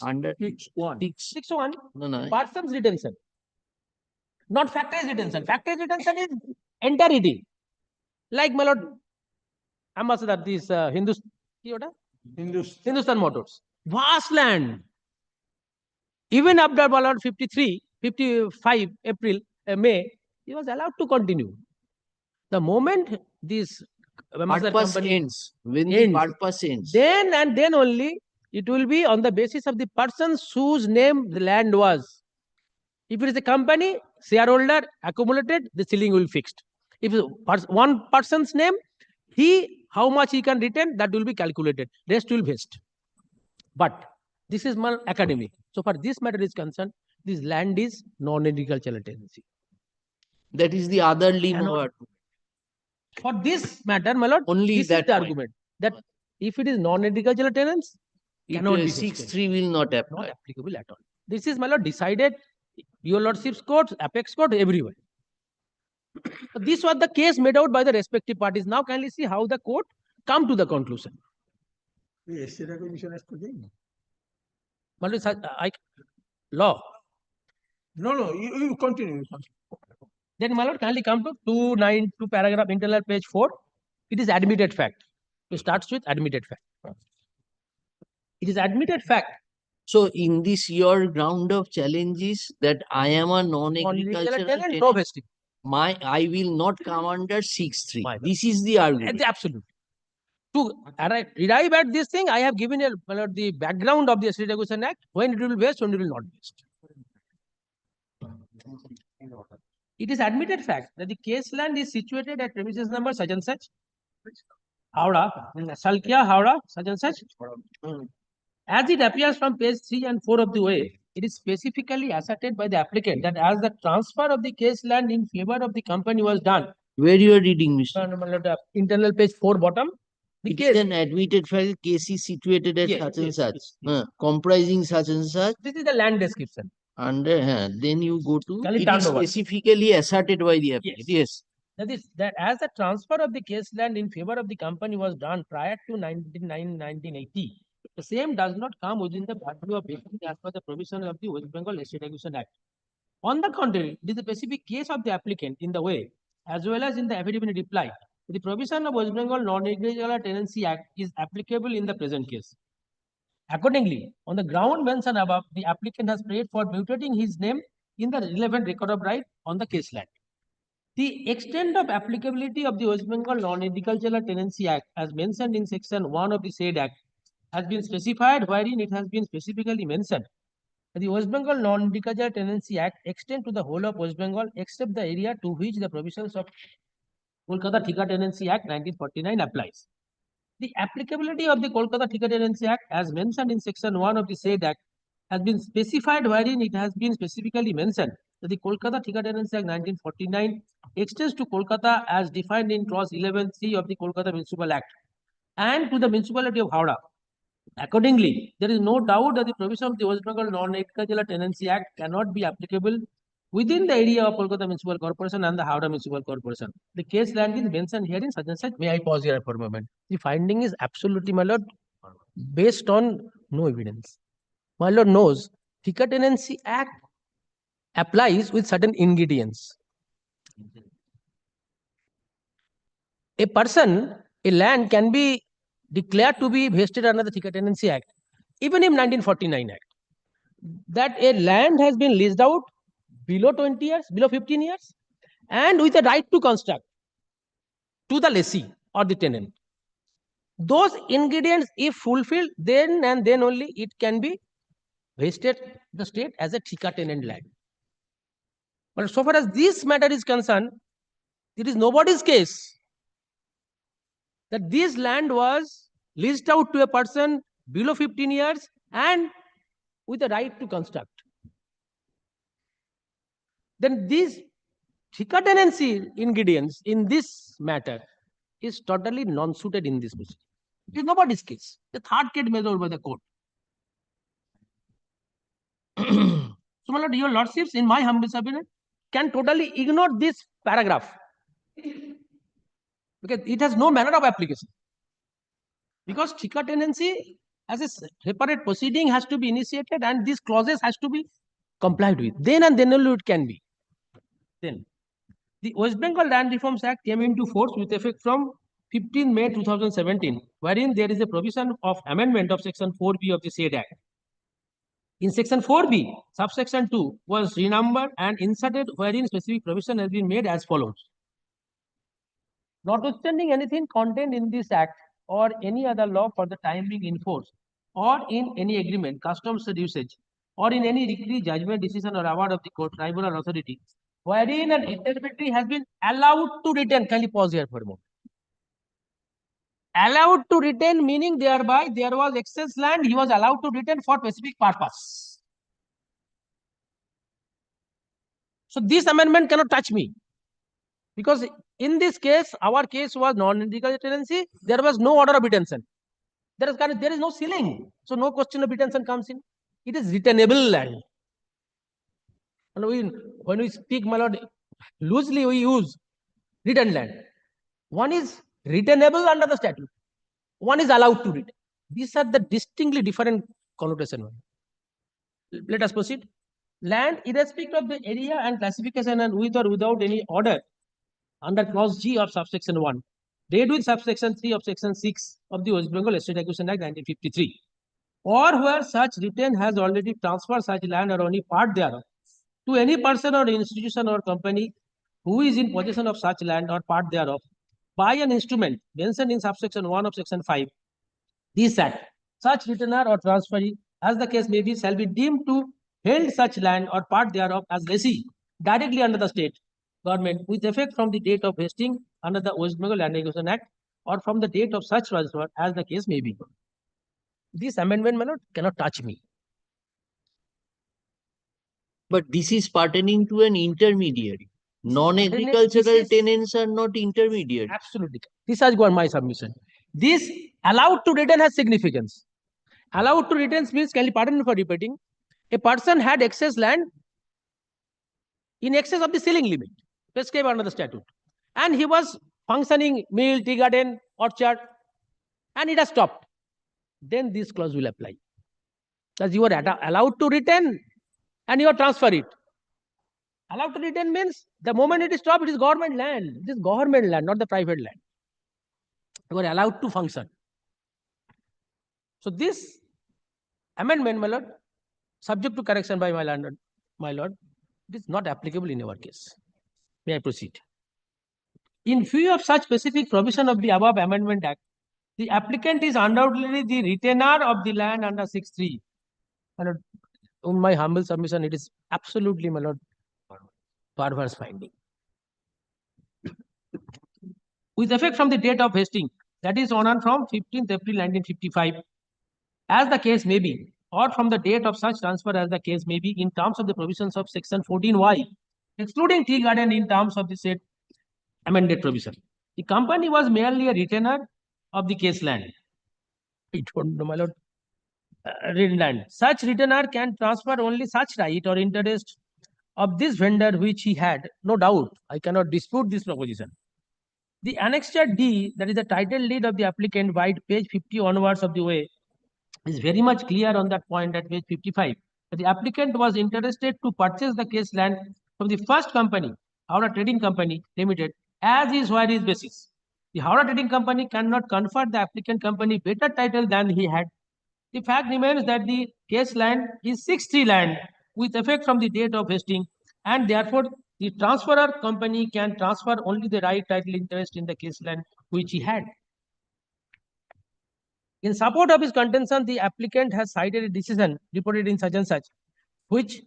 Under 6.1. 6.1. No. Person's retention. Not factory's retention. Factory's retention is entirety. Like my lord, ambassador, this Hindustan Motors. Vast land. Even after my lord 55 April, May, he was allowed to continue. The moment this purpose ends, when the purpose ends, then and then only it will be on the basis of the person whose name the land was. If it is a company, shareholder, accumulated, the ceiling will be fixed. If one person's name, how much he can retain, that will be calculated. Rest will vest. But this is my academic. So for this matter is concerned, this land is non-agricultural tenancy. That is the other limb of argument. For this matter, my lord, only this that is the argument that if it is non-agricultural tenants, cannot be 6.3 will not apply. Not applicable at all. This is, my lord, decided your lordship's court, apex court, everywhere. So this was the case made out by the respective parties. Now kindly see how the court come to the conclusion. Law. No, you continue. Then, my lord, kindly come to 292 paragraph internal page 4. It is admitted fact. It starts with admitted fact. It is admitted fact. So in this, your ground of challenge is that I am a non-agricultural tenant, no tenant. vesting. I will not come under 6.3. This is the argument. Absolutely. To derive at this thing, I have given you the background of the Estate Acquisition Act, when it will be waste, when it will not waste. It is admitted fact that the case land is situated at premises number such and such, Howrah, Salkia, Howrah, such and such. As it appears from page 3 and 4 of the way, it is specifically asserted by the applicant that as the transfer of the case land in favor of the company was done. Where you are reading, Mr.? Internal page 4 bottom. It is an admitted fact, case is situated at such and such, comprising such and such. This is the land description. Then you go to, It is specifically asserted by the applicant. Yes. That as the transfer of the case land in favor of the company was done prior to 1980, the same does not come within the purview of vesting as per the provision of the West Bengal Estate Acquisition Act. On the contrary, it is a specific case of the applicant in the way, as well as in the affidavit reply. The provision of West Bengal Non-Agricultural Tenancy Act is applicable in the present case. Accordingly, on the ground mentioned above, the applicant has prayed for mutating his name in the relevant record of right on the case land. The extent of applicability of the West Bengal Non-Agricultural Tenancy Act, as mentioned in section 1 of the said act, has been specified, wherein it has been specifically mentioned that the West Bengal Non-Agricultural Tenancy Act extends to the whole of West Bengal except the area to which the provisions of Kolkata Thika Tenancy Act 1949 applies. The applicability of the Kolkata Thika Tenancy Act, as mentioned in section 1 of the said act, has been specified, wherein it has been specifically mentioned that the Kolkata Thika Tenancy Act 1949 extends to Kolkata as defined in clause 11(3) of the Kolkata Municipal Act and to the municipality of Howrah. Accordingly, there is no doubt that the provision of the West Bengal Non-Agricultural Tenancy Act cannot be applicable within the area of Kolkata Municipal Corporation and the Howrah Municipal Corporation. The case land is mentioned here in such and such. May I pause here for a moment? The finding is absolutely, my lord, based on no evidence. My lord knows Thika Tenancy Act applies with certain ingredients. A person, a land can be declared to be vested under the Thika Tenancy Act, even in 1949 Act. That a land has been leased out below 20 years, below 15 years, and with a right to construct to the lessee or the tenant. Those ingredients, if fulfilled, then and then only it can be vested the state as a Thika tenant land. But so far as this matter is concerned, it is nobody's case that this land was leased out to a person below 15 years and with a right to construct. Then these Thika tenancy ingredients in this matter is totally non-suited in this proceeding. It is nobody's case. The third case made over by the court. So, my lord, your lordships, in my humble opinion, can totally ignore this paragraph because it has no manner of application. Because Thika tenancy as a separate proceeding has to be initiated and these clauses has to be complied with. Then and then only it can be. Then the West Bengal Land Reforms Act came into force with effect from 15 May 2017, wherein there is a provision of amendment of section 4B of the said act. In section 4B, subsection 2 was renumbered and inserted, wherein specific provision has been made as follows. Notwithstanding anything contained in this act or any other law for the time being in force, or in any agreement, customs or usage, or in any decree, judgment, decision, or award of the court, tribunal, authority, wherein an intermediary has been allowed to retain. Can you pause here for a moment? Allowed to retain, meaning thereby there was excess land, he was allowed to retain for specific purpose. So this amendment cannot touch me. Because in this case, our case was non-agricultural tenancy, there was no order of retention. There is no ceiling. So no question of retention comes in. It is retainable land. And when we speak, my lord, loosely we use written land. One is retainable under the statute. One is allowed to retain. These are the distinctly different connotation. Let us proceed. Land, irrespective of the area and classification and with or without any order under clause G of subsection 1, read with subsection 3 of section 6 of the West Bengal Estate Acquisition Act 1953, or where such retain has already transferred such land or any part thereof to any person or institution or company who is in possession of such land or part thereof by an instrument mentioned in subsection 1 of section 5, this act, such retainer or transferee, as the case may be, shall be deemed to held such land or part thereof as lessee directly under the state government with effect from the date of vesting under the West Bengal Land Acquisition Act or from the date of such transfer as the case may be. This amendment, my lord, cannot touch me. But this is pertaining to an intermediary. Non-agricultural tenants are not intermediary. Absolutely. This has got my submission. This allowed to retain has significance. Allowed to retain means, can you pardon me for repeating? A person had excess land in excess of the ceiling limit prescribed under the statute, and he was functioning mill, tea garden, orchard, and it has stopped. Then this clause will apply. Because you are allowed to retain and you are transfer it. Allowed to retain means the moment it is stopped, it is government land. It is government land, not the private land. You are allowed to function. So this amendment, my lord, subject to correction by my lord, it is not applicable in our case. May I proceed? In view of such specific provision of the above amendment act, the applicant is undoubtedly the retainer of the land under 6.3. My lord, on my humble submission, it is absolutely, my lord, perverse finding. With effect from the date of vesting, that is on and from 15th April 1955, as the case may be, or from the date of such transfer as the case may be, in terms of the provisions of section 14Y, excluding tea garden in terms of the said amended provision. The company was merely a retainer of the case land. I don't know, my lord. Land. Such retainer can transfer only such right or interest of this vendor which he had. No doubt, I cannot dispute this proposition. The annexure D, that is the title deed of the applicant, by page 50 onwards of the way, is very much clear on that point at page 55. That the applicant was interested to purchase the case land from the first company, Howrah Trading Company Limited, as is where his basis. The Howrah Trading Company cannot confer the applicant company better title than he had. The fact remains that the case land is 6.3 land with effect from the date of vesting, and therefore the transferor company can transfer only the right title interest in the case land which he had. In support of his contention, the applicant has cited a decision reported in such and such, which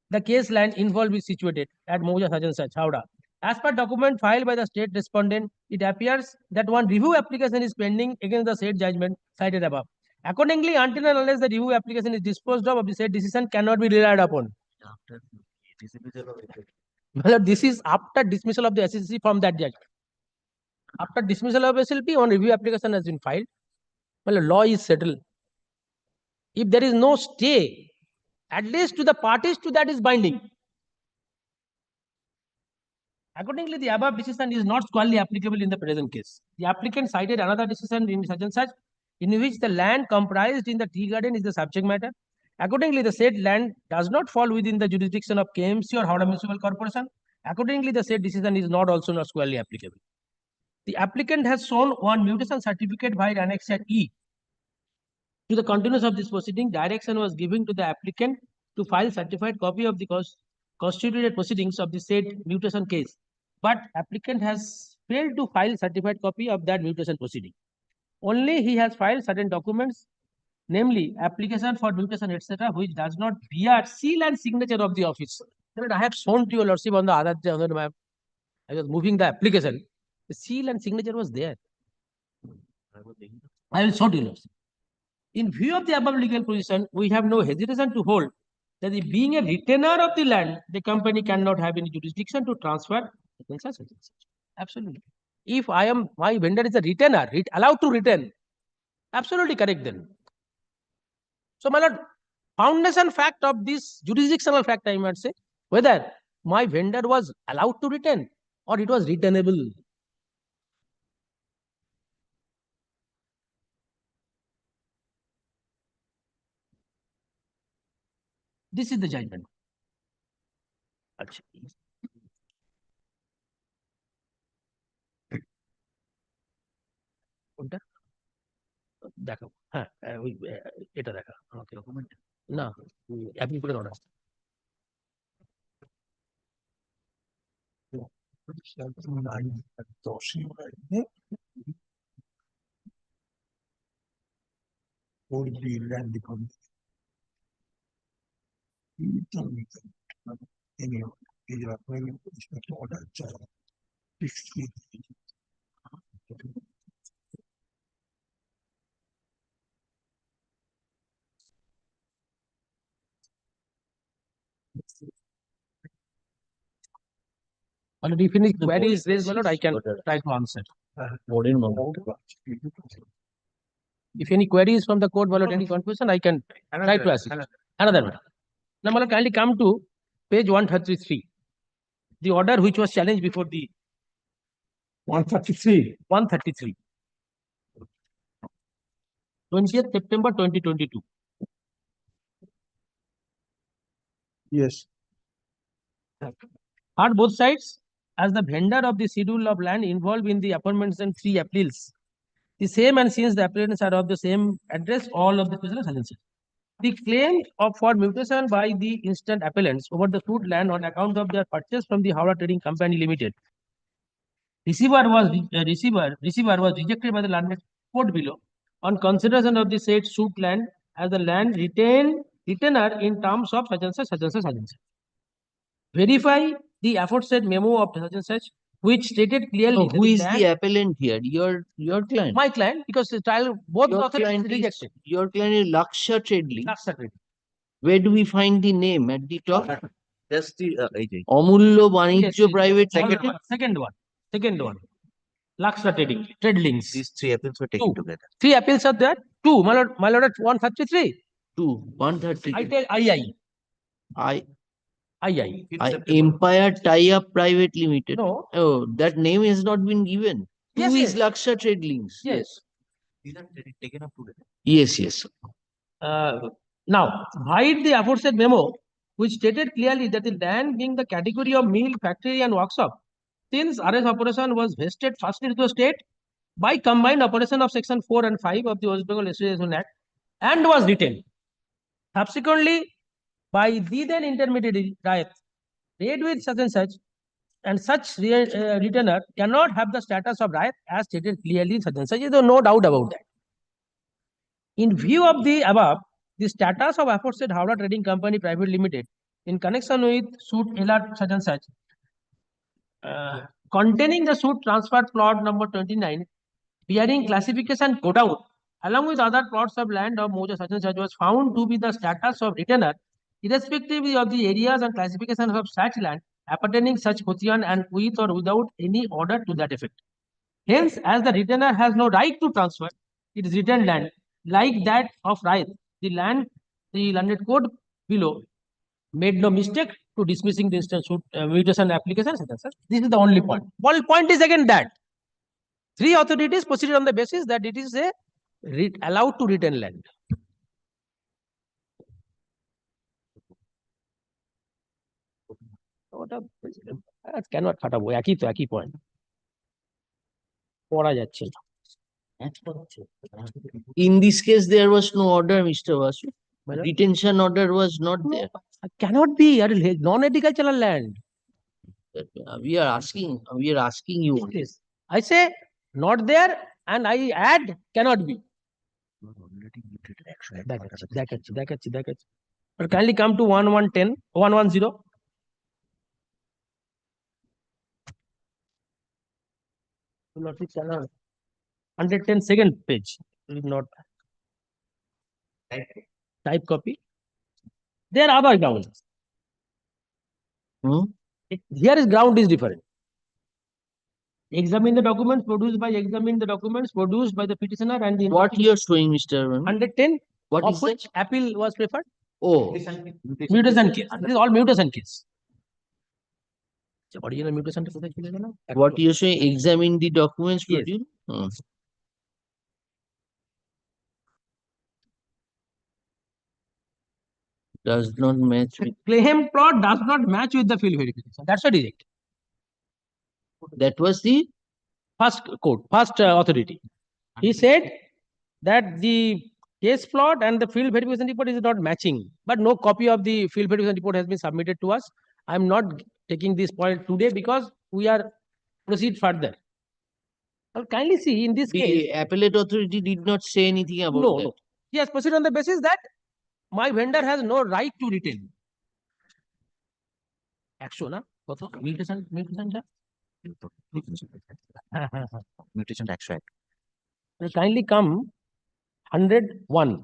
the case land involved is situated at Mouja such and such, Howrah. As per document filed by the state respondent, it appears that one review application is pending against the said judgment cited above. Accordingly, until and unless the review application is disposed of the said decision cannot be relied upon. Well, this is after dismissal of the SEC from that judgment. After dismissal of SLP, one review application has been filed. Well, law is settled. If there is no stay, at least to the parties to that is binding. Accordingly, the above decision is not squarely applicable in the present case. The applicant cited another decision in such and such, in which the land comprised in the tea garden is the subject matter. Accordingly, the said land does not fall within the jurisdiction of KMC or Howrah Municipal Corporation. Accordingly, the said decision is not also not squarely applicable. The applicant has shown one mutation certificate by annexure E. To the continuance of this proceeding, direction was given to the applicant to file certified copy of the constituted proceedings of the said mutation case. But applicant has failed to file certified copy of that mutation proceeding. Only he has filed certain documents, namely application for mutation, etc., which does not bear seal and signature of the office. I have shown to your lordship on the other day, I was moving the application. The seal and signature was there. I will show to you, lordship. In view of the above legal position, we have no hesitation to hold that being a retainer of the land, the company cannot have any jurisdiction to transfer. Absolutely. If my vendor is a retainer, allowed to retain, absolutely correct then. So, my lord, foundation fact of this jurisdictional fact, I might say, whether my vendor was allowed to return or it was returnable. This is the judgment. কোনটা দেখো হ্যাঁ ওই এটা দেখা ওকে না application order And if any query is raised, my lord, I can try to answer. If any query is from the court, my lord, any confusion, I can try to assist. Another matter. Now, my lord, kindly come to page 133. The order which was challenged before the 133. 133. 20th September 2022. Yes. Heard both sides as the vendor of the schedule of land involved in the aforementioned 3 appeals. The same, and since the applicants are of the same address, all of the prisoners agencies. The claim for mutation by the instant appellants over the suit land on account of their purchase from the Howrah Trading Company Limited. Receiver was rejected by the land court below on consideration of the said suit land as the land retainer in terms of such and such, such and such, such and such. Verify the aforesaid memo of such and such, which stated clearly. Who is the appellant here? Your client. My client, because the trial both authorities rejected. Your client is Laksha Trading. Laksha Trading. Where do we find the name at the top? That's the Amulya Banijya Private Limited. Second one. Laksha Trading. Tradelings. These 3 appeals were taken together. 3 appeals are there. 2. My lord at 133. 133. I tell II. Empire Tie-Up Private Limited. No. Oh, that name has not been given. Yes, Who is yes. Laksha Tradelings? Yes. These are taken up together. Yes. Now, hide the aforesaid memo, which stated clearly that the land being the category of mill, factory, and workshop, since RS operation was vested firstly to the state by combined operation of section 4 and 5 of the West Bengal Legislation Act and was retained. Subsequently, by the then intermediary right, paid with such and such retainer cannot have the status of right as stated clearly in such and such. There is no doubt about that. In view of the above, the status of aforesaid Howrah Trading Company Private Limited in connection with suit LR such and such, containing the suit transferred plot number 29, bearing classification godown, along with other plots of land of Moja such and such, was found to be the status of retainer, irrespective of the areas and classifications of such land appertaining such Khutian and with or without any order to that effect. Hence, as the retainer has no right to transfer its retained land, like that of right, the landed code below made no mistake to dismissing the instant suit mutation application. This is the only point. One point is again that 3 authorities proceeded on the basis that it is allowed to retain land. Cannot cut away. একই point. পড়া যাচ্ছে না। In this case, there was no order, Mr. Vasu. Retention order was not there. Cannot be. Non-agricultural land. We are asking you. I say not there, and I add cannot be. দেখাচ্ছি. But kindly come to 110. 110 second page. Not type copy. There are other grounds. Here is ground is different. Examine the documents produced by the petitioner and the What you are showing, Mr. 110. What of is which appeal was preferred. Oh, Mutation case. This is all mutation case. Original mutation টা কোথায় ছিল জানো? What you're saying, examine the documents Yes. produced? Does not match with. Claim plot does not match with the field verification. That's why reject. That was the First court, first authority. He said that the case plot and the field verification report is not matching, but no copy of the field verification report has been submitted to us. I am not taking this point today because we are proceed further. Now, kindly see in this case. The appellate authority did not say anything about No, that. no. He has proceeded on the basis that my vendor has no right to retain. Action, na? কত? Mutation টা? Mutation টা 101 Kindly come 101.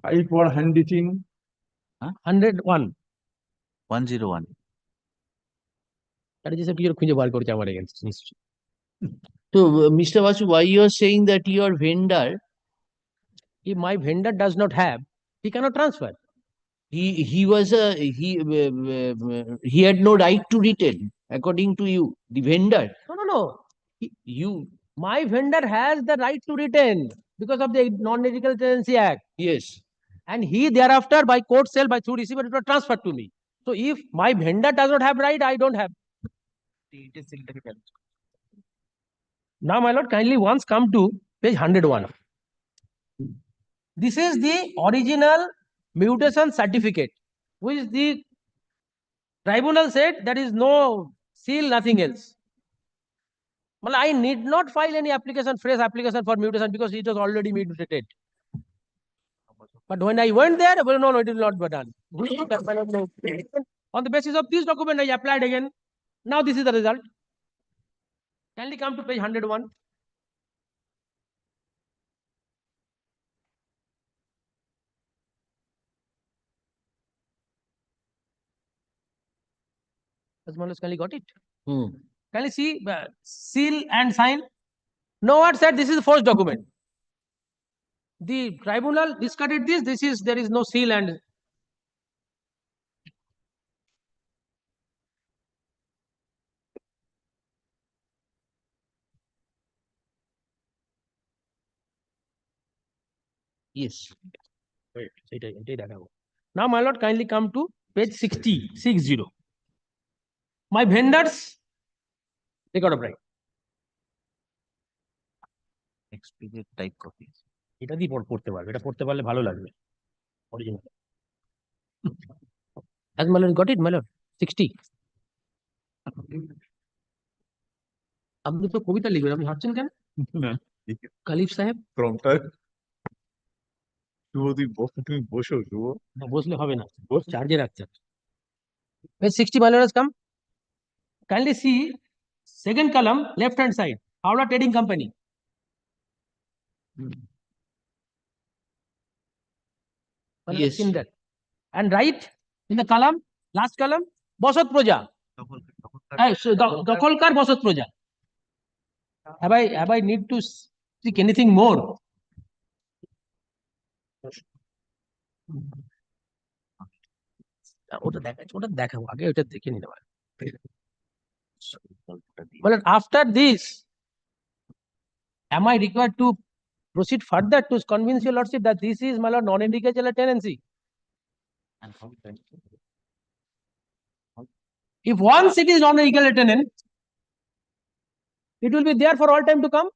I for handwriting. 101. 101 That is a pure খুঁজে বার করছে আমার against নিশ্চয়ই। So, Mr. Vasu, why you are saying that your vendor, if my vendor does not have, he cannot transfer. he was a he had no right to retain, according to you, the vendor. No. My vendor has the right to retain because of the Non-Illegal Tenancy Act. Yes. And he thereafter by court sale by through receiver it was transferred to me. So if my vendor does not have right, I don't have. Now, my lord, kindly once come to page 101. This is the original mutation certificate, which the tribunal said there is no seal, nothing else. Well, I need not file any application, fresh application for mutation because it was already mutated. But when I went there, well, no, it will not be done. On the basis of this document, I applied again. Now this is the result. Kindly come to page 101. Has Manoj kindly got it? Kindly see seal and sign. No one said this is the first document. The tribunal discarded this. There is no seal and Yes. wait. Now, my lord, kindly come to page 60. My vendors record of right. explicit type copies এটা দিয়ে পড়তে পারবে, এটা পড়তে পারলে ভালো লাগবে original. Has my lord got it, my lord? 60. আপনি তো কবিতা লিখবেন, আপনি হাঁটছেন কেন? কালিফ সাহেব তুমি বসো বসলে হবে না, চার্জে রাখছেন। Page 60, my lord has come. Kindly see second column, left hand side, Howrah Trading Company. Yes. In that. And right in the column, last column, Bosot Proja. Dakolkar Bosot Proja. Have I need to speak anything more? ওটা দেখাবো আগে, ওটা দেখে নিতে পারে। Well, after this, am I required to proceed further to convince your lordship that this is my lord non-individual tenancy? If once it is non-individual tenant, it will be there for all time to come.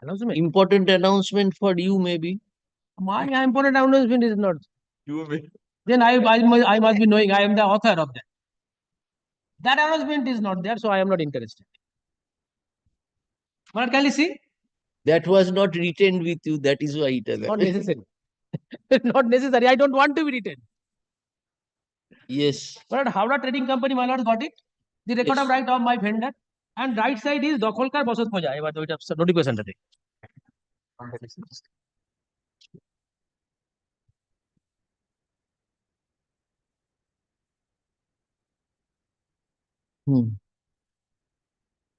Announcement. Important announcement for you, maybe. My important announcement is not. Then I must be knowing I am the author of that. That announcement is not there, so I am not interested. But can you see? That was not retained with you. That is why it has. Not necessary. Not necessary. I don't want to be written. Yes. But Howrah Trading Company, my lord, got it. The record of right of my vendor. And right side is Dakolkar Bosot Proja. এবার ওইটা নোটিফিকেশনটা দেখ।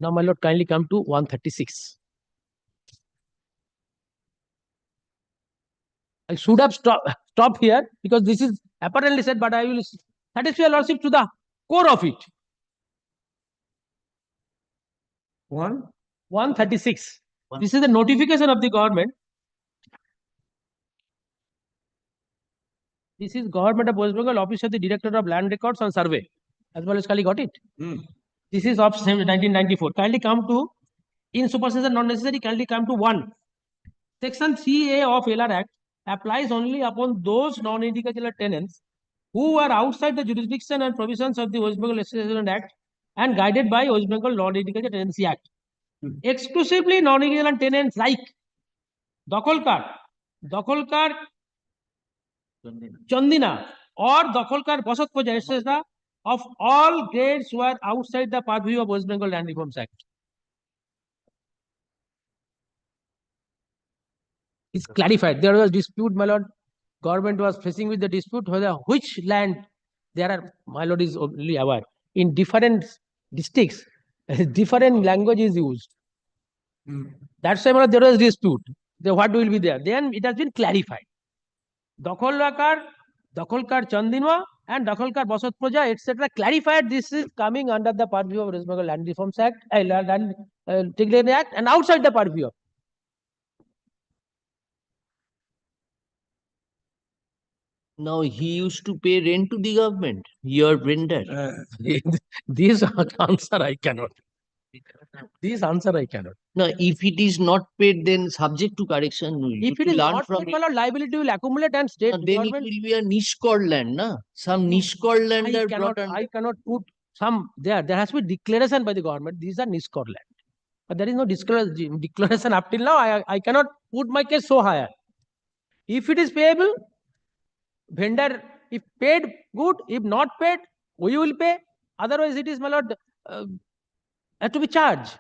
Now, my lord, kindly come to 136. I should have stopped here because this is apparently said, but I will satisfy your lordship to the core of it. 136. This is the notification of the government. This is Government of West Bengal, Office of the Director of Land Records and Survey. As well as Kali got it. This is of 1994. Kindly come to, in supersession not necessary, kindly come to 1. Section 3A of LR Act applies only upon those non-agricultural tenants who are outside the jurisdiction and provisions of the West Bengal Association Act and guided by West Bengal Non-Agricultural Tenancy Act. Exclusively non-agricultural tenants like Dakolkar, Chandina, or Dakolkar Basat Poja, etc. of all grades were outside the purview of West Bengal Land Reforms Act. It's clarified. There was dispute, my lord. Government was facing with the dispute whether which land there are, my lord is only aware. In different districts, different language is used. That's why, my lord, there was dispute. What will be there? Then it has been clarified. Dakolkar Chandinwa and Dakolkar Basat Proja, etc. clarified this is coming under the purview of West Bengal Land Reforms Act, Land Regulation Act, and outside the purview of. Now he used to pay rent to the government, your vendor. This answer I cannot. This answer I cannot. Now, if it is not paid, then subject to correction. If it is not paid, my lord, liability will accumulate and state then it will be a niche-called land, na? Some niche-called land are brought under. I cannot put some there. There has to be declaration by the government. These are niche-called land. But there is no declaration up till now. I cannot put my case so high. If it is payable, vendor, if paid, good. If not paid, we will pay. Otherwise, it is, my lord, have to be charged.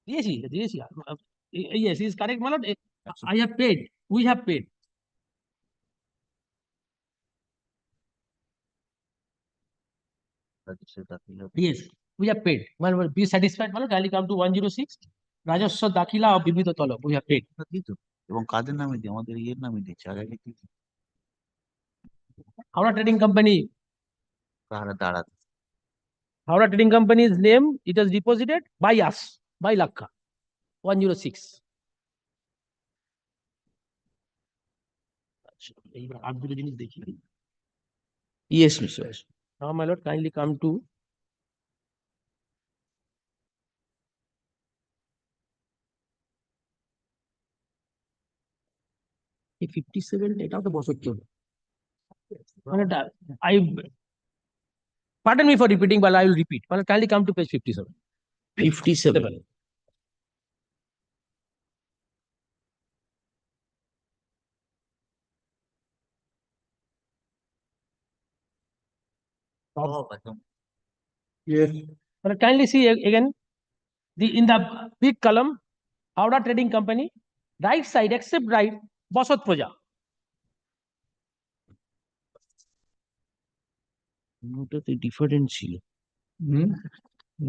Yes, he is correct, my lord. I have paid. We have paid. Yes, we have paid. Well, be satisfied, my lord. Kindly come to 106. Rajaswa Dakila of Bibita Tolop. We have paid. এবং কাদের নামে দিই আমাদের ইয়ের নামে দিচ্ছে আগে কি Howrah Trading Company. দাঁড়াতে Howrah Trading Company's name, it is deposited by us, by Lakka. 106. Yes, Mr. Now, my lord, kindly come to এই 57 এটাও তো বছর চলে মানে I pardon me for repeating, but I will repeat. Well, kindly come to page 57. 57. Yes. Well, kindly see again in the big column, Howrah Trading Company, right side, except right, Basat Proja. অন্যটাতে different ছিল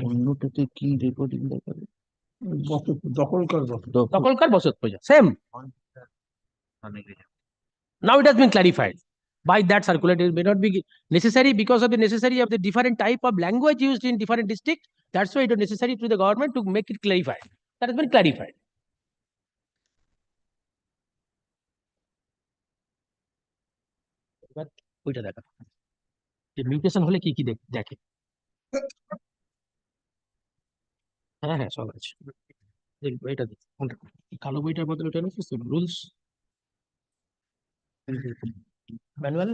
অন্যটাতে কি recording দেখাবে দখলকার বসত প্রজা same. Now it has been clarified by that circular. It may not be necessary because of the necessary of the different type of language used in different districts. That's why it is necessary to the government to make it clarified. That has been clarified. But ওইটা দেখা যে mutation হলে কি কি দেখে হ্যাঁ হ্যাঁ সব আছে এটা কালো বইটার বদলে ওটা নিচ্ছিস রুলস ম্যানুয়াল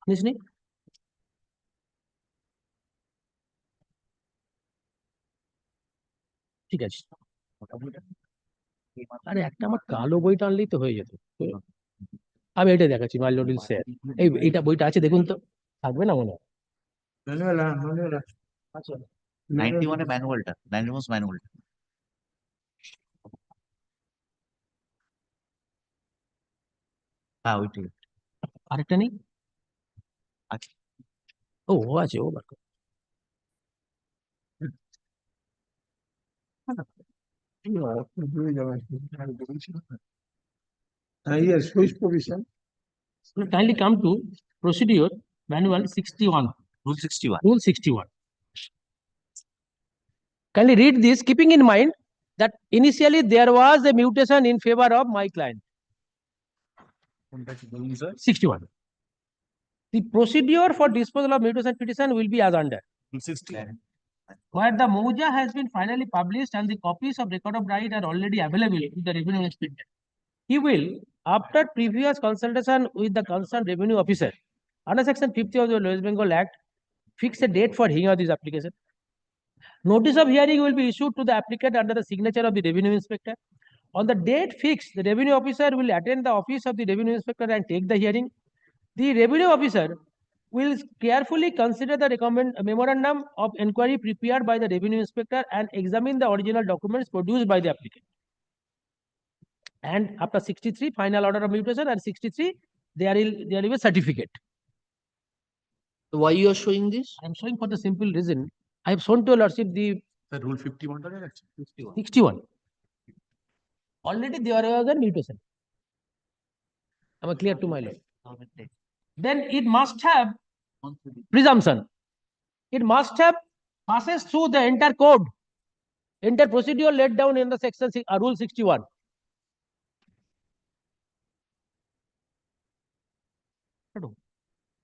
নিসনি ঠিক আছে আরে একটা আমার কালো বইটা আনলেই তো হয়ে যেত আমি এটা দেখাচ্ছি মাই লর্ড উইল শেয়ার এইটা বইটা আছে দেখুন তো থাকবে না মনে হয় আচ্ছা 91 এ ম্যানুয়ালটা 91 ম্যানুয়ালটা হ্যাঁ ওইটাই আরেকটা নেই? ও আছে, ও বার করো। Yes, which provision? Kindly come to procedure manual 61. Rule 61. Rule 61. Kindly read this, keeping in mind that initially there was a mutation in favor of my client. 61. The procedure for disposal of mutation petition will be as under. Rule 60. Where the MOUJA has been finally published and the copies of record of right are already available with the revenue inspector, he will, after previous consultation with the concerned revenue officer, under section 50 of the West Bengal Act, fix a date for hearing of this application. Notice of hearing will be issued to the applicant under the signature of the revenue inspector. On the date fixed, the revenue officer will attend the office of the revenue inspector and take the hearing. The revenue officer will carefully consider the memorandum of inquiry prepared by the revenue inspector and examine the original documents produced by the applicant. And after 63, final order of mutation, and 63, there will be a certificate. So why you are showing this? I am showing for the simple reason. I have shown to your lordship the Rule 51. 61. Already there was a mutation. Am I clear to my lord? Then it must have presumption. It must have passes through the entire code, entire procedure laid down in the section rule 61.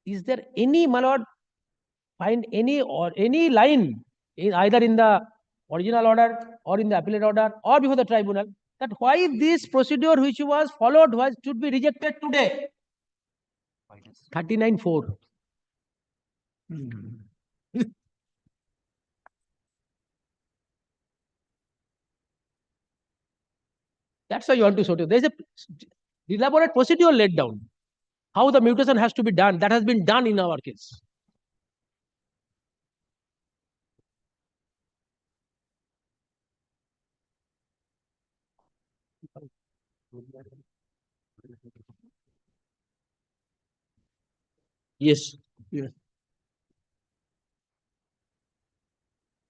Is there any, my lord, find any or any line in either in the original order or in the appellate order or before the tribunal that why this procedure which was followed was should be rejected today? 39(4). That's why you want to show. There is a elaborate procedure laid down. How the mutation has to be done. That has been done in our case. Yes. Yes.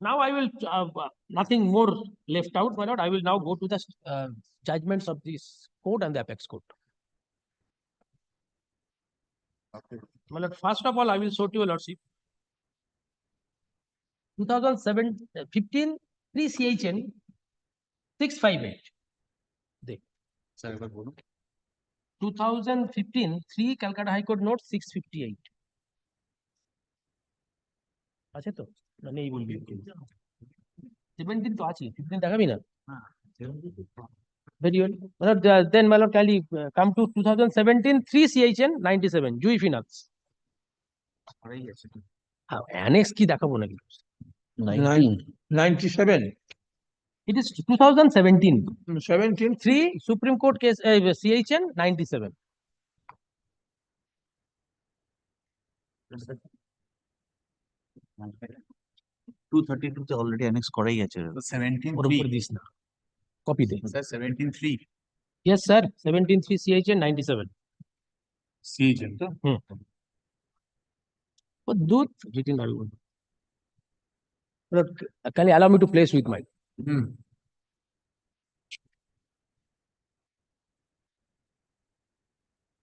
Now I will, nothing more left out, my lord. I will now go to the judgments of this court and the apex court. Okay. My lord, first of all, I will show to your lordship 2015 3 CHN 658. 2015 3 Calcutta High Court Note 658. আছে তো না নেই বলবি 17 তো আছে 15 দেখাবি না very well. Then my lord kindly come to 2017 3 CHN 97 Jui finals. Annex কি দেখাবো নাকি 97. It is 2017 17. 3 Supreme Court case CHN 97. Two 32 already annex করাই আছে 17 ওর উপর দিস না কপি দে sir 17 3 yes sir 17 3 CHN 97 CHN তো ও দুধ written argument. Kindly allow me to place with my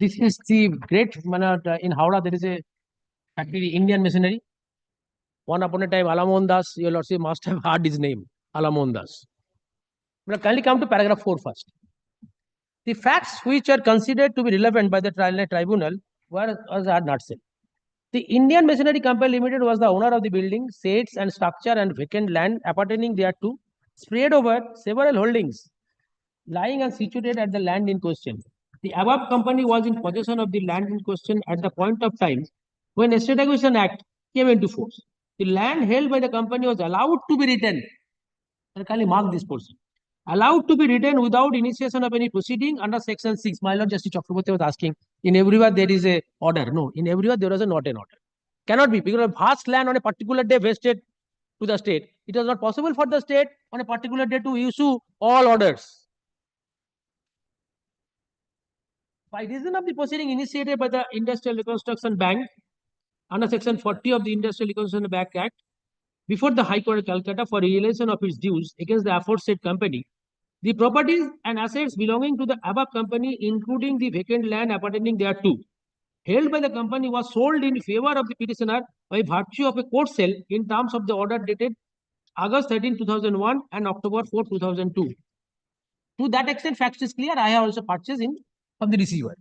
this is the great in Howrah there is a factory Indian machinery. One upon a time Alamon Das, your lordship must have heard his name, Alamon Das. But kindly come to paragraph 4 first. The facts which are considered to be relevant by the tribunal are not said. The Indian Machinery Company Limited was the owner of the building, sheds and structure and vacant land appertaining thereto, spread over several holdings, lying and situated at the land in question. The above company was in possession of the land in question at the point of time when Estate Acquisition Act came into force. The land held by the company was allowed to be retained. Kindly mark this portion. Allowed to be retained without initiation of any proceeding under section 6. My lord Justice Chakraborty was asking, in everywhere there is a order. No, in everywhere there was not an order. Cannot be, because vast land on a particular day vested to the state. It was not possible for the state on a particular day to issue all orders. By reason of the proceeding initiated by the Industrial Reconstruction Bank under Section 40 of the Industrial Reconstruction Bank Act before the High Court of Calcutta for relation of its dues against the aforesaid company, the properties and assets belonging to the above company, including the vacant land appertaining thereto, held by the company, was sold in favor of the petitioner by virtue of a court sale in terms of the order dated August 13, 2001 and October 4, 2002. To that extent, fact is clear. I have also purchased in from the receiver.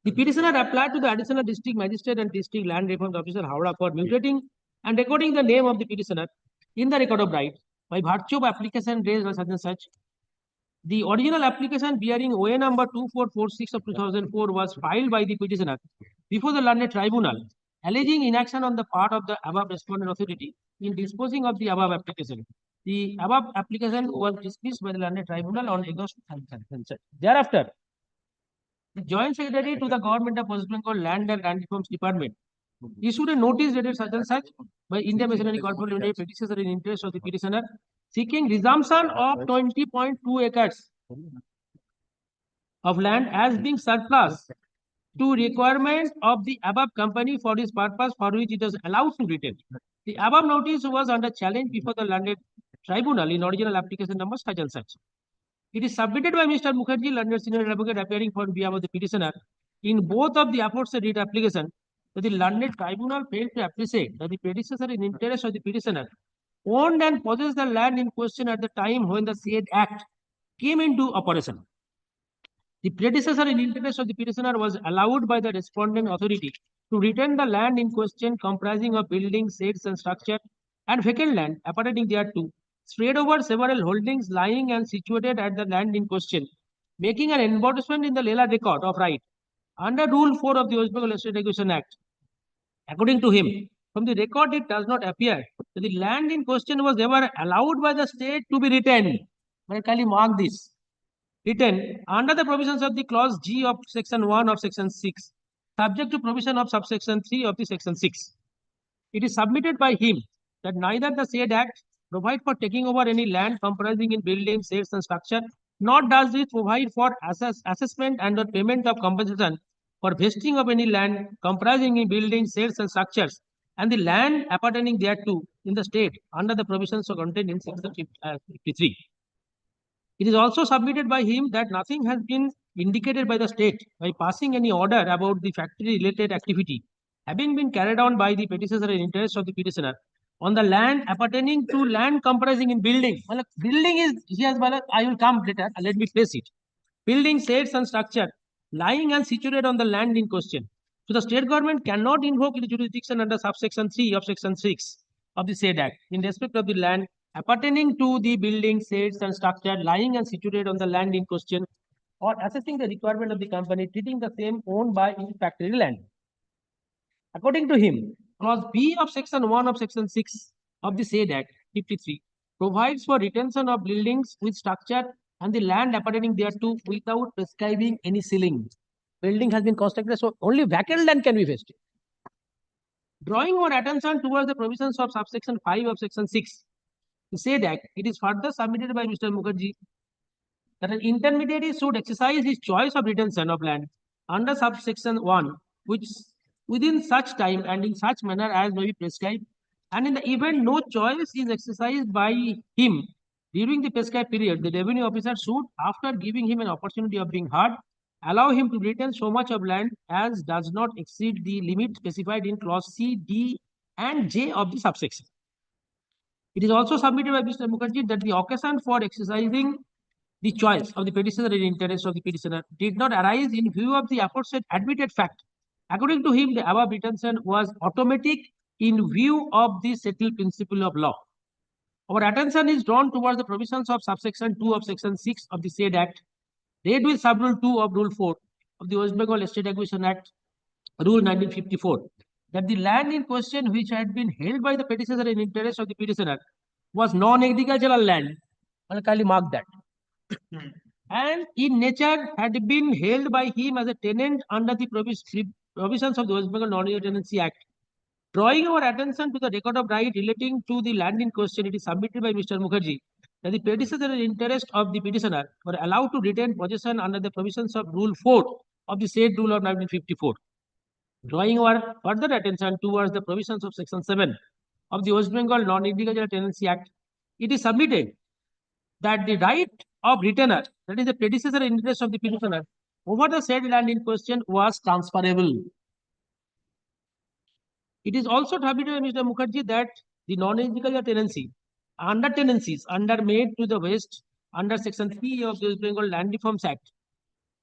The petitioner applied to the additional district magistrate and district land reform officer Howrah for mutating and recording the name of the petitioner in the record of right by virtue of application raised by such and such. The original application bearing OA number 2446 of 2004 was filed by the petitioner before the learned tribunal, alleging inaction on the part of the above respondent authority in disposing of the above application. The above application was dismissed by the learned tribunal on August 2000. Thereafter, the Joint Secretary to the Government of West Bengal Land and Land Reforms Department issued a notice dated such and such by India Machinery Corporation Limited, predecessor in interest of the petitioner, seeking resumption of 20.2 acres of land as being surplus to requirement of the above company for this purpose for which it is allowed to retain. The above notice was under challenge before the landed tribunal in original application number such and such. It is submitted by Mr. Mukherjee, landed senior advocate appearing for behalf of the petitioner in both of the aforesaid writ application that the landed tribunal failed to appreciate that the predecessor in interest of the petitioner owned and possessed the land in question at the time when the said act came into operation. The predecessor in interest of the petitioner was allowed by the respondent authority to retain the land in question comprising of buildings, sheds and structure and vacant land appertaining thereto, spread over several holdings lying and situated at the land in question, making an endorsement in the Lela record of right under Rule 4 of the West Bengal Estate Acquisition Act. According to him, from the record it does not appear that the land in question was ever allowed by the state to be retained. Kindly mark this. Written under the provisions of the clause G of section 1 of section 6, subject to provision of subsection 3 of the section 6. It is submitted by him that neither the said act provide for taking over any land comprising in buildings, sheds and structure, nor does it provide for assessment and or payment of compensation for vesting of any land comprising in buildings, sheds and structures, and the land appertaining thereto in the state under the provisions contained in section 53. It is also submitted by him that nothing has been indicated by the state by passing any order about the factory-related activity having been carried on by the predecessor in interest of the petitioner on the land appertaining to land comprising in building. Well, building is here, I will come later. Let me place it. Building, sheds and structure lying and situated on the land in question. So the state government cannot invoke its jurisdiction under subsection 3 of section 6 of the said act in respect of the land appertaining to the building, sheds and structure lying and situated on the land in question, or assessing the requirement of the company treating the same owned by in factory land. According to him, clause B of section 1 of section 6 of the said act 53 provides for retention of buildings with structure and the land appertaining thereto without prescribing any ceiling. Building has been constructed, so only vacant land can be vested. Drawing our attention towards the provisions of subsection 5 of section 6, the said act, it is further submitted by Mr. Mukherjee that an intermediary should exercise his choice of retention of land under subsection 1, which within such time and in such manner as may be prescribed, and in the event no choice is exercised by him during the prescribed period, the revenue officer should, after giving him an opportunity of being heard, allow him to retain so much of land as does not exceed the limit specified in clause C, D and J of the subsection. It is also submitted by Mr. Mukherjee that the occasion for exercising the choice of the petitioner in interest of the petitioner did not arise in view of the aforesaid admitted fact. According to him, the above retention was automatic in view of the settled principle of law. Our attention is drawn towards the provisions of subsection 2 of section 6 of the said act, read with subrule 2 of rule 4 of the West Bengal Estate Acquisition Act, rule 1954, that the land in question which had been held by the petitioner in interest of the petitioner was non-agricultural land. I'll kindly mark that. And in nature had been held by him as a tenant under the provisions of the West Bengal Non-Tenancy Act. Drawing our attention to the record of right relating to the land in question, it is submitted by Mr. Mukherjee that the predecessor interest of the petitioner were allowed to retain possession under the provisions of Rule 4 of the said rule of 1954. Drawing our further attention towards the provisions of Section 7 of the West Bengal Non-Individual Tenancy Act, it is submitted that the right of retainer, that is the predecessor interest of the petitioner, over the said land in question was transferable. It is also submitted, Mr. Mukherjee, that the non-individual tenancy under tenancies under made to the West under Section 3 of the West Bengal Land Reforms Act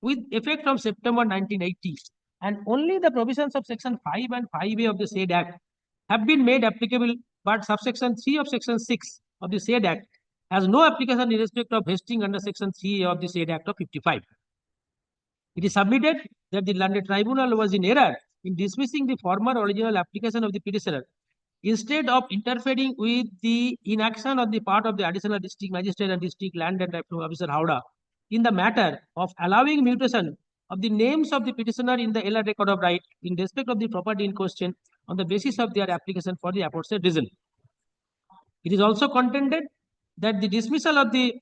with effect from September 1980, and only the provisions of Section 5 and 5A of the said Act have been made applicable, but subsection 3 of Section 6 of the said Act has no application in respect of vesting under Section 3 of the said Act of 55. It is submitted that the landed tribunal was in error in dismissing the former original application of the petitioner, instead of interfering with the inaction on the part of the additional district magistrate and district land and revenue officer Howrah in the matter of allowing mutation of the names of the petitioner in the LR record of right in respect of the property in question on the basis of their application for the aforesaid reason. It is also contended that the dismissal of the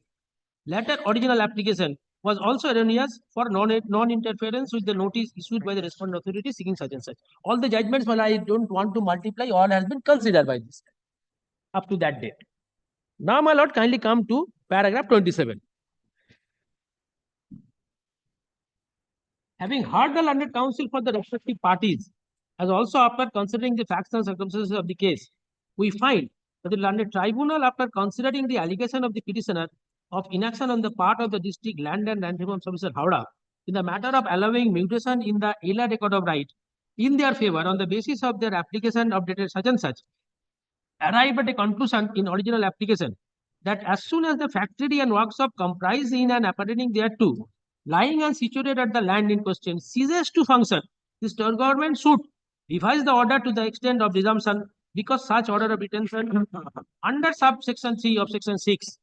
latter original application was also erroneous for non-interference with the notice issued by the respondent authority seeking such and such. All the judgments, well, I don't want to multiply, all has been considered by this up to that date. Now, my lord, kindly come to paragraph 27. Having heard the landed counsel for the respective parties, as also after considering the facts and circumstances of the case, we find that the landed tribunal, after considering the allegation of the petitioner of inaction on the part of the district land and reforms officer Howrah in the matter of allowing mutation in the LR record of right in their favor on the basis of their application of dated such and such, arrived at a conclusion in original application that as soon as the factory and workshop comprised in and appertaining thereto, lying and situated at the land in question, ceases to function, the state government should revise the order to the extent of resumption, because such order of retention under subsection 3 of section 6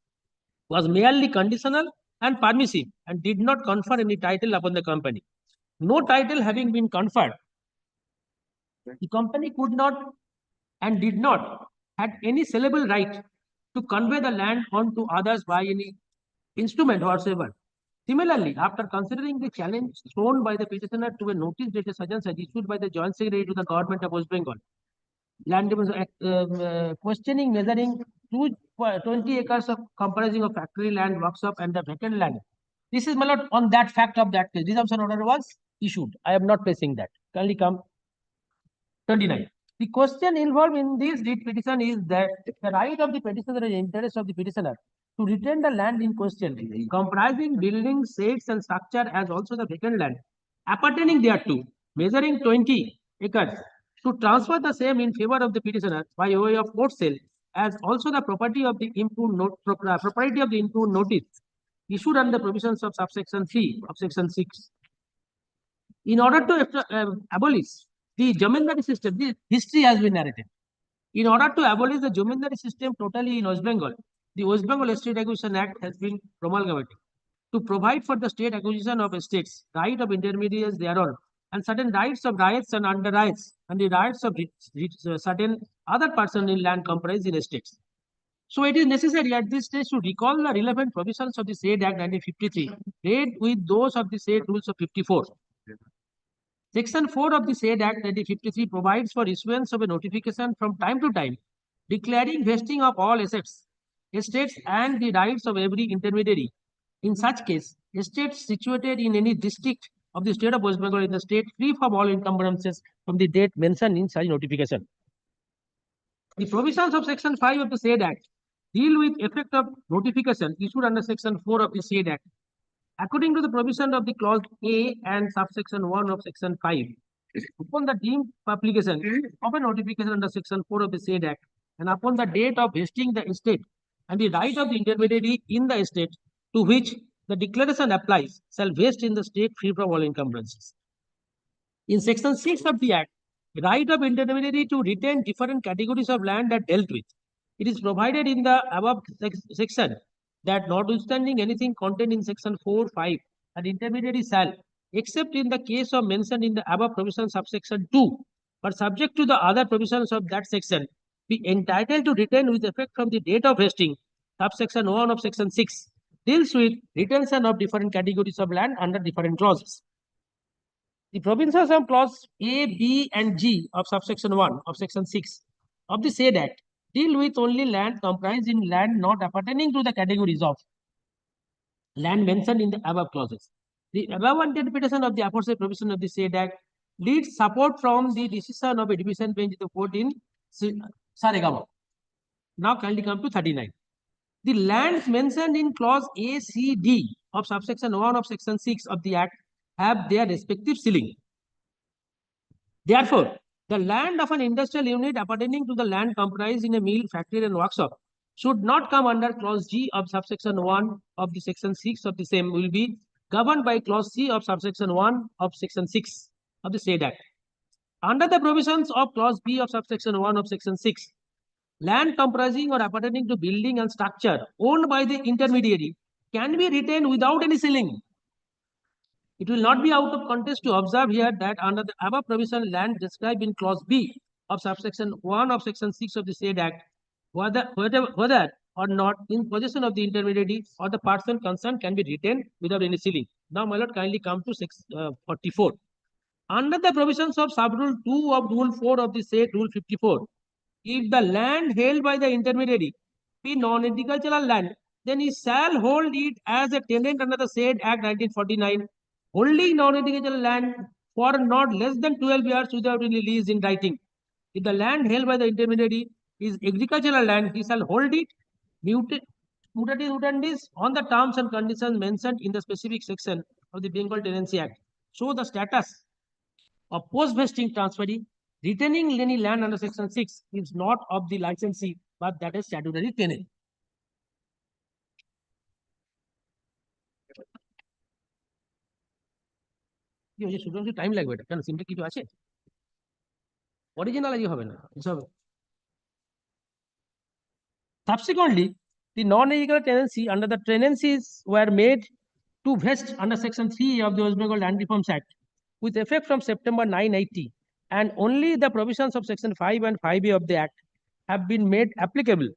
was merely conditional and permissive and did not confer any title upon the company. No title having been conferred, the company could not and did not have any sellable right to convey the land on to others by any instrument whatsoever. Similarly, after considering the challenge thrown by the petitioner to a notice dated such and such issued by the Joint Secretary to the Government of West Bengal, land questioning measuring 20 acres of comprising of factory land, workshop, and the vacant land. This is, my lord, on that fact of that case. Resumption order was issued. I am not placing that. Kindly come. 29. The question involved in this writ petition is that the right of the petitioner and interest of the petitioner to retain the land in question, comprising buildings, sheds, and structure, as also the vacant land appertaining thereto, measuring 20 acres, to transfer the same in favor of the petitioner by way of court sale, as also the property of the improved notice issued under the provisions of subsection 3 of section 6. In order to abolish the Jamindari system, this history has been narrated. In order to abolish the Jamindari system totally in West Bengal, the West Bengal Estate Acquisition Act has been promulgated to provide for the state acquisition of estates, right of intermediaries thereon, and certain rights of riots and under riots, and the rights of certain other persons in land comprised in estates. So it is necessary at this stage to recall the relevant provisions of the said Act 1953, read with those of the said rules of 54. Section 4 of the said Act 1953 provides for issuance of a notification from time to time declaring vesting of all estates and the rights of every intermediary. In such case, estates situated in any district of the state of West Bengal in the state free from all encumbrances from the date mentioned in such notification. The provisions of Section 5 of the said Act deal with effect of notification issued under Section 4 of the said Act. According to the provision of the clause A and subsection 1 of Section 5, upon the deemed publication of a notification under Section 4 of the said Act, and upon the date of vesting the estate and the right of the intermediary in the estate to which the declaration applies, shall vest in the state free from all encumbrances. In Section 6 of the Act, the right of intermediary to retain different categories of land are dealt with. It is provided in the above section that notwithstanding anything contained in Section 4, 5, an intermediary shall, except in the case of mentioned in the above provision subsection 2, but subject to the other provisions of that section, be entitled to retain with effect from the date of vesting subsection 1 of section 6 deals with retention of different categories of land under different clauses. The provisions of clause A, B, and G of subsection 1 of section 6 of the said act deal with only land comprised in land not appertaining to the categories of land mentioned in the above clauses. The above interpretation of the aforesaid provision of the said act leads support from the decision of a division bench in the court in Saregama. Now kindly come to 39. The lands mentioned in clause A, C, D of subsection 1 of section 6 of the act have their respective ceiling. Therefore, the land of an industrial unit appertaining to the land comprised in a mill, factory, and workshop should not come under clause G of subsection 1 of the section 6 of the same, will be governed by clause C of subsection 1 of section 6 of the said act. Under the provisions of clause B of subsection 1 of section 6, land comprising or appertaining to building and structure owned by the intermediary can be retained without any ceiling. It will not be out of contest to observe here that under the above provision, land described in clause B of subsection 1 of section 6 of the said act, whether or not in possession of the intermediary or the person concerned, can be retained without any ceiling. Now, my lord, kindly come to 44. Under the provisions of sub-rule 2 of rule 4 of the said rule 54, if the land held by the intermediary be non-agricultural land, then he shall hold it as a tenant under the said Act 1949, holding non-agricultural land for not less than 12 years without any lease in writing. If the land held by the intermediary is agricultural land, he shall hold it mutatis mutandis on the terms and conditions mentioned in the specific section of the Bengal Tenancy Act. So the status of post-vesting transferee retaining any land under section 6 is not of the licensee, but that is statutory tenant. Time লাগবে এটা কেন simply কিছু আছে original হবে না এসব Subsequently, the non-agricultural tenancy under the tenancies were made to vest under section 3 of the West Bengal Land Reforms Act with effect from September 980, and only the provisions of section 5 and 5A of the act have been made applicable,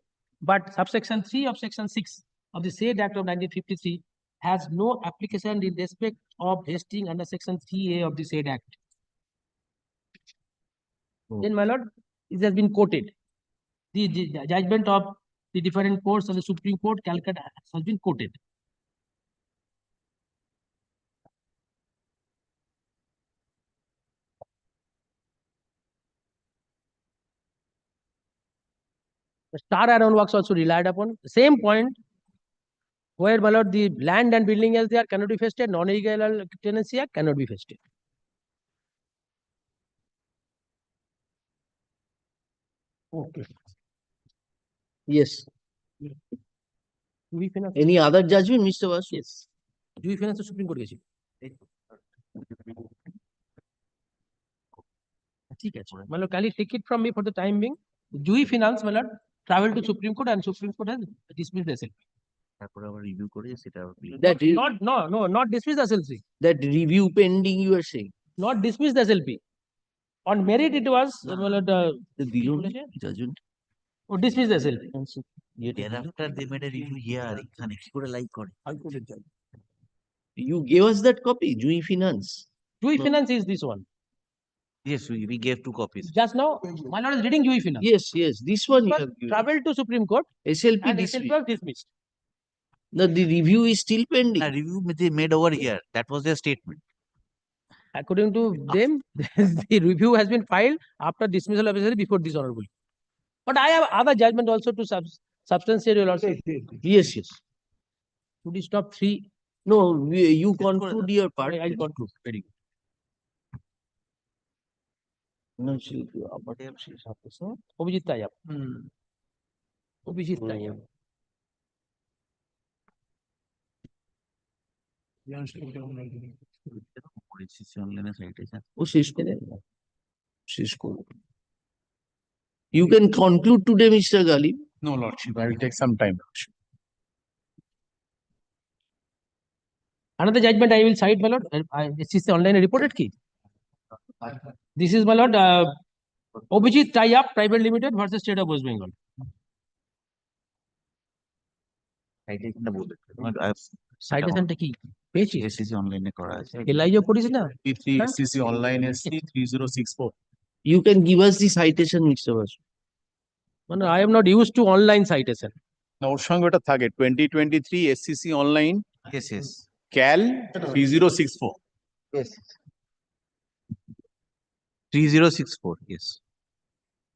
but subsection 3 of section 6 of the said act of 1953 has no application in respect of vesting under section 3A of the said act. Then, my lord, it has been quoted. The judgment of the different courts of the Supreme Court, Calcutta, has been quoted. The star iron works also relied upon. The same point where, my lord, the land and building as they are cannot be vested, non-agricultural tenancy act cannot be vested. Okay. Yes. Do we finance? Any other judgment, Mr. Vasu? Yes. Do we finance the Supreme Court? ঠিক আছে my lord, kindly take it from me for the time being. Jui Finance, my lord, travel to Supreme Court and Supreme Court has dismissed the SLP. তারপরে আবার review করে সেটা That is not dismiss the SLC. that review pending, you are saying? Not dismiss the SLP. On merit, it was my lord, judgment. or dismiss the SLP. Thereafter they made a review here. এখানে কি করে like করে? You gave us that copy, Jui Finance. Jui Finance is this one. Yes, we gave 2 copies. Just now, my lord is reading Jui Finance. Yes, yes, this one you have given. Travel to Supreme Court SLP and SLP dismissed. was dismissed. The review is still pending. A review they made over here. That was their statement. According to them, the review has been filed after dismissal of SLP before this honorable. But I have other judgment also to substantiate your lordship. Yes, yes. Should we stop 3? No, you conclude your part. I'll conclude. Very good. Abhijit তাইয়াব Abhijit তাইয়াব You can conclude today, Mr. Galib. No, Lordship, I will take some time. Another judgment I will cite, my lord. This is the online reported key. This is, my lord, Obijit Tie-Up Private Limited versus State of West Bengal. সাইটেশনটা বলে I have সাইটেশনটা কি পেয়েছিস? SCC অনলাইনে করা আছে। এলআইও করিস না? P3 SCC online SC 3064. You can give us the citation, Mr. Basu. মানে I am not used to online citation. না ওর সঙ্গে ওটা থাকে 2023 SCC online Yes, yes. CAL 3064 Yes. 3064, yes.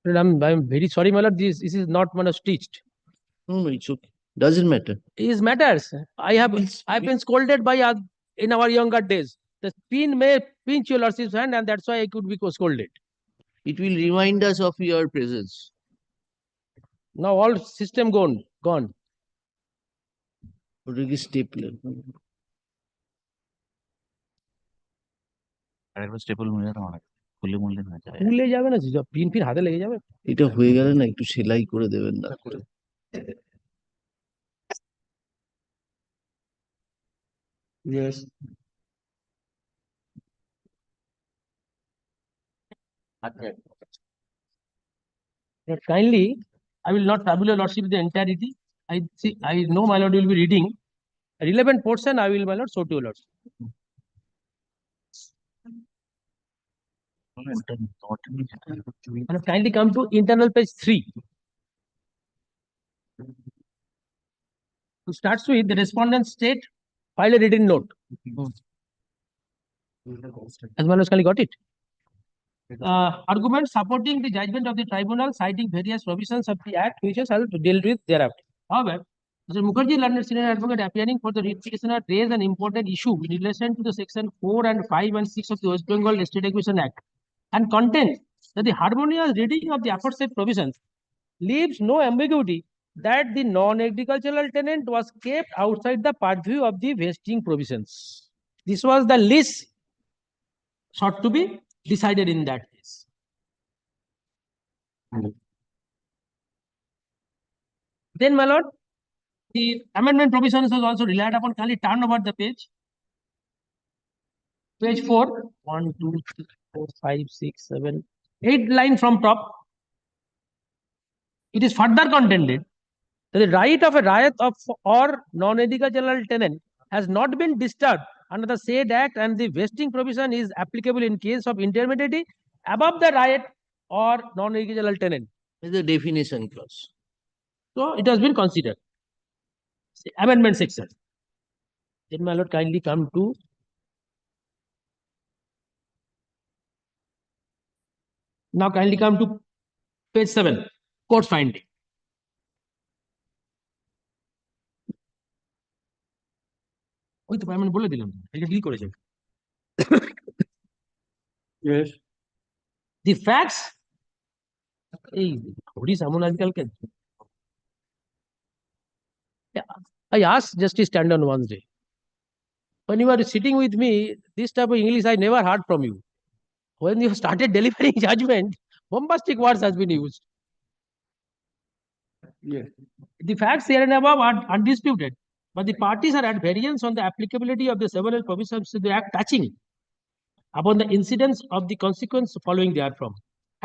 I'm very sorry, my lord. This is not stitched. No, no, it's okay. Doesn't matter. It matters. I've been scolded by in our younger days. The pin may pinch your lordship's hand, and that's why I could be scolded. It will remind us of your presence. Now all system gone. Already stapler. আরেকবার staple মনে রাখা অনেক খুলে মুললে না যায়। খুলে যাবে না, পিন হাতে লেগে যাবে। এটা হয়ে গেলে না একটু সেলাই করে দেবেন না। Yes. Kindly, I will not trouble your lordship with the entirety. I know my lord will be reading. A relevant portion I will, my lord, show to your lordship. Kindly come to internal page 3. To start with, the respondent state, file a written note. As well as kindly got it. Argument supporting the judgment of the tribunal, citing various provisions of the act, which shall be dealt with thereafter. However, Mr. Mukherjee, learned senior advocate, appearing for the writ petitioner, raised an important issue in relation to the section 4 and 5 and 6 of the West Bengal Estate Acquisition Act, and contends that the harmonious reading of the aforesaid provisions leaves no ambiguity that the non-agricultural tenant was kept outside the purview of the vesting provisions. This was the least sought to be decided in that case. Then, my lord, the amendment provisions was also relied upon. Kindly turn over the page. Page 4. 1, 2, 3, 4, 5, 6, 7, 8 line from top. It is further contended that the right of a riot of or non-agricultural tenant has not been disturbed under the said act, and the vesting provision is applicable in case of intermediary above the riot or non-agricultural tenant. Is the definition clause. So it has been considered. Amendment section. Then, my lord, kindly come to now. Kindly come to page 7. Court finding. ওই তো আমি বলে দিলাম, এটা কি করেছে? Yes. The facts. এই হরিশ এমন আজকালকে। I asked Justice Tandon one day, when you are sitting with me, this type of English I never heard from you. When you started delivering judgment, bombastic words has been used. Yes. The facts here and above are undisputed, but the parties are at variance on the applicability of the several provisions of the act touching upon the incidence of the consequence following therefrom.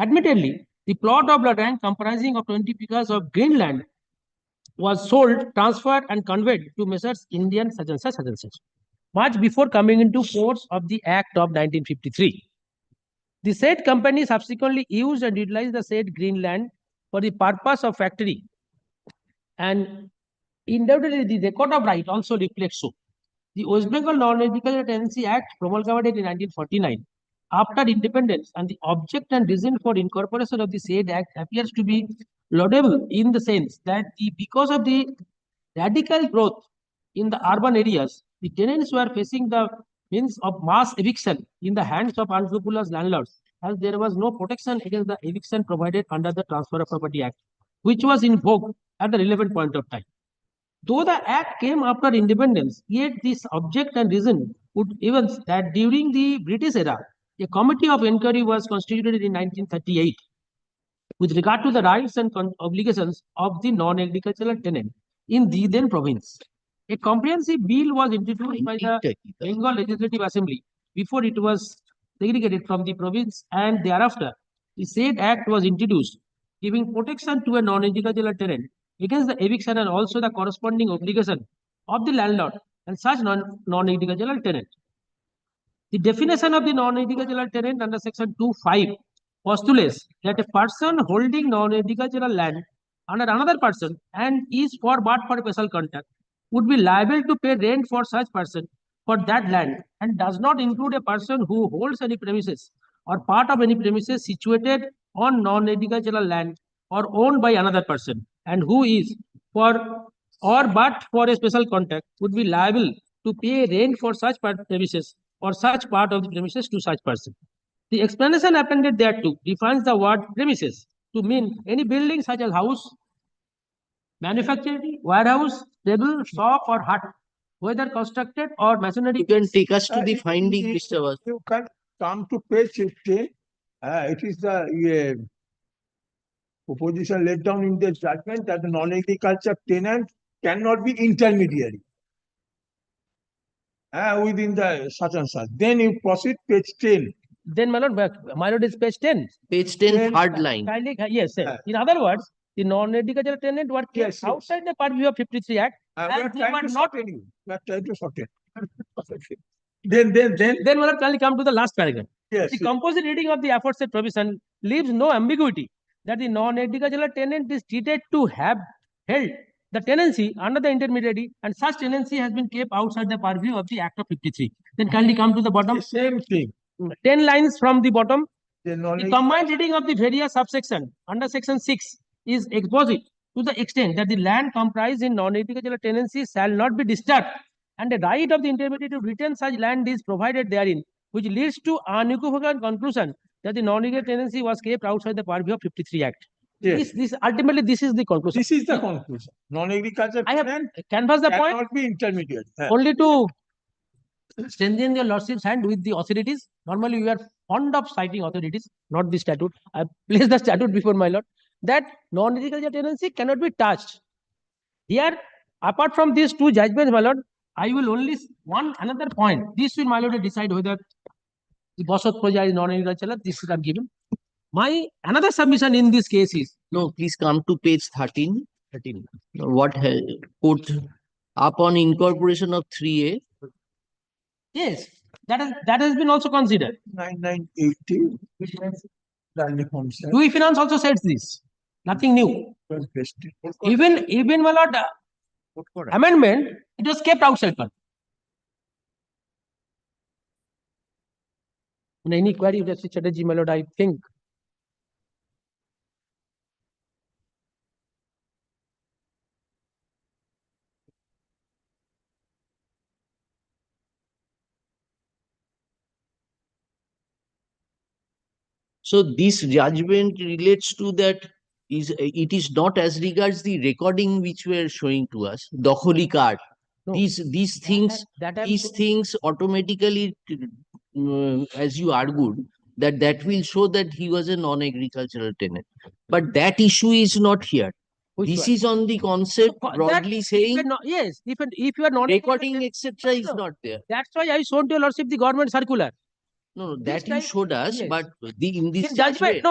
Admittedly, the plot of land comprising of 20 acres of Greenland was sold, transferred, and conveyed to Messrs. Indian such and such, much before coming into force of the Act of 1953. The said company subsequently used and utilized the said Greenland for the purpose of factory, and undoubtedly the record of right also reflects so. The West Bengal Non-Agricultural Tenancy Act, promulgated in 1949, after independence, and the object and reason for incorporation of the said act appears to be laudable in the sense that because of the radical growth in the urban areas, the tenants were facing the means of mass eviction in the hands of unscrupulous landlords, as there was no protection against the eviction provided under the Transfer of Property Act, which was invoked at the relevant point of time. Though the act came after independence, yet this object and reason would evince that during the British era, a committee of inquiry was constituted in 1938 with regard to the rights and obligations of the non-agricultural tenant in the then province. A comprehensive bill was introduced by the Bengal Legislative Assembly before it was segregated from the province, and thereafter the said act was introduced, giving protection to a non-agricultural tenant against the eviction and also the corresponding obligation of the landlord and such non-agricultural tenant. The definition of the non-agricultural tenant under section 2(5) postulates that a person holding non-agricultural land under another person and is for but for a special contract would be liable to pay rent for such person for that land and does not include a person who holds any premises or part of any premises situated on non-agricultural land or owned by another person and who is for or but for a special contract would be liable to pay rent for such premises or such part of the premises to such person. The explanation appended thereto defines the word premises to mean any building such as house, manufacturing, warehouse, stable, shop or hut, whether constructed or masonry. You can take us to the finding, If Mr. Vas. you can come to page 15, it is the proposition laid down in the judgment that the non-agriculture tenant cannot be intermediary within the such and such. Then you proceed page 10. Then my lord is page 10. Page 10, third line. Yes, sir. In other words, the non-agricultural tenant were kept outside the purview of 53 Act. We are and they trying were to not. shorten you. We are trying to shorten. Then my lord, kindly come to the last paragraph. Yes. The composite reading of the aforesaid provision leaves no ambiguity that the non-agricultural tenant is treated to have held the tenancy under the intermediary and such tenancy has been kept outside the purview of the Act of 53. Then kindly come to the bottom. Same thing. 10 lines from the bottom. The The combined reading of the various subsection under section 6 is exposit to the extent that the land comprised in non-agricultural tenancy shall not be disturbed and the right of the intermediary to retain such land is provided therein, which leads to unequivocal conclusion that the non-agricultural tenancy was kept outside the purview of 53 Act. Yes. This ultimately this is the conclusion. This is the conclusion. Non-agriculture I have tenant canvassed the point cannot be intermediate. only to strengthen your lordship's hand with the authorities. Normally, we are fond of citing authorities, not the statute. I place the statute before my lord that non-agricultural tenancy cannot be touched. Here, apart from these two judgments, my lord, I will only another point. This will, my lord, decide whether the Bosot Praja is non-agricultural. This is given. My another submission in this case is no. Please come to page 13. 13. What court upon incorporation of 3A. Yes, that has been also considered. 9980. UI Finance also says this. Nothing new. Even my lord, amendment, it was kept outside. Any query of Justice Chatterjee, my lord, I think. So this judgment relates to that it is not as regards the recording which were showing to us. Dokholi card. No, these things automatically, as you argued, that will show that he was a non-agricultural tenant. But that issue is not here. This is on the concept broadly saying yes, if you are not recording etc. is not there. That's why I showed to your lordship the government circular. No, that you showed us, yes. But in this judgment,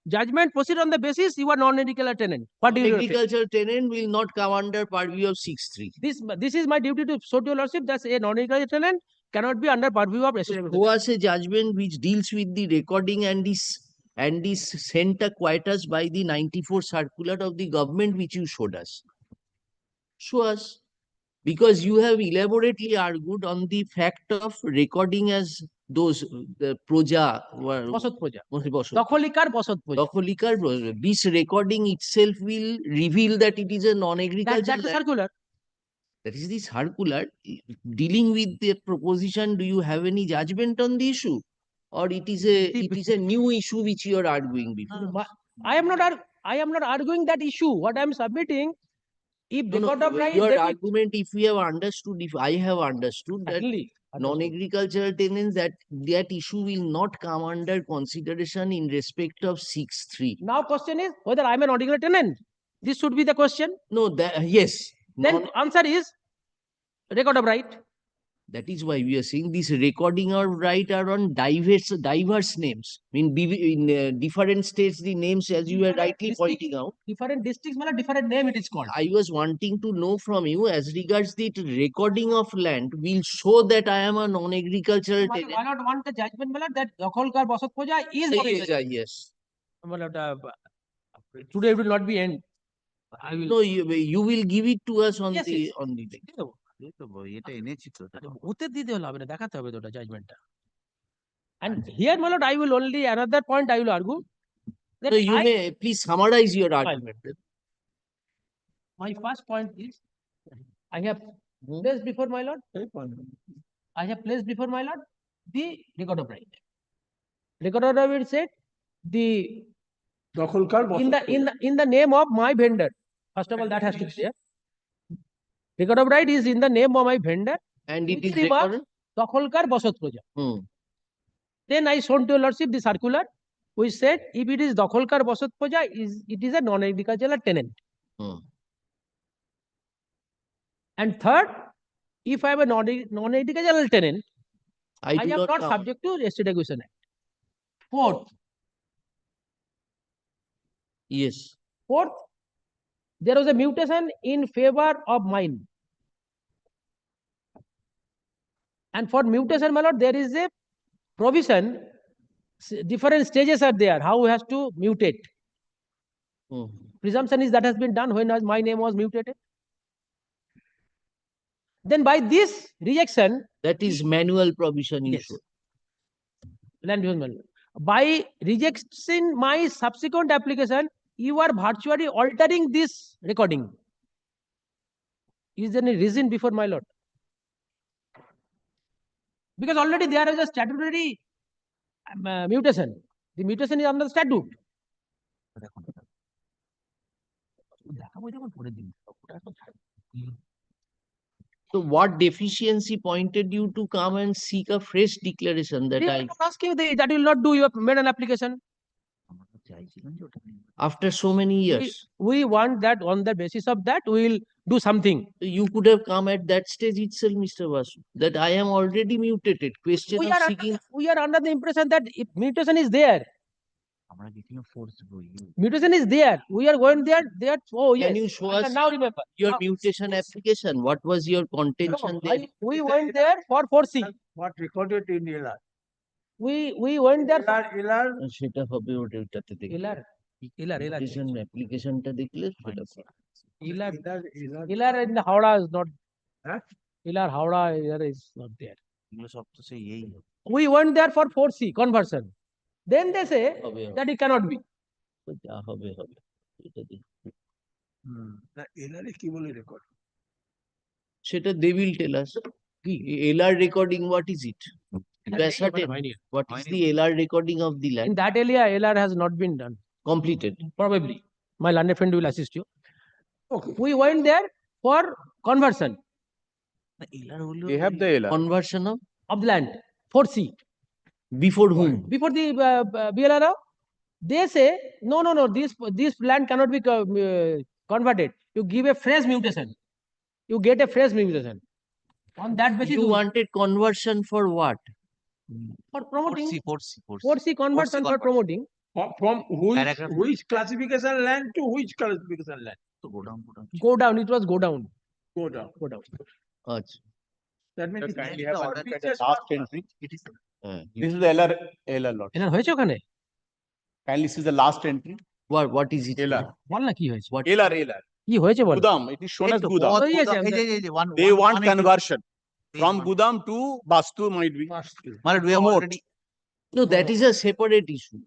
judgment proceed on the basis you are non-agricultural tenant. What do you agricultural tenant will not come under purview of 6(3). This is my duty to show to your lordship that a non-agricultural tenant cannot be under purview of resident. Who was a judgment which deals with the recording and this sent quietus by the 94 circular of the government which you showed us. Show us. Because you have elaborately argued on the fact of recording as those the Proja were Bosot Proja. Dokholikar Bosot Proja. Dokholikar Proja. This recording itself will reveal that it is a non-agricultural. That's the circular. That is the circular. Dealing with the proposition, do you have any judgment on the issue? Or it is a new issue which you are arguing before? I am not arguing that issue. What I am submitting, if your argument, if we have understood, if I have understood that non-agricultural tenants, that issue will not come under consideration in respect of 6(3). Now question is whether I am a non-agricultural tenant. This should be the question. No, yes. Then answer is record of right. That is why we are saying this recording or right are on diverse names. In different states, the names, as you were rightly pointing out. Different districts, different name it is called. I was wanting to know from you as regards the recording of land will show that I am a non-agricultural tenant. Why not want the judgment that Dakholkar Basat Poja is Yes. Today it will not be end. I will. No, you will give it to us on Yes, the yes. on the. এটা এনেছি তো ওতে দিতে হবে না দেখাতে হবে তো ওটা জজমেন্টটা and here my lord I will only another point I will argue that So you may please summarize your argument. My first point is I have placed before my lord the record of right. Record of right said the in the name of my vendor. First of all, that has to be there. Record of right is in the name of my vendor, and it is recorded Dakholkar Basat Poja. Then I shown to your lordship the circular which said if it is Dakholkar Basat Poja, it is a non-agricultural tenant. And third, if I am a non-agricultural tenant, I am not subject to Estate Acquisition Act. Fourth, yes. Fourth, there was a mutation in favor of mine. And for mutation, my lord, there is a provision. Different stages are there. How we have to mutate. Presumption is that has been done when my name was mutated. Then by this rejection, that is manual provision. Yes. Land use manual. By rejection my subsequent application, you are virtually altering this recording. Is there any reason before my lord? Because already there is a statutory mutation. The mutation is under the statute. So what deficiency pointed you to come and seek a fresh declaration that I ask you that will not do your made an application after so many years? We want that on the basis of that we will do something. You could have come at that stage itself, Mr. Vasu, that I am already mutated. Question We of are, seeking. We are under the impression that if mutation is there. Mutation is there. We are going there. Oh yes. Can you show us now remember your mutation application? What was your contention there? We went there for 4C. What recorded in LR? We went there. সেটা হবে ওটাতে দেখি। Mutation applicationটা দেখলে সেটা LR in the Howrah is not. LR Howrah is not there. We went there for 4C conversion. Then they say that it cannot be. সেটা they will tell us. LR recording, what is it? What is the LR recording of the land? In that area, LR has not been done. Completed. Probably. My learned friend will assist you. Okay. We went there for conversion. They have the LR. Conversion of the land. 4C. Before whom? Before the BLR. They say, no, this land cannot be converted. You give a fresh mutation. You get a fresh mutation. On that basis, you wanted conversion for what? For promoting. 4C conversion for promoting. From which classification land to which classification land? Go down. It was go down. Go down. Achha. That means kindly have a look at the last entry. This is the LR lot. LR হয়েছে ওখানে? Kindly see the last entry. What is it? LR. বল না কি হয়েছে? LR. কি হয়েছে বল? Gudam. It is shown as Gudam. They want conversion from Gudam to Bastu might be. We have already. No, that is a separate issue.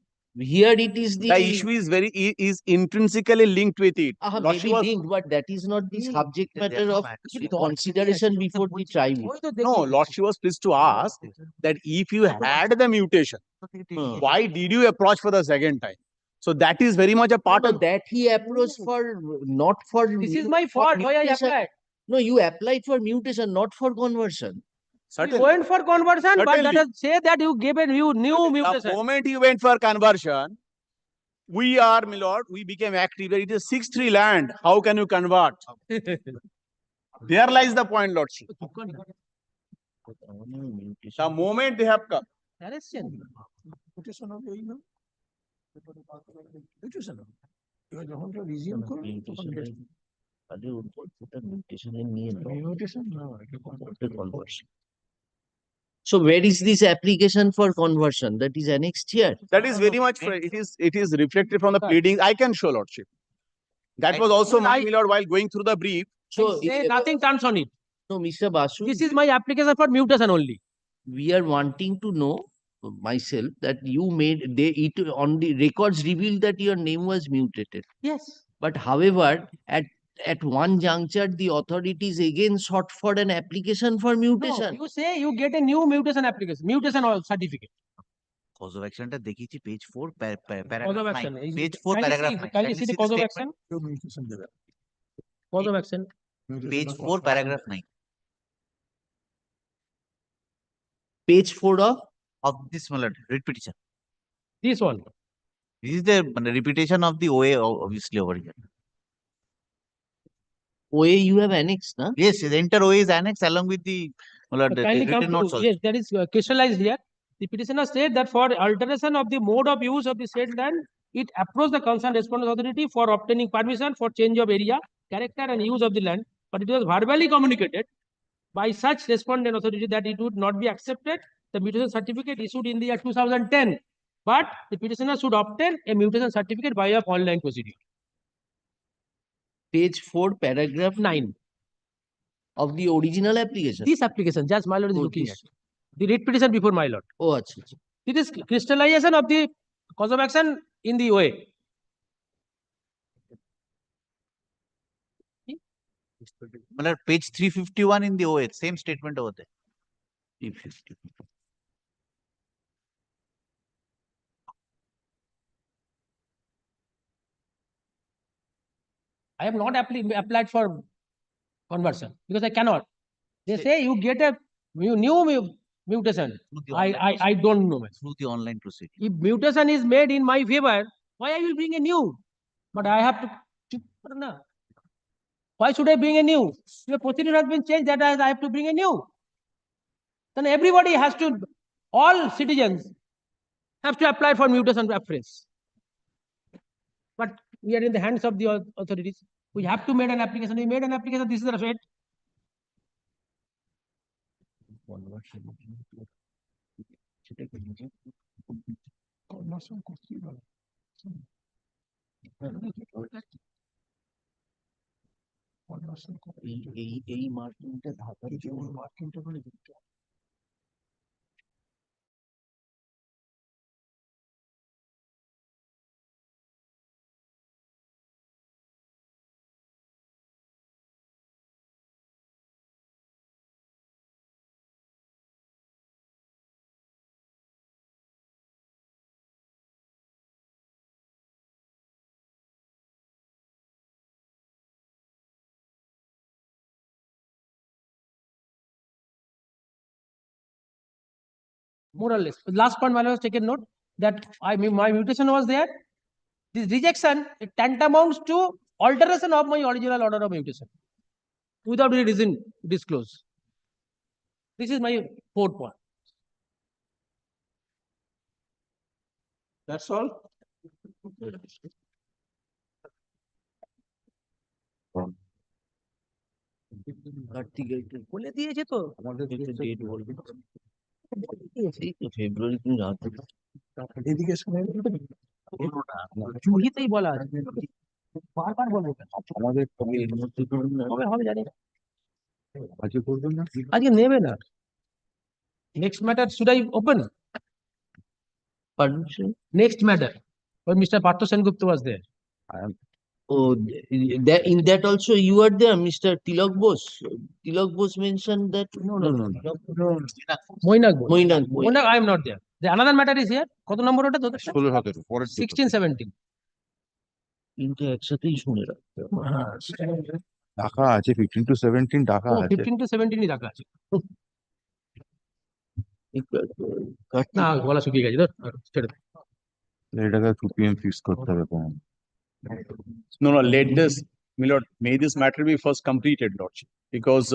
Here it is the issue is intrinsically linked with it. Maybe linked, but that is not the subject matter of consideration before the tribunal. No, Lordship was pleased to ask that if you had the mutation, why did you approach for the second time? So that is very much a part of that he approached for, not for. This is my fault. Why I applied? No, you applied for mutation, not for conversion. You went for conversion, but that is say that you gave a new mutation. The moment you went for conversion, we are, my lord, we became active. It is 6-3 land. How can you convert? There lies the point, lordship. The moment they have come. Mutation হবে এই না? Mutation হবে। এবার যখন কেউ resume করবে, তখন mutation না, এটা conversion। So where is this application for conversion that is annexed here? That is very much, it is reflected from the pleading. I can show, Lordship. That was also my lord while going through the brief. So nothing turns on it. So Mr. Basu, This is my application for mutation only. we are wanting to know myself that you made it on the records revealed that your name was mutated. Yes. But however, at one juncture, the authorities again sought for an application for mutation. No, you say you get a new mutation application, mutation or certificate. Cause of action টা দেখিয়েছি page 4 Cause of paragraph action. 9 page 4 paragraph 9 Can you see the cause of action? mutation দেবে। Cause of action. page 4 paragraph 9 Page 4 of this writ petition. This one. This is the repetition of the OA obviously over here. OA you have annexed, na? Yes, the entire OA is annexed along with the Kindly come written notes to, also. yes, that is crystallized here. The petitioner said that for alteration of the mode of use of the said land, it approached the concerned respondent authority for obtaining permission for change of area, character and use of the land, but it was verbally communicated by such respondent authority that it would not be accepted the mutation certificate issued in the year 2010. But the petitioner should obtain a mutation certificate by a online procedure. Page 4, paragraph 9 of the original application. This application, just my lord is looking this. at. The writ petition before my lord. Oh, achha, achha. It is crystallization of the cause of action in the OA. Page 351 in the OA, same statement over there. 350. I have not applied for conversion because I cannot. They say you get a new mutation. I don't know. Through the online procedure. If mutation is made in my favor, why I will bring a new? But I have to. Why should I bring a new? If the procedure has been changed, that I have to bring a new. Then everybody has to, all citizens have to apply for mutation afresh. But we are in the hands of the authorities. We have to make an application. We made an application. This is the rate. এই মার্কিংটা ঢাকার মার্কিংটা করে দিতে হবে। More or less. Last point, my taken note that my mutation was there. This rejection it tantamounts to alteration of my original order of mutation without any reason disclosed. This is my fourth point. That's all. বলে দিয়েছে তো আমাদের date বলবে এই তো ফেব্রুয়ারি তুমি রাতে এদিকে শুনে চুরিতেই বলা আছে বারবার বলবো আমাদের কবে এর মধ্যে করুন না কবে হবে জানি না আজকে করবেন না আজকে নেবে না next matter should I open permission next matter when Mr. Partho Sengupta was there. Oh, in that also you are there, Mr. Tilak Bose. Tilak Bose mentioned that. No. Moinak. Moinak. I am not there. The another matter is here. কত নম্বর ওটা তোদের? 16, 17. কিন্তু একসাথেই শুনে রাখতে ঢাকা আছে 15 to 17 Dhaka আছে 15 to 17 ই ঢাকা আছে। না গলা শুকিয়ে গেছে তো ছেড়ে দে। এটাকে 2 PM ফিক্স করতে হবে কোন No, let this, my lord, may this matter be first completed, lordship, because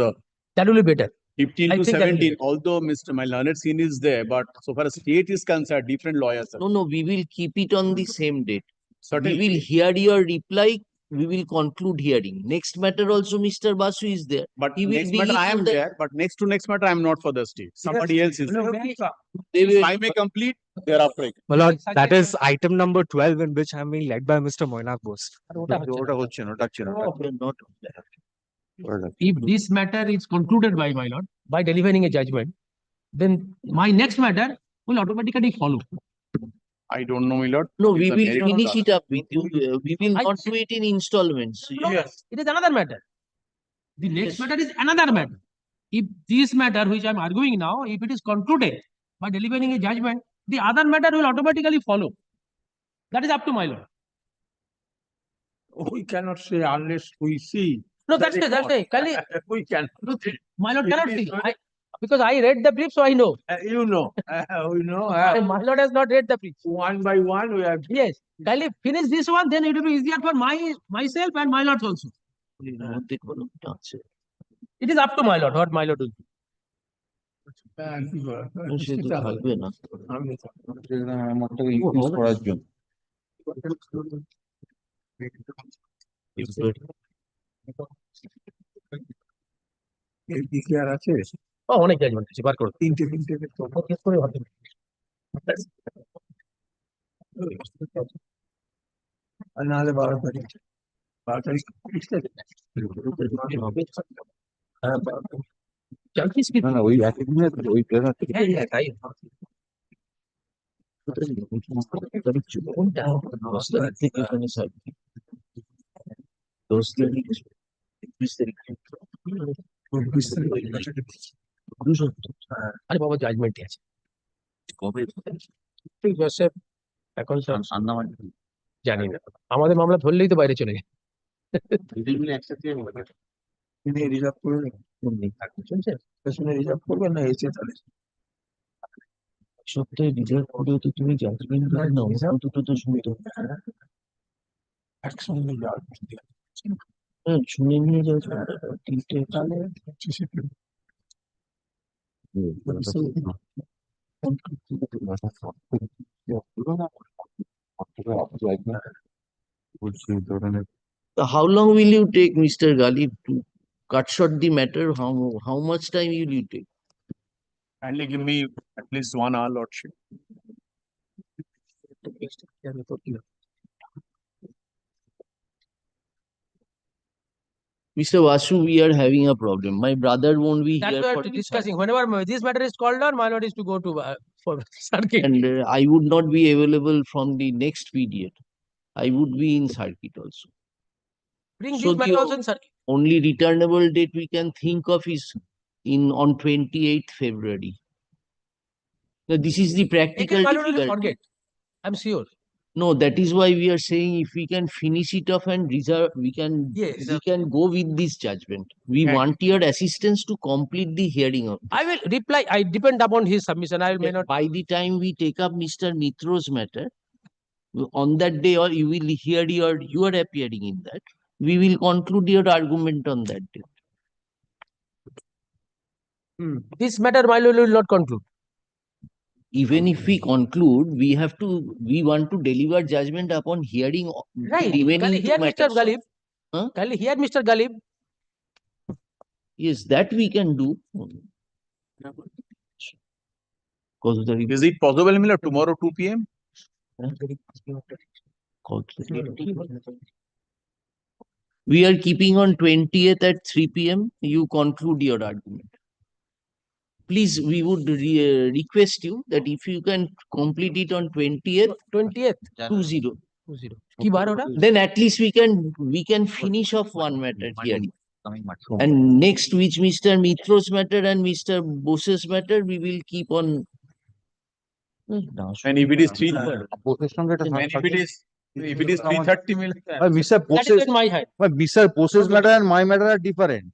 that will be better. 15 I to think that will 17, be- although Mr. My learned scene is there, but so far as state is concerned, different lawyers. No, no, we will keep it on the same date. Certainly. We will hear your reply. We will conclude hearing. Next matter also, Mr. Basu is there. But He will next be matter I in am the- there, but next to next matter I am not for the state. Somebody else is there. They will- If I may complete, thereafter. My lord, that is item number 12 in which I am being led by Mr. Moinak Bose. If this matter is concluded by my lord, by delivering a judgment, then my next matter will automatically follow. I don't know, my lord. No, It's we a will merit of finish the- it up with you. We will not do it in installments. No, it is another matter. The next matter is another matter. If this matter which I am arguing now, if it is concluded by delivering a judgment, the other matter will automatically follow. That is up to my lord. We cannot say unless we see. No, that's the it. That's report. it. Kali, We can. my lord cannot see. Because I read the brief, so I know. You know, we know. My lord has not read the brief. One by one, we have. Yes. Kali, finish this one, then it will be easier for myself and my lords also. It is up to my lord, what my lord will do. সে তো থাকবে না। আমারটাকে increase করার জন্য। কি আর আছে? অনেক judgement আছে, বার করো। তিনটে কেস করে ভাবতে নাহলে 12 তারিখ 12 তারিখ না না ওই একই দিনে ওই প্লেনার থেকে তাই আরে বাবা জাজমেন্টই আছে কবে ঠিক আছে এখন জানি না আমাদের মামলা ধরলেই তো বাইরে চলে যায় রিজার্ভ করবেন শুনছেন পেছনে রিজার্ভ করবেন না এসে তাহলে সপ্তাহে রিজার্ভ করে তো তুমি জাজমেন্ট না দুটো তো শুনতো একসঙ্গে যাওয়ার শুনে নিয়ে যাও তিনটে তাহলে How long will you take, Mr. Galib, to cut short the matter? How much time will you take? Kindly give me at least 1 hour, lordship. Mr. Vasu, we are having a problem. My brother won't be That's here what for we're discussing. Whenever this matter is called on, my lord is to go to for circuit. and I would not be available from the next period. I would be in circuit also. Bring So this matter the also in circuit. only returnable date we can think of is on 28th February. Now, this is the practical My lord will difficulty. forget. I'm sure. No, that is why we are saying if we can finish it off and reserve, we can go with this judgment. We want your assistance to complete the hearing of. I will reply. I depend upon his submission. I may not. By the time we take up Mr. Mitro's matter, on that day, or you will hear you are appearing in that. We will conclude your argument on that day. This matter, my lord will not conclude. Even if we conclude, we want to deliver judgment upon hearing Right. remaining Here, two Mr. matters. Galib. Kali, here, Mr. Galib. Yes, that we can do. Is it possible, Miller, tomorrow 2 p.m.? We are keeping on 20th at 3 p.m. You conclude your argument. Please, we would request you that if you can complete it on 20th, 20. Then at least we can finish off one matter here. And next, which Mr. Mitro's matter and Mr. Bose's matter, we will keep on. And if it is 3, if it is 3:30, Mr. Bose's, Mr. Bose's matter and my matter are different.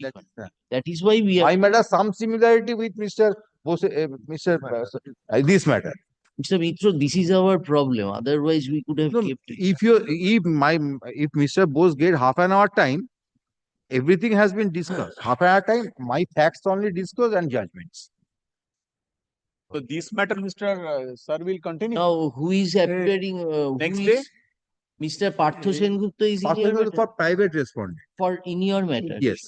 That is why we have. My matter some similarity with Mr. Bose, this matter. Mr. Mitro, this is our problem. Otherwise, we could have kept it. If Mr. Bose get half an hour time, everything has been discussed. Half an hour time, my facts only discussed and judgments. So this matter, Mr. Sir will continue. Now, who is appearing? Next who day? is Mr. Partho Sengupta is in your matter? For private respondent. For in your matter? Yes.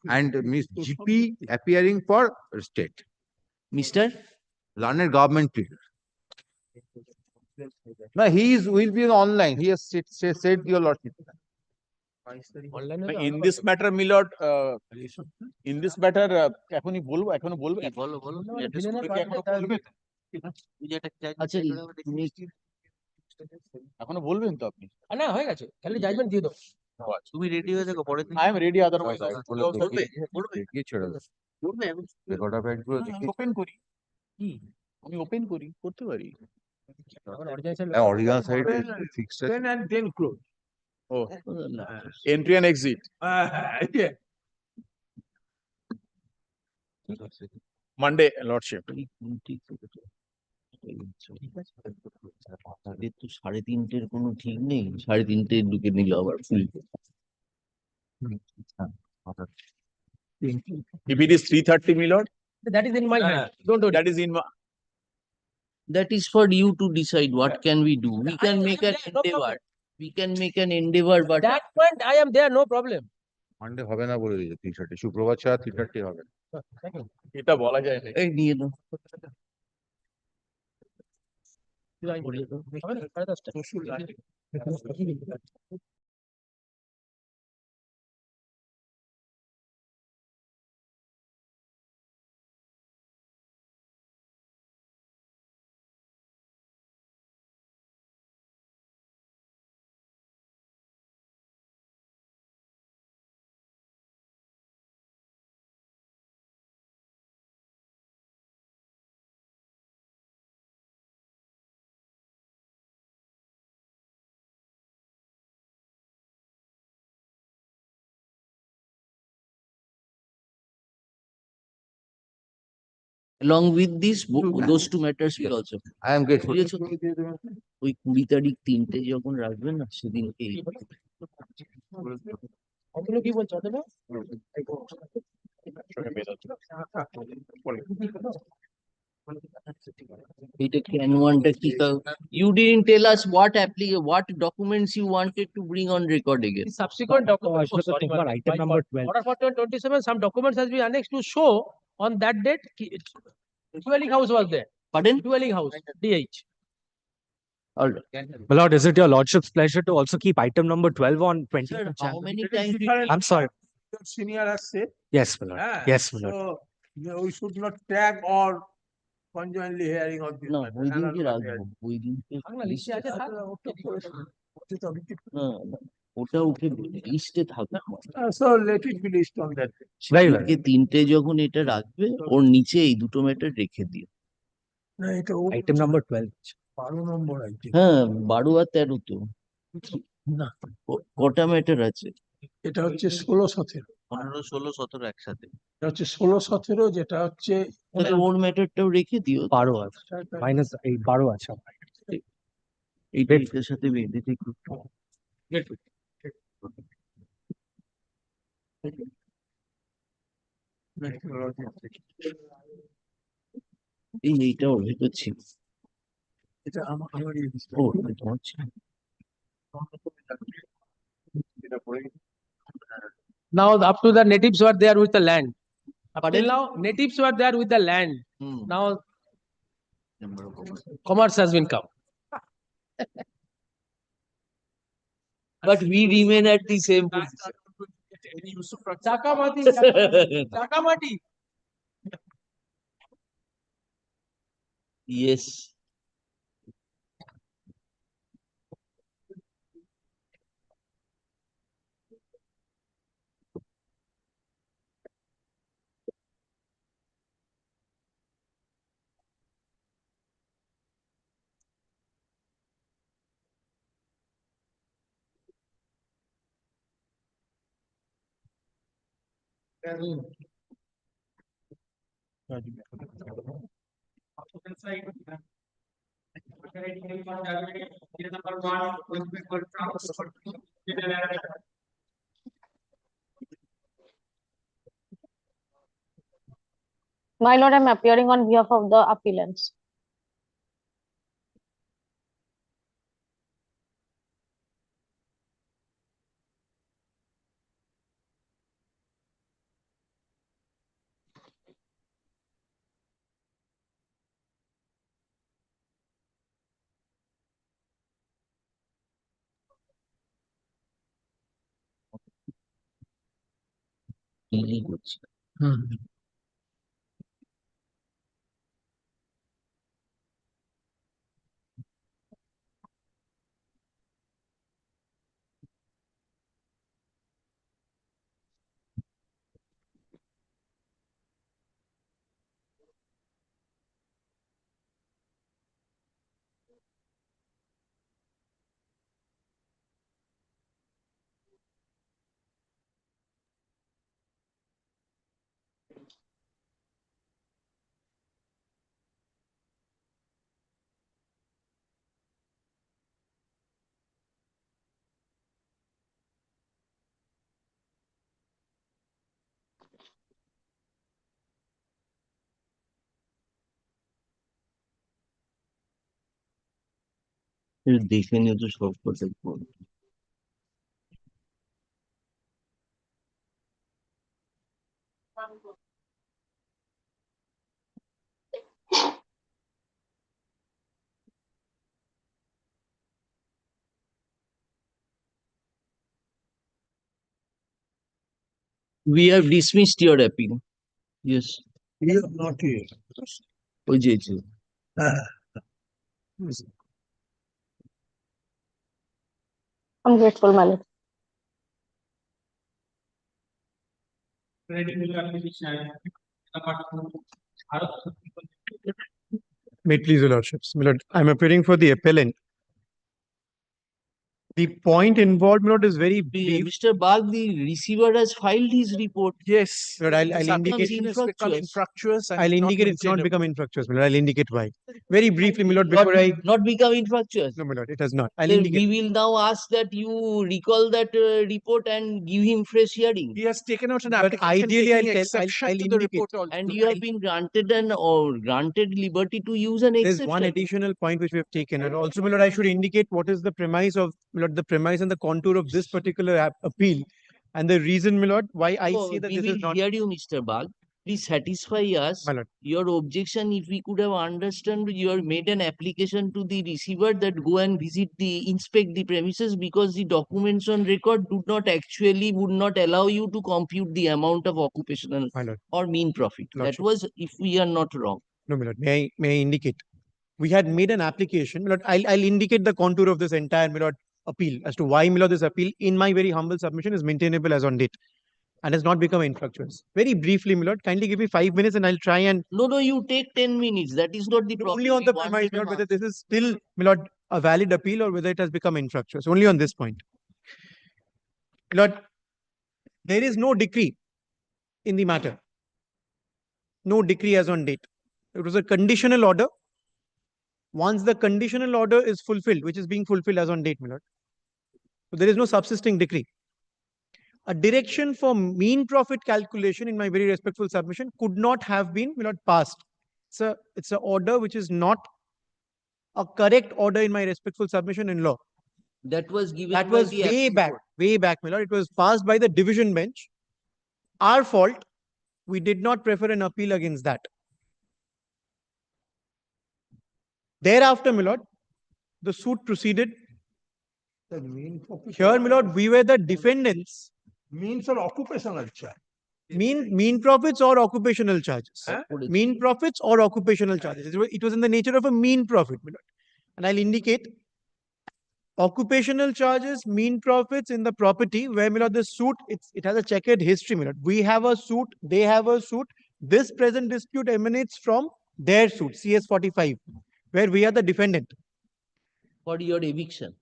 And Miss GP appearing for state. Mr. Learned government pleader. No, will be online. He has said your lordship. In this matter, my lord, in this matter, এখনই বলবো আচ্ছা তুমি এখনো বলবেন তো আপনি? না হয়ে গেছে, খালি জাজমেন্ট দিয়ে দাও। তুমি রেডি হয়ে থাকো পরে I am ready, otherwise open করি কি আমি ওপেন করি করতে পারি। Original side fixed. 10 and 10 close. Oh, entry and exit. Yeah. Monday, lordship. তাদের তো 3:30 কোনো ঠিক নেই, 3:30 ঢুকে নিল আবার ফুল। If it is 3:30, my lord, that is in my hand. Don't do that is in my. That is for you to decide. What can we do? We can make an endeavor. We can make an endeavor, but that point I am there, no problem. Monday হবে না বলে দিয়েছে 3:30, শুক্রবার ছাড়া 3:30 হবে না। এটা বলা যায় না। এই নিয়ে নাও। Along with this, those two matters will also. I am grateful. ওই 20 তারিখ 3টে যখন রাখবেন না সেদিনকে কি বলছো না? এটা can oneটা কি? You didn't tell us what documents you wanted to bring on record again. The subsequent documents. Oh, sorry, item number 12. Order 4127, some documents has been annexed to show on that date dwelling house was there. Pardon? Dwelling house, DH. All right. My lord, is it your lordship's pleasure to also keep item number 12 on 20? Sir, how many times? I'm sorry. Your senior has said. Yes, my lord. Yes, my lord. So we should not tag or conjointly hearing of this. No, ওই দিনকে রাখবো, ওই দিনকে ওটা উঠে লিস্টে থাকবে। So let it be list on that. কালকে 3টে যখন এটা রাখবে ওর নিচে এই দুটো ম্যাটার রেখে দিও। না এটা item number 12. 12 নম্বর item. হ্যাঁ 12 আর 13 তো না কটা ম্যাটার আছে? এটা হচ্ছে 16-17, 15, 16, 17 একসাথে। এটা হচ্ছে 16-17, যেটা হচ্ছে তাহলে ওর ম্যাটারটাও রেখে দিও। 12 আছে মাইনাস 12 আছে এইটা এটার সাথে বেঁধে থেকে এইটা ওর ভেতর ছিল। এটা আমারই ও তোমার ছিল। Now up to the natives were there with the land. Up till now, natives were there with the land. Now commerce has been come. But we remain at the same position. Chakamati, Chakamati. Yes. My lord, I'm appearing on behalf of the appellants. দেখে নিয়ে তো সব কথা We have dismissed your appeal. Yes. You are not here. ওই যে I'm grateful, my lord. May it please your lordships. My lord, I'm appearing for the appellant. The point involved, my lord, is very brief. Mr. Bag, the receiver has filed his report. Yes, Lord, I'll indicate. Infructuous. I'll indicate it's not become infructuous, my lord. I'll indicate why. Very briefly, my lord, before I. Not become infructuous. No, my lord, it has not. I'll Then indicate. we will now ask that you recall that report and give him fresh hearing. He has taken out an application. Ideally, I'll indicate. And you have been granted granted liberty to use an exception. There's one additional point which we have taken, and also, my lord, I should indicate what is the premise of, my lord, the premise and the contour of this particular appeal, and the reason, my lord, why I say that we this will is not. hear you, Mr. Bag. Please satisfy us. My lord. Your objection, if we could have understood, you have made an application to the receiver that go and inspect the premises, because the documents on record would not allow you to compute the amount of occupational or mean profit. Lordship. That was, if we are not wrong. No, my lord, may I indicate? We had made an application, my lord. I'll indicate the contour of this entire, my lord, appeal as to why, my lord, this appeal, in my very humble submission, is maintainable as on date and has not become infructuous. Very briefly, my lord, kindly give me 5 minutes and I'll try and. No, you take 10 minutes. That is not the problem. Only on the premise, my lord, whether this is still, my lord, a valid appeal or whether it has become infructuous. Only on this point. My lord, there is no decree in the matter. No decree as on date. It was a conditional order. Once the conditional order is fulfilled, which is being fulfilled as on date, my lord, so there is no subsisting decree. A direction for mean profit calculation, in my very respectful submission, could not have been, my lord, passed. It's an order which is not a correct order in my respectful submission in law. That was given. That was way back, my lord. It was passed by the division bench. Our fault. We did not prefer an appeal against that. Thereafter, my lord, the suit proceeded. Here, my lord, we were the defendants. Means or occupational charge. Mean profits or occupational charges. Mean profits or occupational charges. It was in the nature of a mean profit, my lord. And I'll indicate occupational charges, mean profits in the property where, my lord, the suit, it has a checkered history, my lord. We have a suit, they have a suit. This present dispute emanates from their suit, CS 45, where we are the defendant. For your eviction.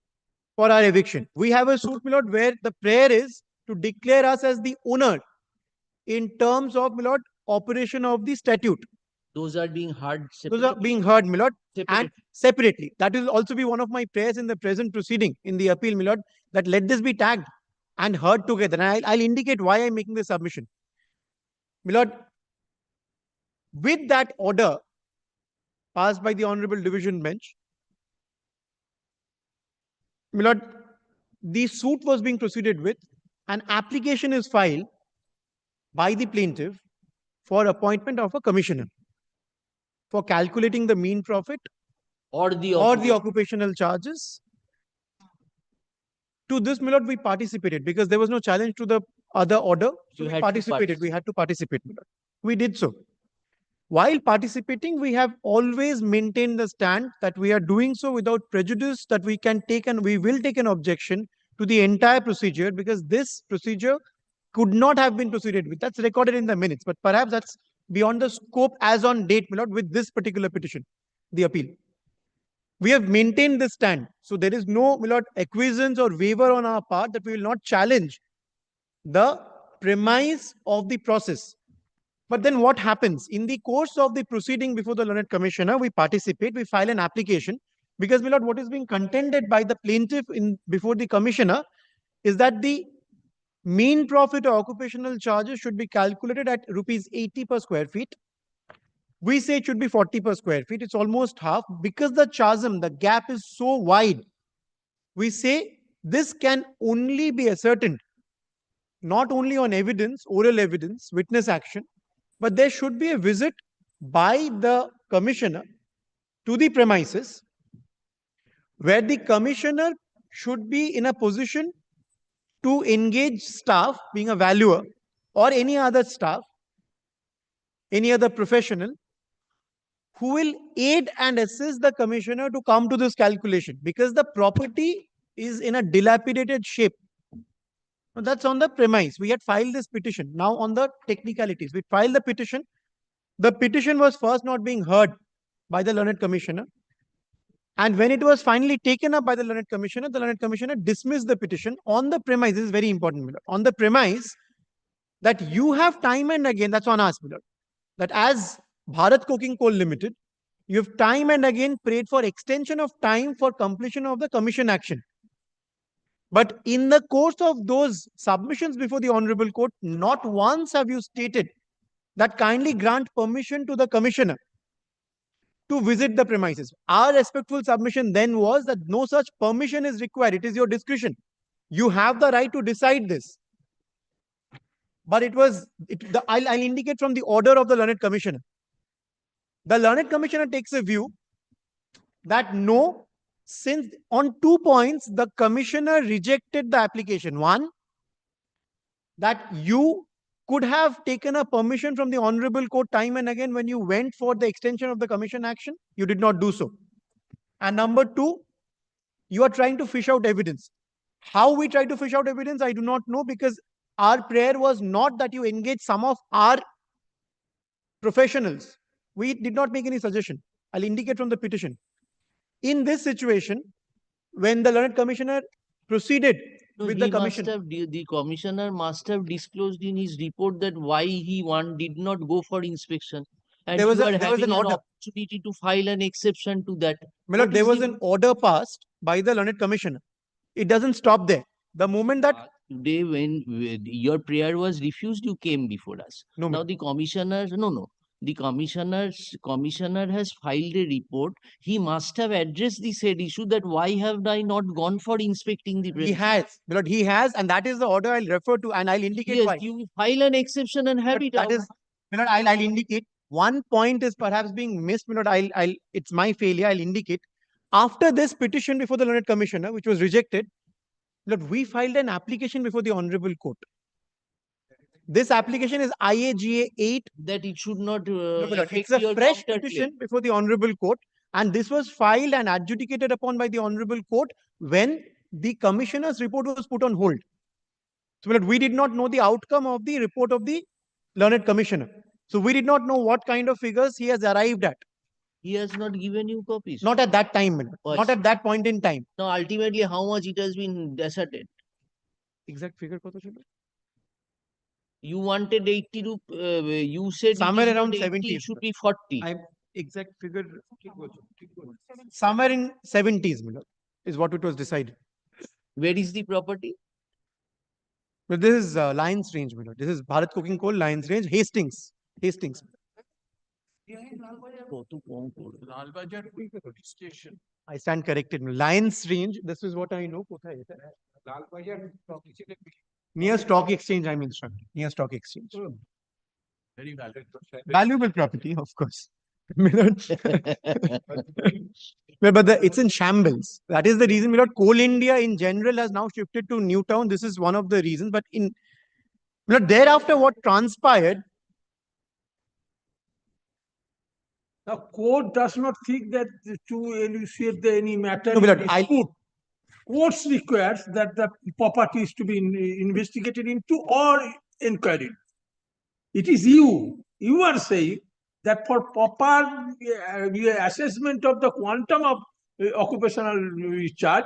For our eviction. We have a suit, my lord, where the prayer is to declare us as the owner in terms of, my lord, operation of the statute. Those are being heard separately. Those are being heard, my lord, and separately. That will also be one of my prayers in the present proceeding, in the appeal, my lord, that let this be tagged and heard together. And I'll indicate why I'm making this submission. My lord, with that order passed by the Honorable Division Bench, my lord, the suit was being proceeded with, an application is filed by the plaintiff for appointment of a commissioner for calculating the mean profit or the occupational charges. To this, my lord, we participated because there was no challenge to the other order. So You we had to participated. We had to participate, my lord. We did so. While participating, we have always maintained the stand that we are doing so without prejudice, that we can take and we will take an objection to the entire procedure, because this procedure could not have been proceeded with. That's recorded in the minutes, but perhaps that's beyond the scope as on date, my lord, with this particular petition, the appeal. We have maintained this stand. So there is no, my lord, acquiescence or waiver on our part that we will not challenge the premise of the process. But then what happens? In the course of the proceeding before the learned commissioner, we participate, we file an application, because, my lord, what is being contended by the plaintiff before the commissioner is that the mean profit or occupational charges should be calculated at rupees 80 per square feet. We say it should be 40 per square feet. It's almost half, because the chasm, the gap is so wide. We say this can only be ascertained not only on evidence, oral evidence, witness action, but there should be a visit by the commissioner to the premises, where the commissioner should be in a position to engage staff, being a valuer, or any other staff, any other professional, who will aid and assist the commissioner to come to this calculation, because the property is in a dilapidated shape. Now, that's on the premise. We had filed this petition. Now, on the technicalities, we filed the petition. The petition was first not being heard by the learned commissioner. And when it was finally taken up by the learned commissioner dismissed the petition on the premise. This is very important, on the premise that you have time and again, that's on us, that as Bharat Coking Coal Limited, you have time and again prayed for extension of time for completion of the commission action. But in the course of those submissions before the Honorable Court, not once have you stated that kindly grant permission to the commissioner to visit the premises. Our respectful submission then was that no such permission is required. It is your discretion. You have the right to decide this. But it was, I'll indicate from the order of the learned commissioner. The learned commissioner takes a view that no, since on 2 points, the commissioner rejected the application. One, that you could have taken a permission from the Honorable Court time and again when you went for the extension of the commission action. You did not do so. And number two, you are trying to fish out evidence. How we try to fish out evidence, I do not know, because our prayer was not that you engage some of our professionals. We did not make any suggestion. I'll indicate from the petition. In this situation, when the learned commissioner proceeded with the commission, the commissioner must have disclosed in his report that why he did not go for inspection. And there was an order. Opportunity to file an exception to that. My lord, there was an order passed by the learned commissioner. It doesn't stop there. The moment that today, when your prayer was refused, you came before us. No, now the commissioner, the commissioner has filed a report. He must have addressed the said issue that why have I not gone for inspecting the premises? He has, my lord, he has, and that is the order I'll refer to, and I'll indicate why. You file an exception and have it that out. Is, my lord, I'll indicate. One point is perhaps being missed, my lord. It's my failure. I'll indicate. After this petition before the learned commissioner, which was rejected, look, we filed an application before the Honorable Court. This application is IAGA 8. That it should not. It's a fresh petition before the Honorable Court, and this was filed and adjudicated upon by the Honorable Court when the commissioner's report was put on hold. So we did not know the outcome of the report of the learned commissioner. So we did not know what kind of figures he has arrived at. He has not given you copies. Not at that time, not at that point in time. Now, ultimately, how much it has been asserted? Exact figure, you wanted 80 to, you said somewhere around 70. It should be 40. Exact figure, somewhere in 70s is what it was decided. Where is the property? But this is Lions Range, this is Bharat Coking Coal, Lions Range, Hastings. I stand corrected. Lions Range, this is what I know. Near stock exchange, I'm instructed. Near stock exchange. Very Valuable property, of course. But it's in shambles. That is the reason. Coal India in general has now shifted to Newtown. This is one of the reasons. But thereafter, what transpired? The court does not think that to elucidate any matter. No, in dispute. Courts requires that the property is to be investigated into or inquired. It is you. You are saying that for proper assessment of the quantum of occupational charge,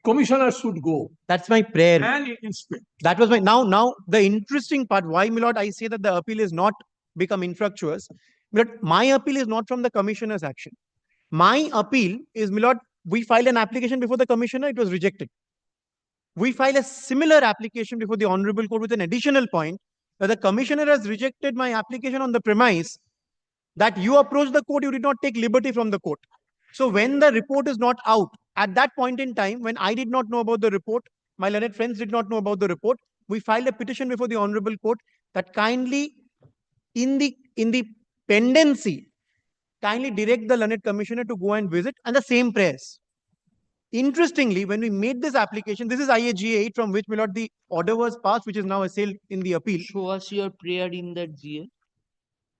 commissioner should go. That's my prayer. And inspect. That was my now the interesting part. Why, my lord, I say that the appeal is not become infructuous. But my appeal is not from the commissioner's action. My appeal is, my lord, we filed an application before the commissioner, it was rejected. We filed a similar application before the honorable court with an additional point that the commissioner has rejected my application on the premise that you approached the court, you did not take liberty from the court. So when the report is not out, at that point in time, when I did not know about the report, my learned friends did not know about the report, we filed a petition before the honorable court that kindly, in the pendency, kindly direct the learned commissioner to go and visit, and the same prayers. Interestingly, when we made this application, this is IAGA 8 from which, my lord, the order was passed, which is now assailed in the appeal. Show us your prayer in that GA.